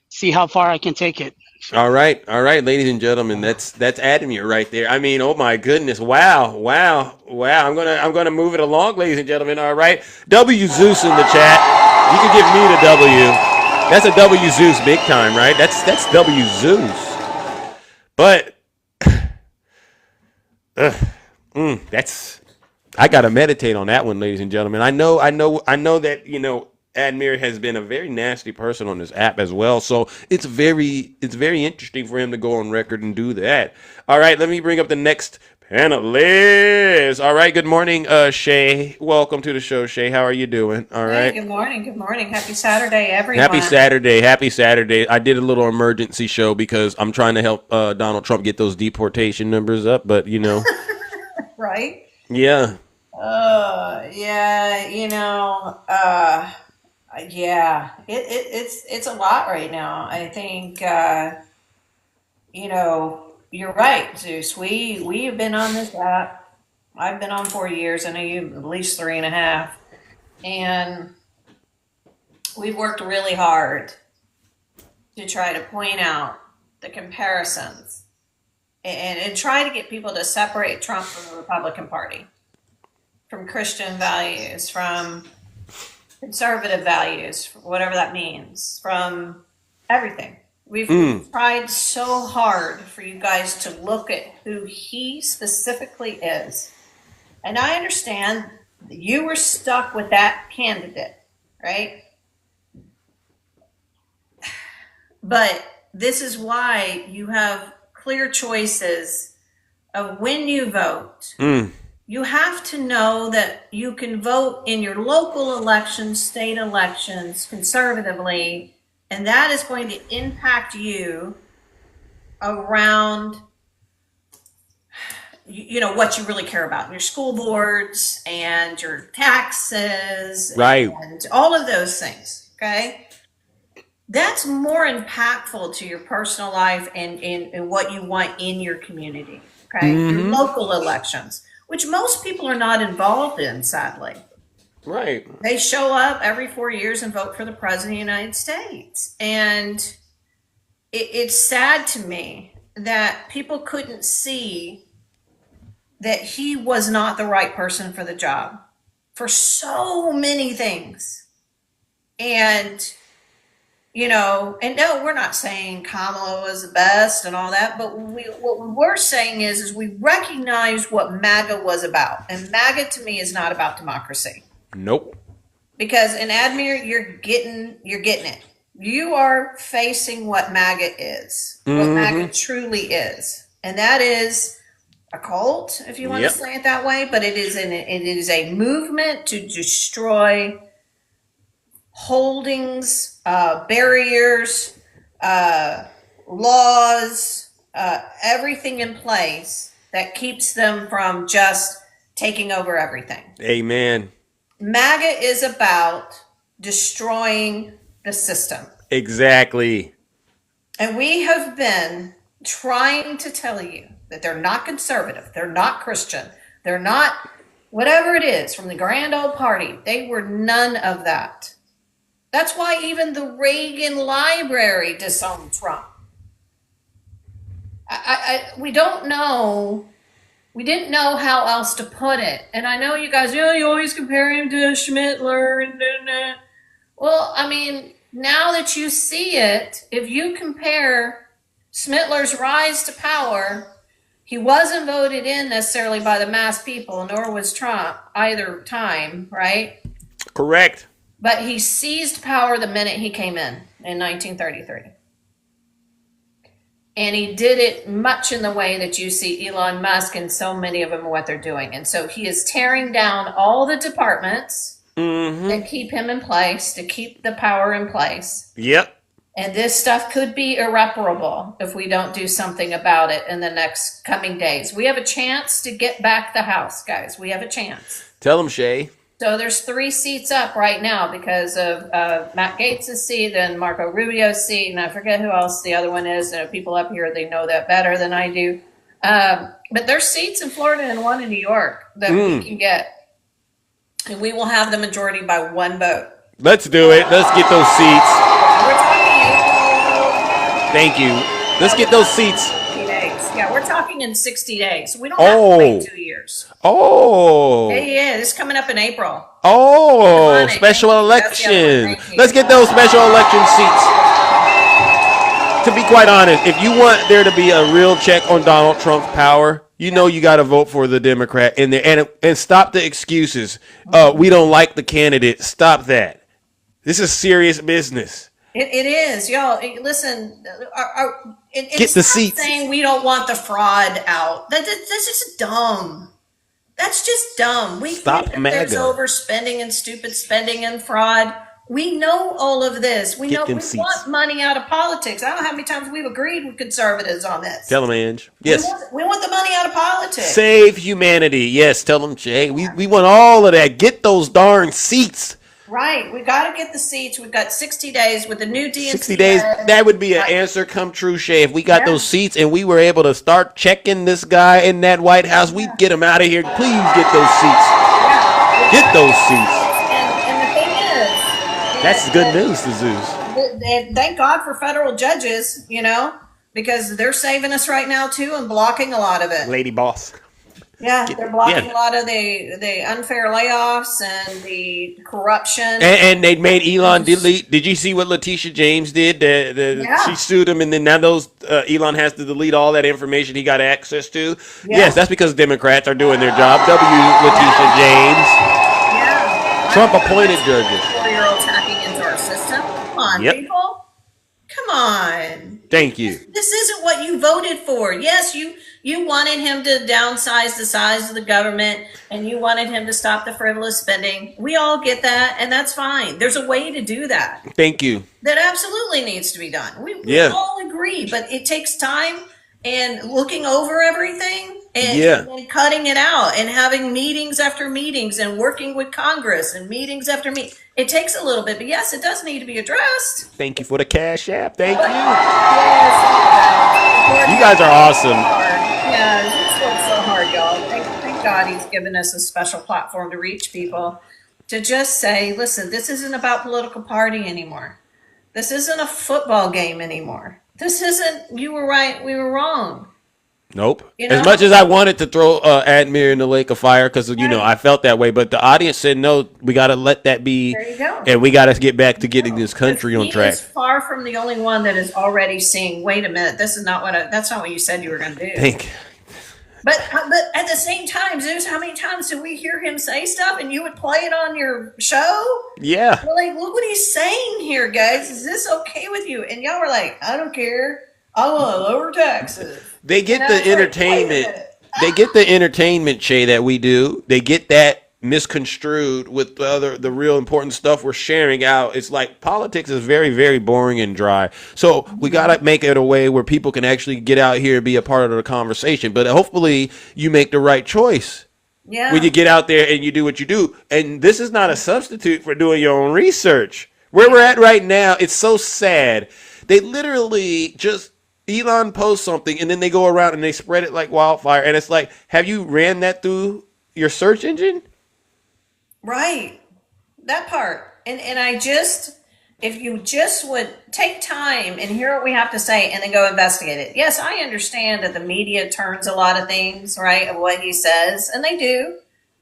see how far I can take it. All right, ladies and gentlemen, that's Admir right there. I mean, oh my goodness, wow. I'm gonna move it along, ladies and gentlemen. All right, W Zeus in the chat. You can give me the W. That's a W Zeus big time, right? That's W Zeus. But that's I gotta meditate on that one, ladies and gentlemen. I know that Admir has been a very nasty person on this app as well, so it's very interesting for him to go on record and do that. All right, let me bring up the next panelist. All right, good morning, Shay. Welcome to the show, Shay. How are you doing? All Hey, right. good morning. Good morning. Happy Saturday, everyone. Happy Saturday. Happy Saturday. I did a little emergency show because I'm trying to help Donald Trump get those deportation numbers up, but Right? yeah. Yeah, yeah, it's a lot right now. I think you're right, Zeus. We have been on this app. I've been on 4 years. I know you at least 3.5, and we've worked really hard to try to point out the comparisons and try to get people to separate Trump from the Republican Party, from Christian values, from conservative values, whatever that means, from everything. We've tried so hard for you guys to look at who he specifically is. And I understand you were stuck with that candidate, right? But this is why you have clear choices of when you vote. You have to know that you can vote in your local elections, state elections, conservatively, and that is going to impact you around what you really care about, your school boards and your taxes, Right. and all of those things. Okay, that's more impactful to your personal life and what you want in your community. Okay, your local elections. which most people are not involved in, sadly. Right. They show up every 4 years and vote for the president of the United States. And it's sad to me that people couldn't see that he was not the right person for the job for so many things. And, you know, and no, we're not saying Kamala was the best and all that, but what we were saying is we recognize what MAGA was about. And MAGA to me is not about democracy. Nope. Because in Admir, you're getting it. You are facing what MAGA is, what MAGA truly is. And that is a cult, if you want to say it that way, but it is a movement to destroy holdings, barriers, laws, everything in place that keeps them from just taking over everything. Amen. MAGA is about destroying the system. Exactly. And we have been trying to tell you that they're not conservative, they're not Christian, they're not whatever it is from the grand old party. They were none of that. That's why even the Reagan Library disowned Trump. We don't know. We didn't know how else to put it. And I know you guys, you always compare him to Schmittler. Well, I mean, now that you see it, if you compare Schmittler's rise to power, he wasn't voted in necessarily by the mass people, nor was Trump either time, right? Correct. But he seized power the minute he came in 1933. And he did it much in the way that you see Elon Musk and so many of them what they're doing. And so he is tearing down all the departments that keep him in place, to keep the power in place. Yep. And this stuff could be irreparable if we don't do something about it in the next coming days. We have a chance to get back the House, guys. We have a chance. Tell them, Shay. So there's 3 seats up right now because of Matt Gaetz' seat and Marco Rubio's seat, and I forget who else the other one is. People up here, they know that better than I do. But there's seats in Florida and one in New York that we can get. And we will have the majority by 1 vote. Let's do it. Let's get those seats. Thank you. Let's get those seats. Yeah, we're talking in 60 days. We don't have to wait 2 years. Oh. Yeah, this is coming up in April. Oh, special election. Let's get those special election seats. To be quite honest, if you want there to be a real check on Donald Trump's power, you know you got to vote for the Democrat in there. And stop the excuses. We don't like the candidate. Stop that. This is serious business. It is, y'all. Listen, get the seats. Saying we don't want the fraud out. That's just dumb. That's just dumb. We Stop think that there's MAGA. overspending and stupid spending and fraud. We know all of this. We know we want money out of politics. I don't know how many times we've agreed with conservatives on this. Tell them, Ange. Yes. We want the money out of politics. Save humanity. Yes, tell them, Jay. We want all of that. Get those darn seats. Right. We got to get the seats. We've got 60 days with the new DNC. 60 days. That would be an answer come true, Shay. If we got those seats and we were able to start checking this guy in that White House, we'd get him out of here. Please get those seats. Get those seats. And the thing is, that's good news to Zeus. Thank God for federal judges, you know, because they're saving us right now too and blocking a lot of it. Lady boss. Yeah, they're blocking a lot of the unfair layoffs and the corruption. And they made Elon delete. Did you see what Letitia James did? She sued him, and then now Elon has to delete all that information he got access to. Yeah. Yes, that's because Democrats are doing their job. Letitia James. Yeah. Trump appointed judges. 4-year-olds hacking into our system. Come on, people. Come on. Thank you. This isn't what you voted for. Yes, you wanted him to downsize the size of the government, and you wanted him to stop the frivolous spending. We all get that, and that's fine. There's a way to do that. Thank you. That absolutely needs to be done. We all agree, but it takes time and looking over everything and cutting it out and having meetings after meetings and working with Congress and meetings after meetings. It takes a little bit, but yes, it does need to be addressed. Thank you for the Cash App. Thank you. Yes. You guys are awesome. Yeah, this works so hard, y'all. Thank thank God he's given us a special platform to reach people, to just say, listen, this isn't about political party anymore. This isn't a football game anymore. This isn't, you were right, we were wrong. Nope. You As know? much as I wanted to throw Admir in the lake of fire because, I felt that way, but the audience said, no, we got to let that be. There you go. And we got to get back to getting this country on He track. is far from the only one that is already seeing, wait a minute, this is not that's not what you said you were going to do. Thank you. But at the same time, Zeus, how many times did we hear him say stuff and you would play it on your show? Yeah. We're like, look what he's saying here, guys. Is this okay with you? And y'all were like, I don't care. I want to lower taxes. They get the entertainment. They get the entertainment, Shay, that we do. They get that misconstrued with the real important stuff we're sharing out. It's like politics is very, very boring and dry. So we got to make it a way where people can actually get out here and be a part of the conversation. But hopefully you make the right choice. Yeah. When you get out there and you do what you do. And this is not a substitute for doing your own research. Where we're at right now, it's so sad. They literally just Elon posts something and then they go around and they spread it like wildfire. And it's like, have you ran that through your search engine? Right. That part. And if you just would take time and hear what we have to say and then go investigate it. Yes, I understand that the media turns a lot of things, right, of what he says, and they do.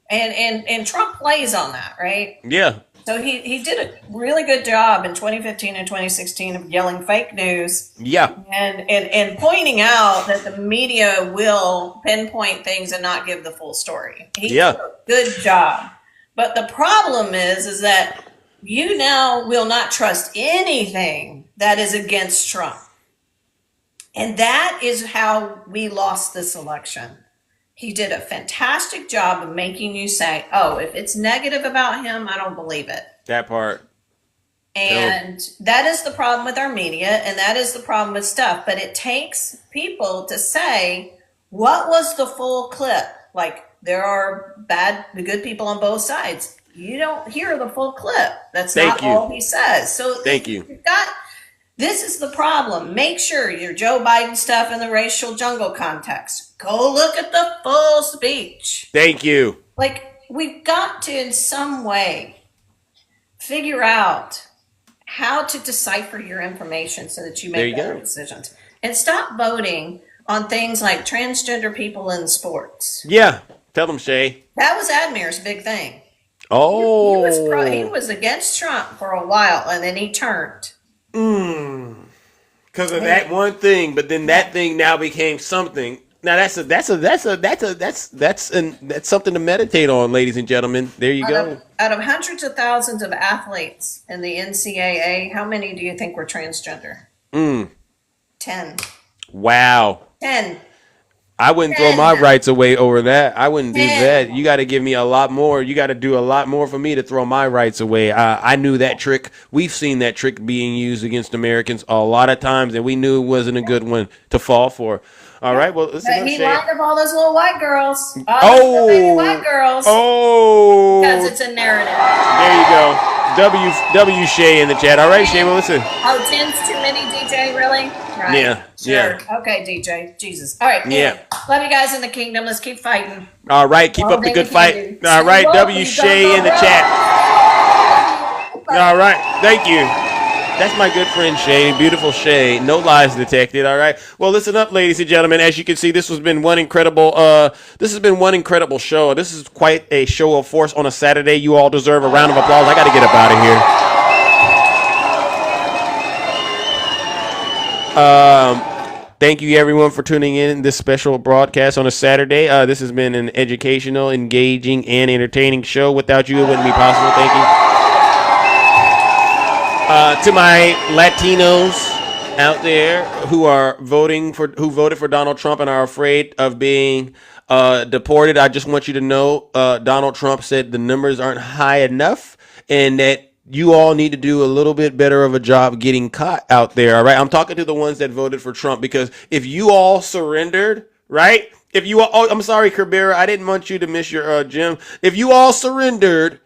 And Trump plays on that, right? Yeah. So he did a really good job in 2015 and 2016 of yelling fake news. Yeah. And pointing out that the media will pinpoint things and not give the full story. He did a good job. But the problem is that you now will not trust anything that is against Trump. And that is how we lost this election. He did a fantastic job of making you say, oh, if it's negative about him, I don't believe it. That part. And that is the problem with our media, and that is the problem with stuff. But it takes people to say, what was the full clip? Like, there are the good people on both sides. You don't hear the full clip. That's not all he says. So this is the problem. Make sure your Joe Biden stuff in the racial jungle context. Go look at the full speech. Thank you. Like, we've got to, in some way, figure out how to decipher your information so that you make better decisions. And stop voting on things like transgender people in sports. Yeah. Tell them, Shay. That was Admir's big thing. Oh. He was against Trump for a while, and then he turned. Because of that one thing, but then that thing now became something. Now that's something to meditate on, ladies and gentlemen. There you go. Out of hundreds of thousands of athletes in the NCAA, how many do you think were transgender? 10. Wow. 10. I wouldn't throw my rights away over that. I wouldn't do that. You got to give me a lot more. You got to do a lot more for me to throw my rights away. I knew that trick. We've seen that trick being used against Americans a lot of times, and we knew it wasn't a good one to fall for. All right, well, listen. He lined up all those little white girls. Oh, baby white girls. Oh, because it's a narrative. There you go. W Shay in the chat. All right, Shay, well, listen. Oh, 10's too many, DJ, really? Right. Yeah. Sure. Yeah. Okay, DJ. Jesus. All right. Yeah. Love you guys in the kingdom. Let's keep fighting. All right. Keep up the good fight. All right. W Shay in the chat. All right. Thank you. That's my good friend Shay, beautiful Shay. No lies detected. All right. Well, listen up, ladies and gentlemen. As you can see, this has been one incredible show. This is quite a show of force on a Saturday. You all deserve a round of applause. I got to get up out of here. Thank you, everyone, for tuning in this special broadcast on a Saturday. This has been an educational, engaging, and entertaining show. Without you, it wouldn't be possible. Thank you. To my Latinos out there who voted for Donald Trump and are afraid of being deported, I just want you to know Donald Trump said the numbers aren't high enough and that you all need to do a little bit better of a job getting caught out there. All right. I'm talking to the ones that voted for Trump, because if you all surrendered, right? If you all, I'm sorry, Kerbera, I didn't want you to miss your gym. If you all surrendered,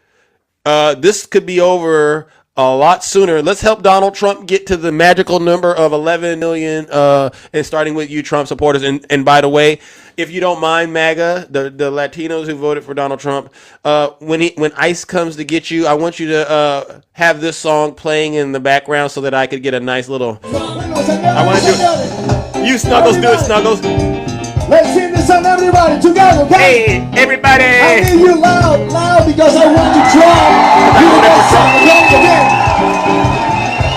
this could be over a lot sooner. Let's help Donald Trump get to the magical number of 11 million, and starting with you, Trump supporters. And by the way, if you don't mind, MAGA, the Latinos who voted for Donald Trump, when ICE comes to get you, I want you to have this song playing in the background so that I could get a nice little. I want to do it. You Snuggles, do it, Snuggles. Let's sing this song, everybody, together, okay? Hey, everybody! I need you loud, because I want to drum. You the best song, okay?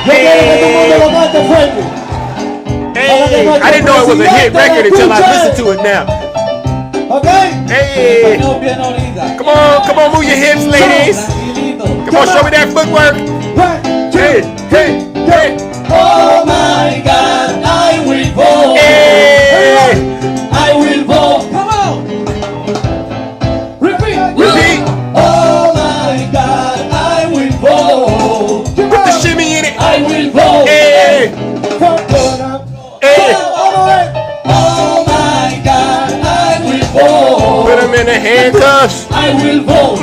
Yo quiero que todo el mundo lo cante fuerte. Hey, I didn't know it was a hit record until I listened to it now. Okay? Hey! Come on, move your hips, ladies. Come on, show me that footwork. Hey. Oh my God, I will vote. Hey! I will vote. Come on. Repeat. Oh my God, I will vote. Put the shimmy in it. I will vote. Hey! Hey! Oh my God, I will vote. Put him in the handcuffs. I will vote.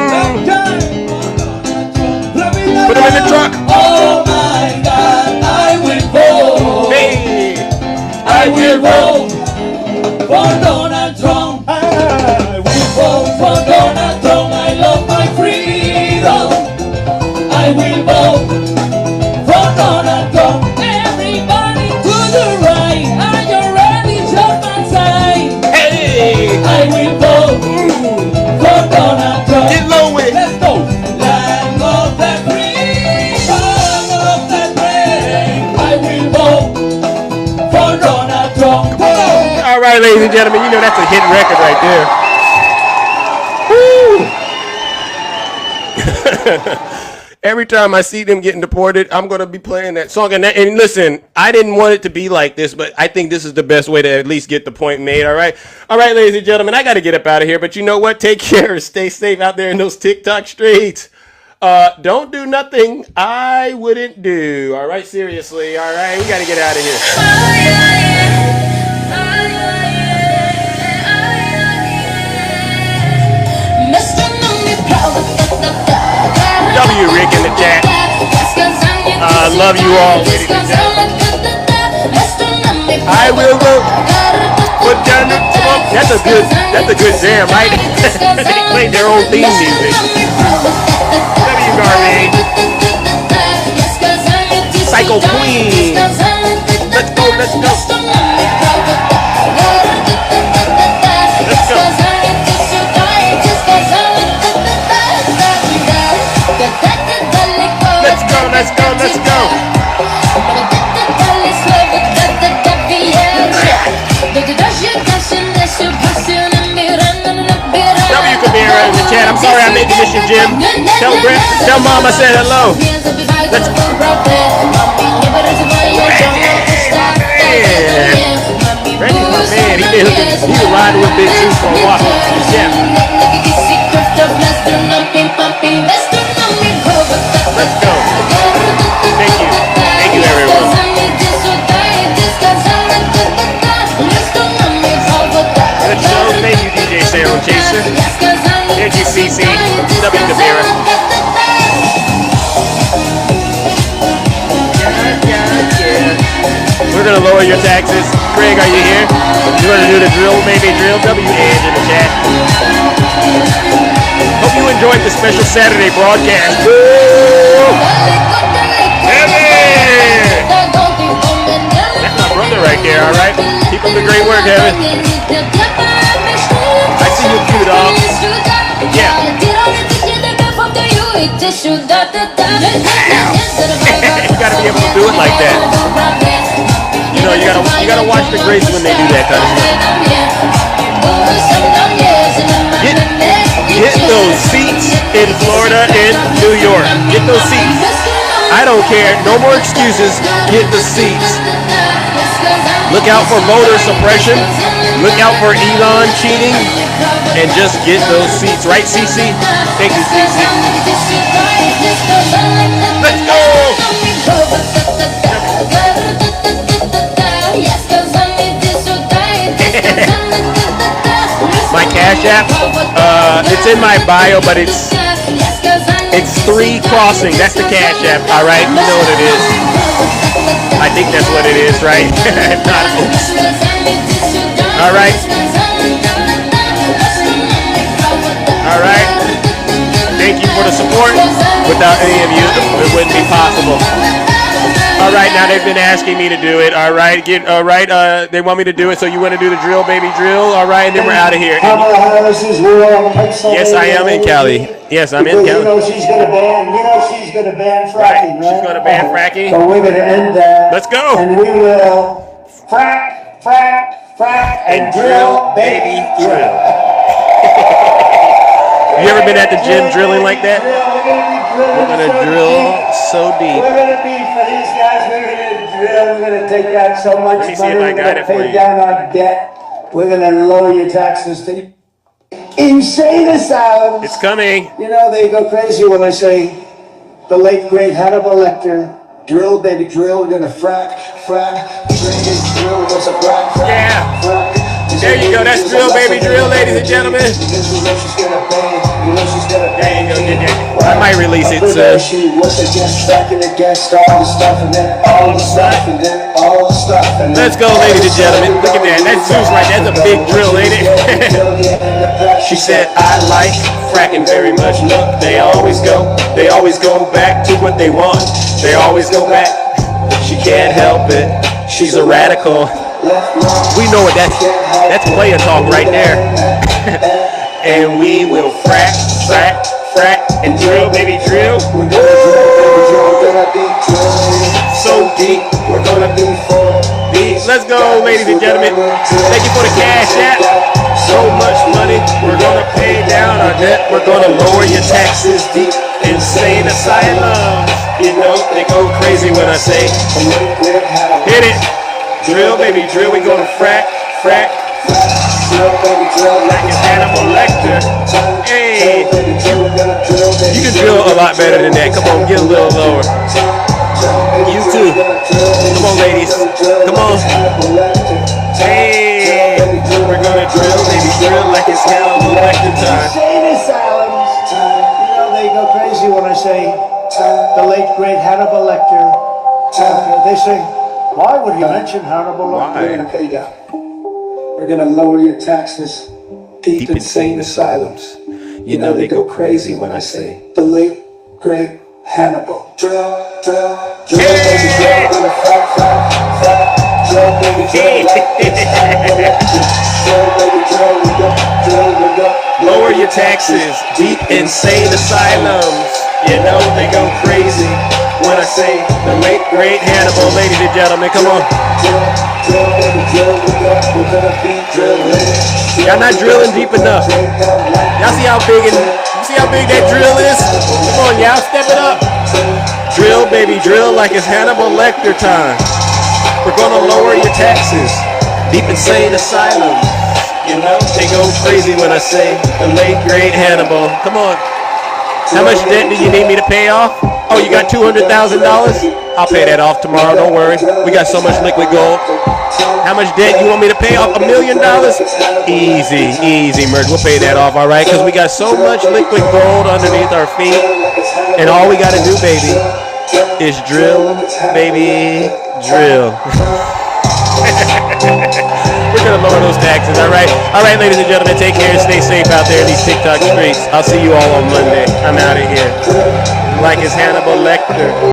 Put him in the truck. Oh my God, I will vote. Hey! I will vote for Donald Trump. I will vote for Donald Trump. I love my freedom. I will vote for Donald Trump. Everybody to the right, are you ready? Jump outside. Hey! I will vote for Donald Trump. Get low with it. Let's go. Land of the free, land of the brave. I will vote for Donald Trump. Come on. All right, ladies and gentlemen, you know that's a hit record right there. Woo! Every time I see them getting deported, I'm going to be playing that song. And listen, I didn't want it to be like this, but I think this is the best way to at least get the point made, all right? All right, ladies and gentlemen, I got to get up out of here. But you know what? Take care. Stay safe out there in those TikTok streets. Don't do nothing I wouldn't do. All right, seriously. All right, we got to get out of here. W Rick in the chat. I love you all, ladies and gentlemen. I will vote for Donald Trump. That's a good jam, right? They played their own theme music. W Garvey. Psycho Queen. Let's go. Let's go. Let's go. W Kabira in the chat. I'm sorry I made the mission, Jim. Tell Mom I said hello. Let's go. Randy's my man. He was riding with Big Two for a while. Yeah. Let's go. Thank you, everyone. Good show. Thank you, DJ Sound Chaser. Thank you, CC. W Kabira. We're gonna lower your taxes. Craig, are you here? You wanna do the drill, baby drill? W Edge in the chat. Hope you enjoyed the special Saturday broadcast. Woo! Heavy! That's my brother right there, all right? Keep up the great work, Heavy. I see you, cute dog. Yeah. You gotta be able to do it like that. You know, you gotta watch the Grace when they do that kind of stuff. Get those seats in Florida and New York. Get those seats. I don't care. No more excuses. Get the seats. Look out for voter suppression. Look out for Elon cheating. And just get those seats. Right, CC? Thank you, CC. Let's go! My Cash App, it's in my bio, but it's 3 Crossing. That's the Cash App, all right? You know what it is. I think that's what it is, right? If not, all right. the support. Without any of you, it wouldn't be possible. All right, now they've been asking me to do it. All right, they want me to do it, so you want to do the drill, baby, drill. All right, and then we're out of here. Yes, I am in Cali. Yes, I'm in Cali. You know she's gonna ban fracking, right? She's gonna ban fracking. So we're gonna end that. Let's go. And we will frack, and drill, baby, drill. You ever been at the gym drilling like that? We're gonna drill so deep. We're gonna be for these guys. We're gonna drill. We're gonna take out so much money. We're gonna pay down our debt. We're gonna lower your taxes to insane asylums. It's coming. You know they go crazy when I say the late great Hannibal Lecter. Drill, baby, drill. We're gonna frack, drill. What's a frack? Yeah. There you go. That's drill, baby, drill, ladies and gentlemen. There you go. I might release it soon. Let's go, ladies and gentlemen. Look at that. That's Zeus right there. That's a big drill, ain't it? She said, I like fracking very much. Look, they always go back to what they want. They always go back. She can't help it. She's a radical. We know what that's player talk right there. And we will frack, and drill, baby, drill. So deep, we're gonna be deep. Let's go, ladies and gentlemen. Thank you for the cash app. So much money, we're gonna pay down our debt. We're gonna lower your taxes deep. Insane asylums. You know, they go crazy when I say, hit it. Drill, baby, drill. We gonna frack. Drill, baby, drill. Like it's Hannibal Lecter. Hey. You can drill a lot better than that. Come on, get a little lower. You too. Come on, ladies. Come on. Hey. We're gonna drill, baby, drill like it's Hannibal Lecter time. Insane asylums. You know they go crazy when I say the late great Hannibal Lecter. They say, why would you mention Hannibal Lecter? We're gonna pay down. We're gonna lower your taxes. Deep insane asylums. You know they go crazy when I say the late great Hannibal. Drill, baby, drill. Gonna frack, drill, baby, drill. Lower your taxes. Deep insane asylums. You know they go crazy when I say the late great Hannibal, ladies and gentlemen. Come on. Y'all not drilling deep enough. Y'all see how big that drill is? Come on, y'all, step it up. Drill, baby, drill like it's Hannibal Lecter time. We're gonna lower your taxes. Deep insane asylums. You know they go crazy when I say the late great Hannibal. Come on. How much debt do you need me to pay off? Oh, you got $200,000? I'll pay that off tomorrow, don't worry. We got so much liquid gold. How much debt you want me to pay off? $1 million? Easy, merch. We'll pay that off, all right? Because we got so much liquid gold underneath our feet. And all we got to do, baby, is drill, baby, drill. We're going to lower those taxes, all right? All right, ladies and gentlemen, take care and stay safe out there in these TikTok streets. I'll see you all on Monday. I'm out of here. Like it's Hannibal Lecter.